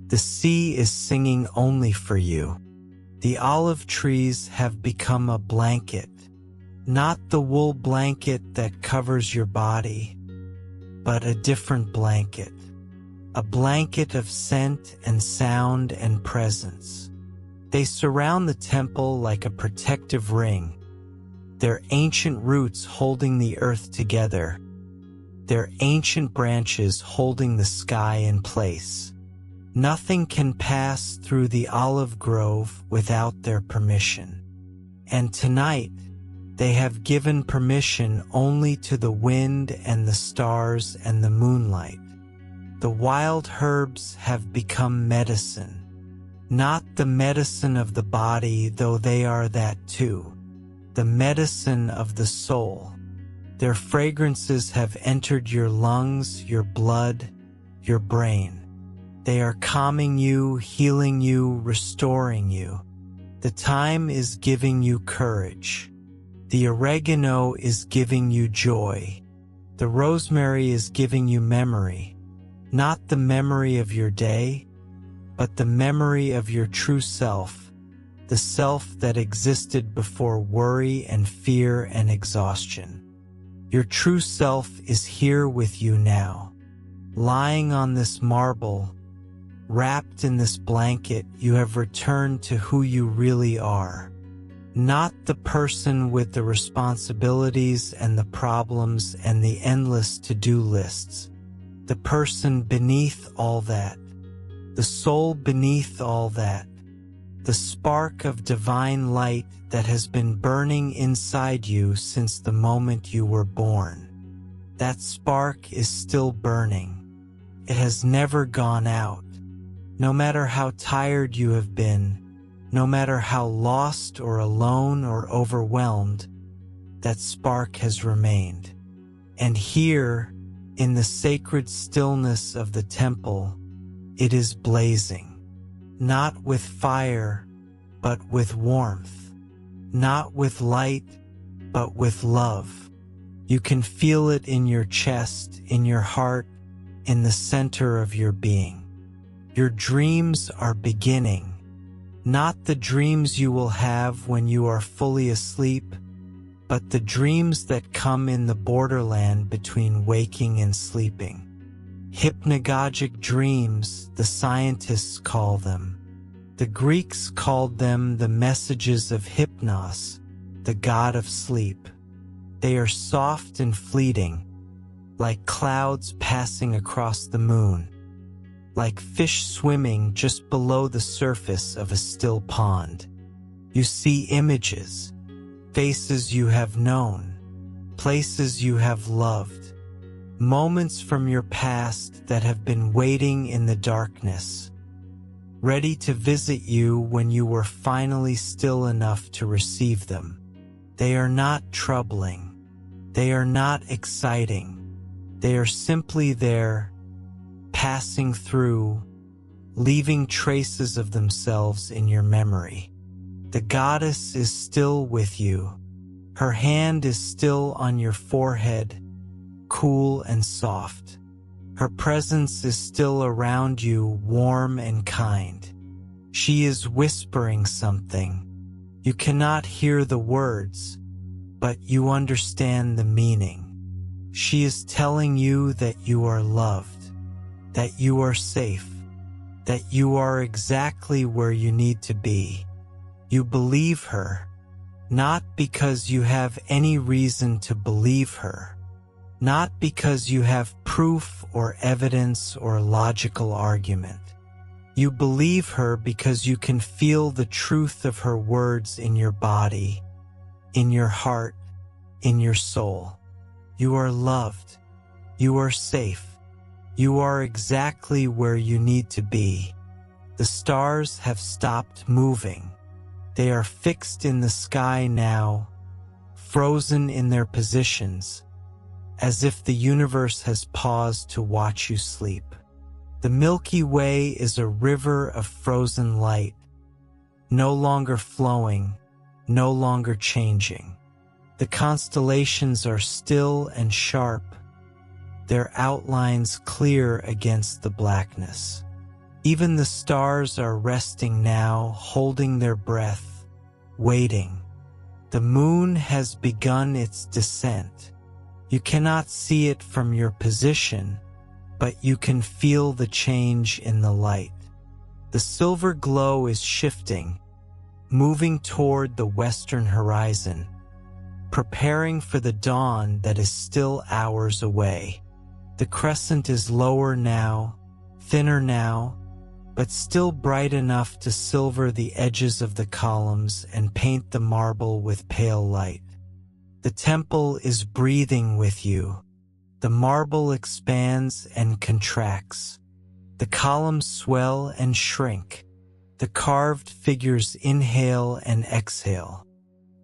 the sea is singing only for you. The olive trees have become a blanket, not the wool blanket that covers your body, but a different blanket. A blanket of scent and sound and presence. They surround the temple like a protective ring, their ancient roots holding the earth together, their ancient branches holding the sky in place. Nothing can pass through the olive grove without their permission. And tonight, they have given permission only to the wind and the stars and the moonlight. The wild herbs have become medicine, not the medicine of the body, though they are that too, the medicine of the soul. Their fragrances have entered your lungs, your blood, your brain. They are calming you, healing you, restoring you. The thyme is giving you courage. The oregano is giving you joy. The rosemary is giving you memory. Not the memory of your day, but the memory of your true self, the self that existed before worry and fear and exhaustion. Your true self is here with you now, lying on this marble, wrapped in this blanket. You have returned to who you really are, not the person with the responsibilities and the problems and the endless to-do lists. The person beneath all that, the soul beneath all that, the spark of divine light that has been burning inside you since the moment you were born. That spark is still burning. It has never gone out. No matter how tired you have been, no matter how lost or alone or overwhelmed, that spark has remained. And here, in the sacred stillness of the temple, it is blazing, not with fire, but with warmth, not with light, but with love. You can feel it in your chest, in your heart, in the center of your being. Your dreams are beginning, not the dreams you will have when you are fully asleep, but the dreams that come in the borderland between waking and sleeping. Hypnagogic dreams, the scientists call them. The Greeks called them the messages of Hypnos, the god of sleep. They are soft and fleeting, like clouds passing across the moon. like fish swimming just below the surface of a still pond. You see images, faces you have known, places you have loved, moments from your past that have been waiting in the darkness, ready to visit you when you were finally still enough to receive them. They are not troubling. They are not exciting. They are simply there, passing through, leaving traces of themselves in your memory. The goddess is still with you. Her hand is still on your forehead, cool and soft. Her presence is still around you, warm and kind. She is whispering something. You cannot hear the words, but you understand the meaning. She is telling you that you are loved, that you are safe, that you are exactly where you need to be. You believe her, not because you have any reason to believe her, not because you have proof or evidence or logical argument. You believe her because you can feel the truth of her words in your body, in your heart, in your soul. You are loved. You are safe. You are exactly where you need to be. The stars have stopped moving. They are fixed in the sky now, frozen in their positions, as if the universe has paused to watch you sleep. The Milky Way is a river of frozen light, no longer flowing, no longer changing. The constellations are still and sharp, their outlines clear against the blackness. Even the stars are resting now, holding their breath, waiting. The moon has begun its descent. You cannot see it from your position, but you can feel the change in the light. The silver glow is shifting, moving toward the western horizon, preparing for the dawn that is still hours away. The crescent is lower now, thinner now, but still bright enough to silver the edges of the columns and paint the marble with pale light. The temple is breathing with you. The marble expands and contracts. The columns swell and shrink. The carved figures inhale and exhale.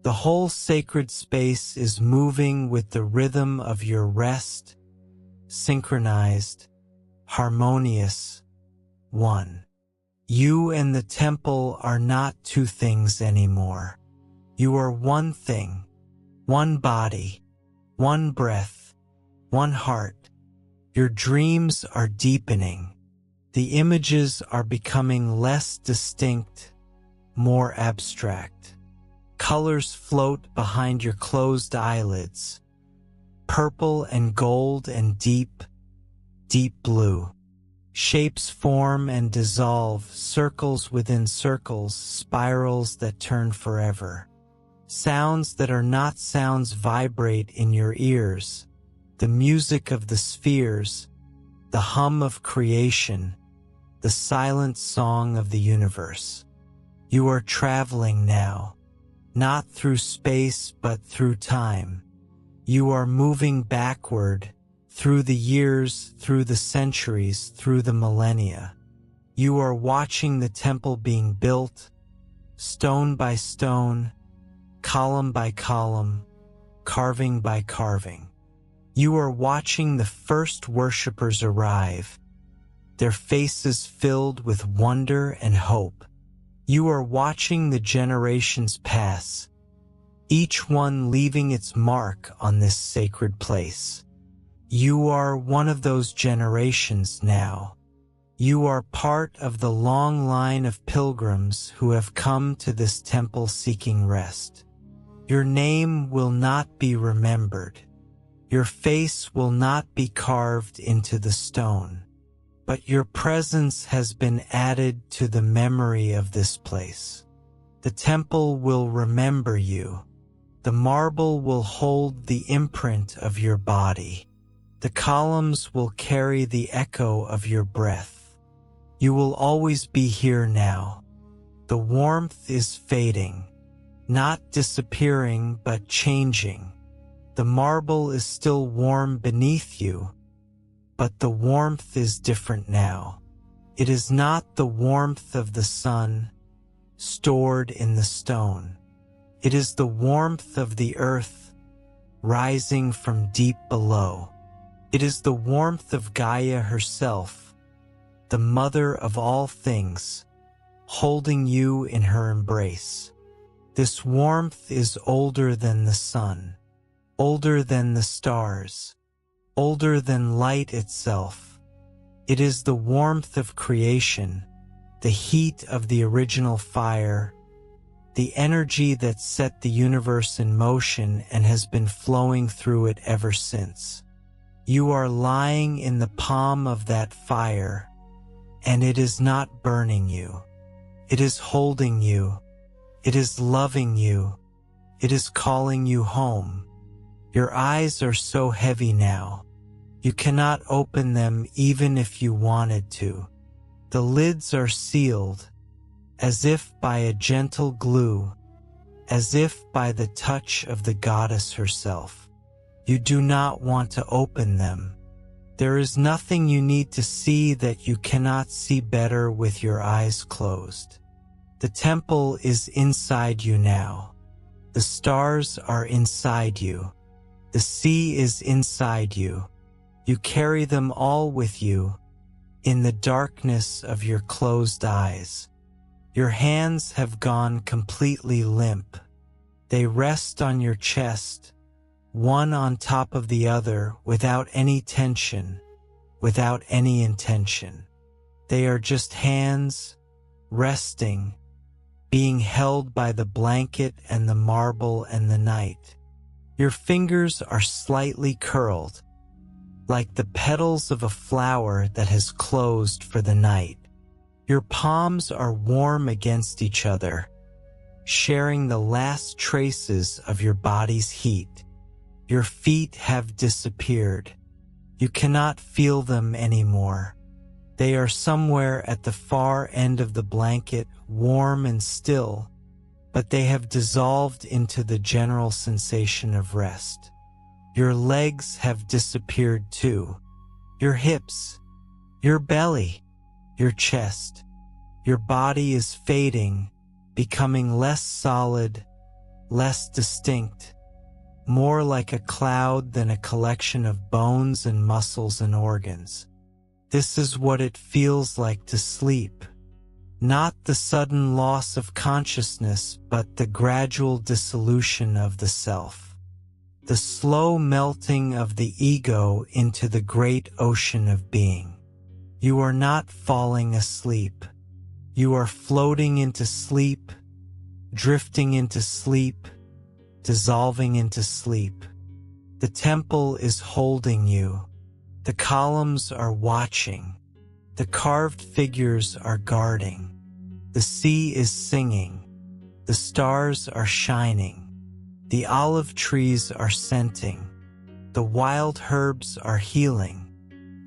The whole sacred space is moving with the rhythm of your rest, synchronized, harmonious, one. You and the temple are not two things anymore. You are one thing, one body, one breath, one heart. Your dreams are deepening. The images are becoming less distinct, more abstract. Colors float behind your closed eyelids, purple and gold and deep, deep blue. Shapes form and dissolve, circles within circles, spirals that turn forever. Sounds that are not sounds vibrate in your ears, the music of the spheres, the hum of creation, the silent song of the universe. You are traveling now, not through space but through time. You are moving backward, through the years, through the centuries, through the millennia. You are watching the temple being built, stone by stone, column by column, carving by carving. You are watching the first worshippers arrive, their faces filled with wonder and hope. You are watching the generations pass, each one leaving its mark on this sacred place. You are one of those generations now. You are part of the long line of pilgrims who have come to this temple seeking rest. Your name will not be remembered. Your face will not be carved into the stone. But your presence has been added to the memory of this place. The temple will remember you. The marble will hold the imprint of your body. The columns will carry the echo of your breath. You will always be here now. The warmth is fading, not disappearing but changing. The marble is still warm beneath you, but the warmth is different now. It is not the warmth of the sun stored in the stone. It is the warmth of the earth rising from deep below. It is the warmth of Gaia herself, the mother of all things, holding you in her embrace. This warmth is older than the sun, older than the stars, older than light itself. It is the warmth of creation, the heat of the original fire, the energy that set the universe in motion and has been flowing through it ever since. You are lying in the palm of that fire, and it is not burning you. It is holding you. It is loving you. It is calling you home. Your eyes are so heavy now. You cannot open them even if you wanted to. The lids are sealed, as if by a gentle glue, as if by the touch of the goddess herself. You do not want to open them. There is nothing you need to see that you cannot see better with your eyes closed. The temple is inside you now. The stars are inside you. The sea is inside you. You carry them all with you in the darkness of your closed eyes. Your hands have gone completely limp. They rest on your chest, one on top of the other without any tension, without any intention. They are just hands, resting, being held by the blanket and the marble and the night. Your fingers are slightly curled, like the petals of a flower that has closed for the night. Your palms are warm against each other, sharing the last traces of your body's heat. Your feet have disappeared. You cannot feel them anymore. They are somewhere at the far end of the blanket, warm and still, but they have dissolved into the general sensation of rest. Your legs have disappeared too. Your hips, your belly, your chest. Your body is fading, becoming less solid, less distinct, more like a cloud than a collection of bones and muscles and organs. This is what it feels like to sleep. Not the sudden loss of consciousness, but the gradual dissolution of the self. The slow melting of the ego into the great ocean of being. You are not falling asleep. You are floating into sleep, drifting into sleep, dissolving into sleep. The temple is holding you. The columns are watching. The carved figures are guarding. The sea is singing. The stars are shining. The olive trees are scenting. The wild herbs are healing.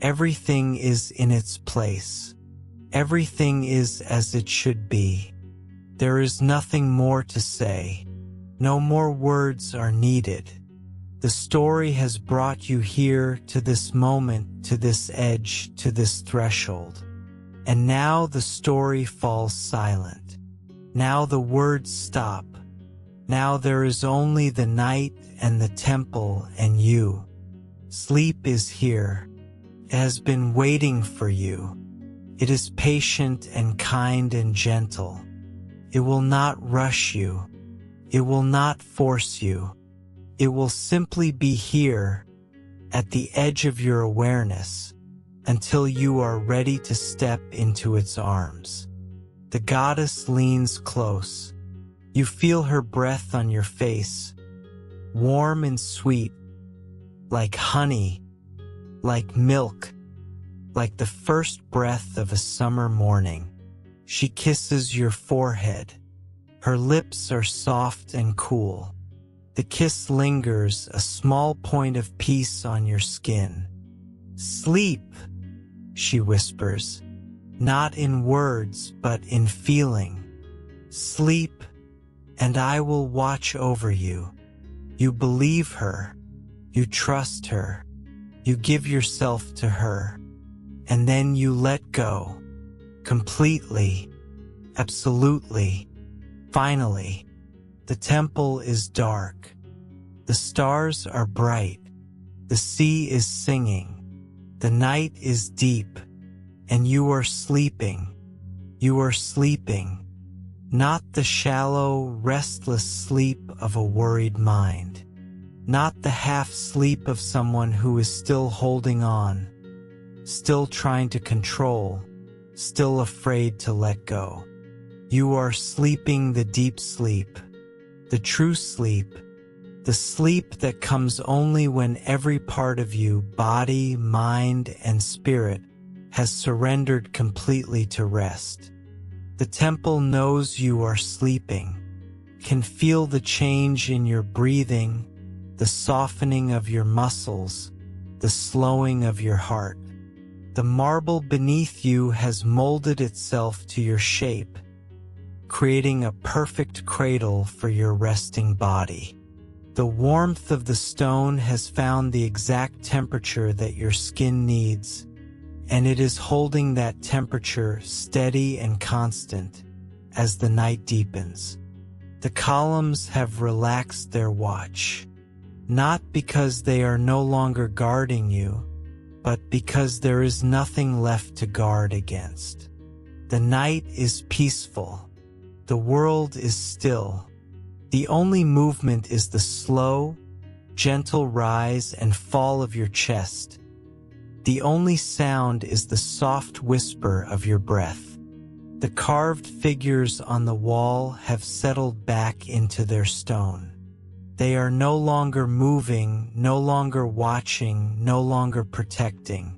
Everything is in its place. Everything is as it should be. There is nothing more to say. No more words are needed. The story has brought you here to this moment, to this edge, to this threshold. And now the story falls silent. Now the words stop. Now there is only the night and the temple and you. Sleep is here. It has been waiting for you. It is patient and kind and gentle. It will not rush you. It will not force you. It will simply be here, at the edge of your awareness, until you are ready to step into its arms. The goddess leans close. You feel her breath on your face, warm and sweet, like honey, like milk, like the first breath of a summer morning. She kisses your forehead. Her lips are soft and cool. The kiss lingers, a small point of peace on your skin. Sleep, she whispers. not in words but in feeling. Sleep, and I will watch over you. You believe her, you trust her, you give yourself to her, and then you let go. Completely, absolutely, finally. The temple is dark. The stars are bright. The sea is singing. The night is deep. And you are sleeping. You are sleeping. Not the shallow, restless sleep of a worried mind. Not the half-sleep of someone who is still holding on, still trying to control, still afraid to let go. You are sleeping the deep sleep, the true sleep, the sleep that comes only when every part of you, body, mind, and spirit, has surrendered completely to rest. The temple knows you are sleeping, can feel the change in your breathing, the softening of your muscles, the slowing of your heart. The marble beneath you has molded itself to your shape, creating a perfect cradle for your resting body. The warmth of the stone has found the exact temperature that your skin needs, and it is holding that temperature steady and constant as the night deepens. The columns have relaxed their watch, not because they are no longer guarding you, but because there is nothing left to guard against. The night is peaceful. The world is still. The only movement is the slow, gentle rise and fall of your chest. The only sound is the soft whisper of your breath. The carved figures on the wall have settled back into their stone. They are no longer moving, no longer watching, no longer protecting.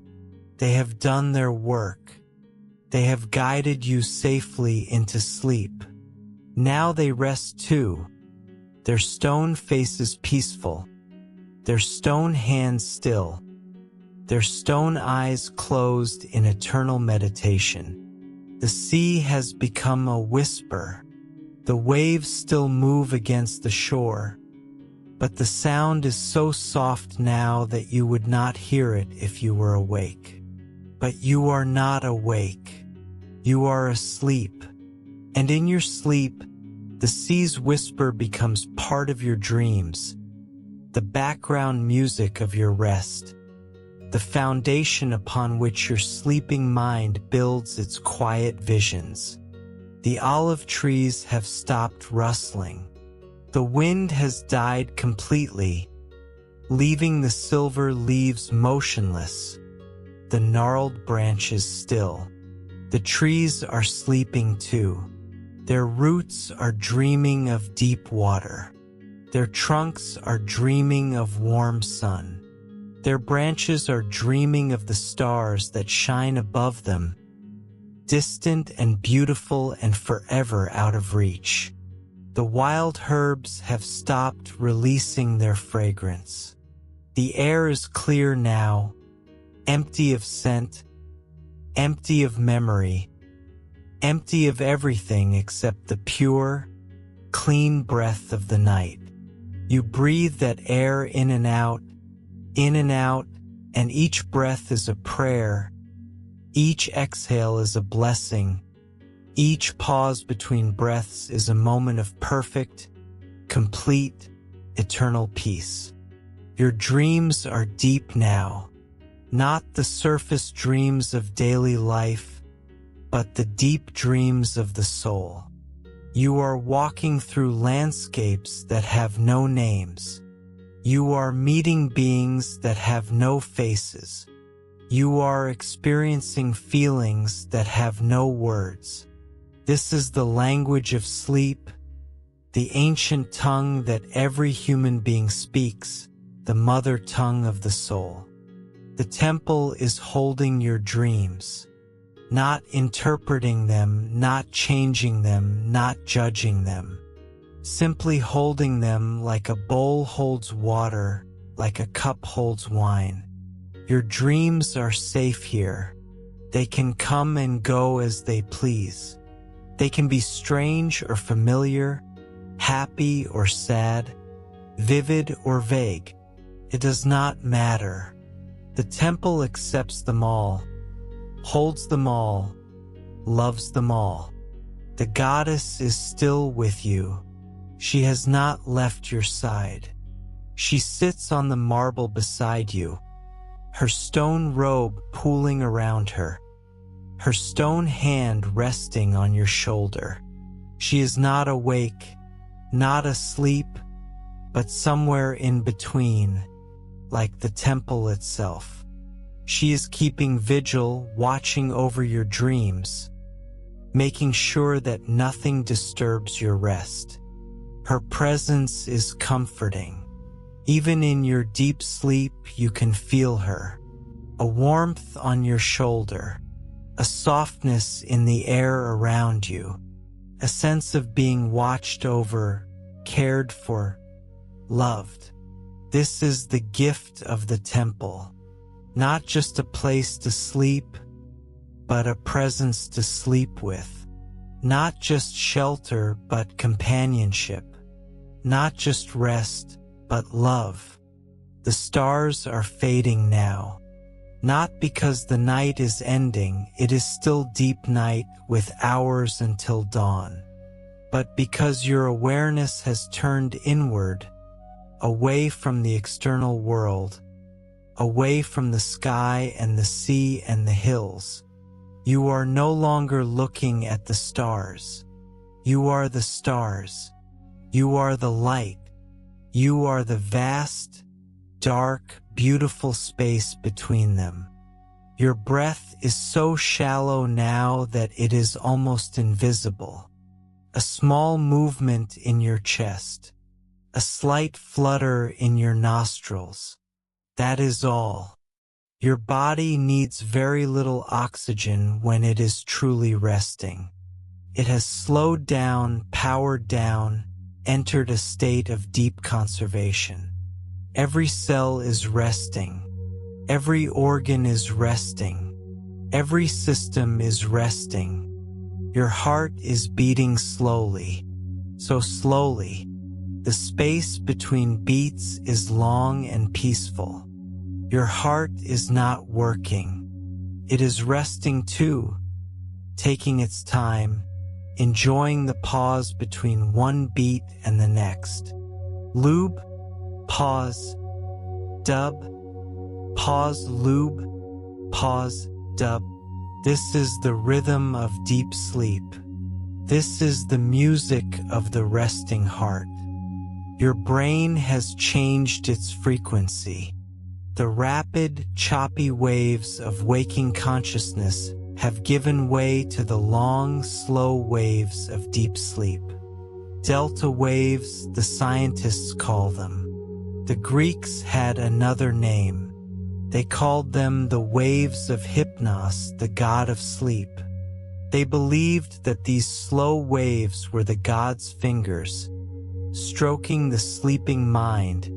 They have done their work. They have guided you safely into sleep. Now they rest too. Their stone faces peaceful, their stone hands still, their stone eyes closed in eternal meditation. The sea has become a whisper. The waves still move against the shore, but the sound is so soft now that you would not hear it if you were awake. But you are not awake. You are asleep. And in your sleep, the sea's whisper becomes part of your dreams, the background music of your rest, the foundation upon which your sleeping mind builds its quiet visions. The olive trees have stopped rustling. The wind has died completely, leaving the silver leaves motionless, the gnarled branches still. The trees are sleeping too. Their roots are dreaming of deep water. Their trunks are dreaming of warm sun. Their branches are dreaming of the stars that shine above them, distant and beautiful and forever out of reach. The wild herbs have stopped releasing their fragrance. The air is clear now, empty of scent, empty of memory, empty of everything except the pure, clean breath of the night. You breathe that air in and out, and each breath is a prayer. Each exhale is a blessing. Each pause between breaths is a moment of perfect, complete, eternal peace. Your dreams are deep now, not the surface dreams of daily life, but the deep dreams of the soul. You are walking through landscapes that have no names. You are meeting beings that have no faces. You are experiencing feelings that have no words. This is the language of sleep, the ancient tongue that every human being speaks, the mother tongue of the soul. The temple is holding your dreams, not interpreting them, not changing them, not judging them, simply holding them like a bowl holds water, like a cup holds wine. Your dreams are safe here. They can come and go as they please. They can be strange or familiar, happy or sad, vivid or vague. It does not matter. The temple accepts them all, holds them all, loves them all. The goddess is still with you. She has not left your side. She sits on the marble beside you, her stone robe pooling around her, her stone hand resting on your shoulder. She is not awake, not asleep, but somewhere in between, like the temple itself. She is keeping vigil, watching over your dreams, making sure that nothing disturbs your rest. Her presence is comforting. Even in your deep sleep, you can feel her. A warmth on your shoulder, a softness in the air around you, a sense of being watched over, cared for, loved. This is the gift of the temple. Not just a place to sleep, but a presence to sleep with. Not just shelter, but companionship. Not just rest, but love. The stars are fading now. Not because the night is ending, it is still deep night with hours until dawn, but because your awareness has turned inward, away from the external world, away from the sky and the sea and the hills. You are no longer looking at the stars. You are the stars. You are the light. You are the vast, dark, beautiful space between them. Your breath is so shallow now that it is almost invisible. A small movement in your chest, a slight flutter in your nostrils. That is all. Your body needs very little oxygen when it is truly resting. It has slowed down, powered down, entered a state of deep conservation. Every cell is resting. Every organ is resting. Every system is resting. Your heart is beating slowly, so slowly. The space between beats is long and peaceful. Your heart is not working. It is resting too, taking its time, enjoying the pause between one beat and the next. Lube, pause, dub, pause, lube, pause, dub. This is the rhythm of deep sleep. This is the music of the resting heart. Your brain has changed its frequency. The rapid, choppy waves of waking consciousness have given way to the long, slow waves of deep sleep. Delta waves, the scientists call them. The Greeks had another name. They called them the waves of Hypnos, the god of sleep. They believed that these slow waves were the god's fingers, stroking the sleeping mind,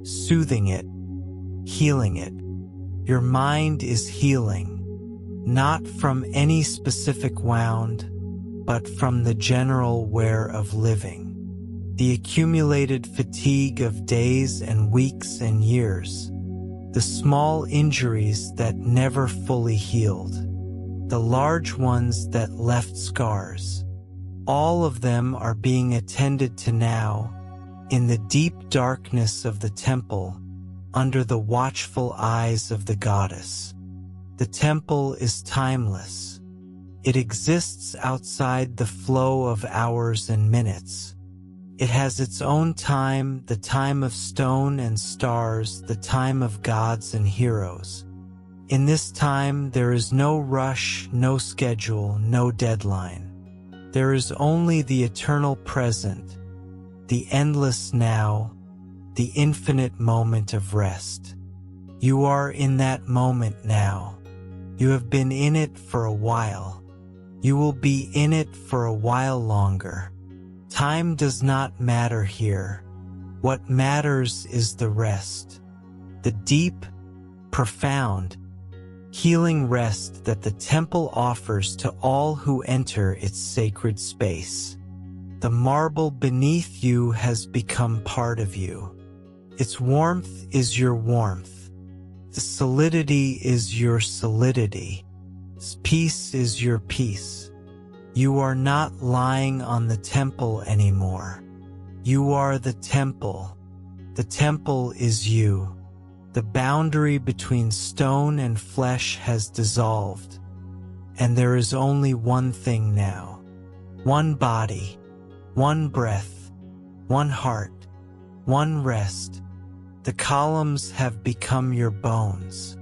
soothing it, healing it. Your mind is healing, not from any specific wound, but from the general wear of living, the accumulated fatigue of days and weeks and years, the small injuries that never fully healed, the large ones that left scars. All of them are being attended to now, in the deep darkness of the temple, under the watchful eyes of the goddess. The temple is timeless. It exists outside the flow of hours and minutes. It has its own time, the time of stone and stars, the time of gods and heroes. In this time, there is no rush, no schedule, no deadline. There is only the eternal present, the endless now, the infinite moment of rest. You are in that moment now. You have been in it for a while. You will be in it for a while longer. Time does not matter here. What matters is the rest. The deep, profound, healing rest that the temple offers to all who enter its sacred space. The marble beneath you has become part of you. Its warmth is your warmth. The solidity is your solidity. Its peace is your peace. You are not lying on the temple anymore. You are the temple. The temple is you. The boundary between stone and flesh has dissolved, and there is only one thing now. One body, one breath, one heart, one rest. The columns have become your bones,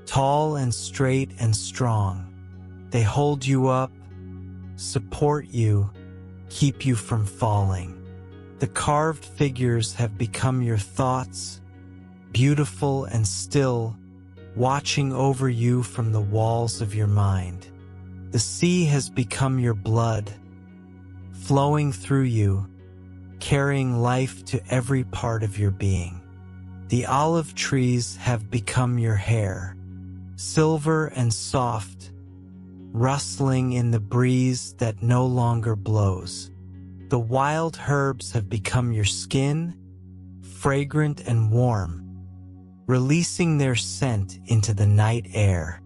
tall and straight and strong. They hold you up, support you, keep you from falling. The carved figures have become your thoughts, beautiful and still, watching over you from the walls of your mind. The sea has become your blood, flowing through you, carrying life to every part of your being. The olive trees have become your hair, silver and soft, rustling in the breeze that no longer blows. The wild herbs have become your skin, fragrant and warm, releasing their scent into the night air.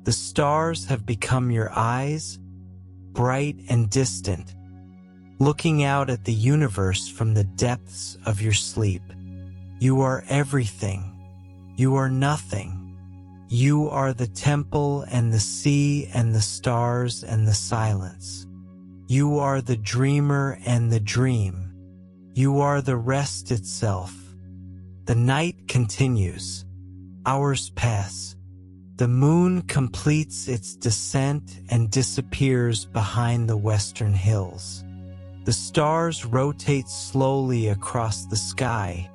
The stars have become your eyes, bright and distant, looking out at the universe from the depths of your sleep. You are everything. You are nothing. You are the temple and the sea and the stars and the silence. You are the dreamer and the dream. You are the rest itself. The night continues. Hours pass. The moon completes its descent and disappears behind the western hills. The stars rotate slowly across the sky,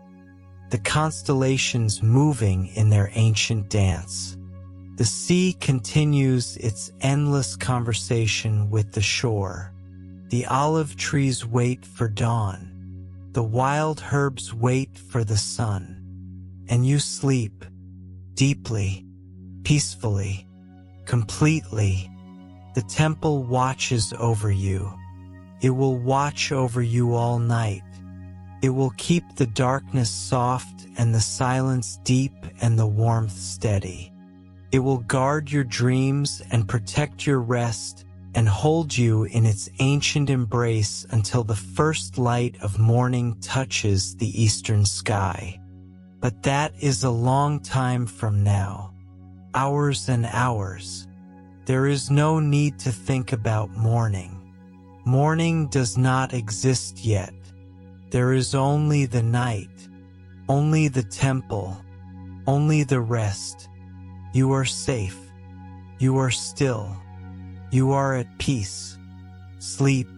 the constellations moving in their ancient dance. The sea continues its endless conversation with the shore. The olive trees wait for dawn. The wild herbs wait for the sun. And you sleep, deeply, peacefully, completely. The temple watches over you. It will watch over you all night. It will keep the darkness soft and the silence deep and the warmth steady. It will guard your dreams and protect your rest and hold you in its ancient embrace until the first light of morning touches the eastern sky. But that is a long time from now. Hours and hours. There is no need to think about morning. Morning does not exist yet. There is only the night, only the temple, only the rest. You are safe. You are still. You are at peace. Sleep,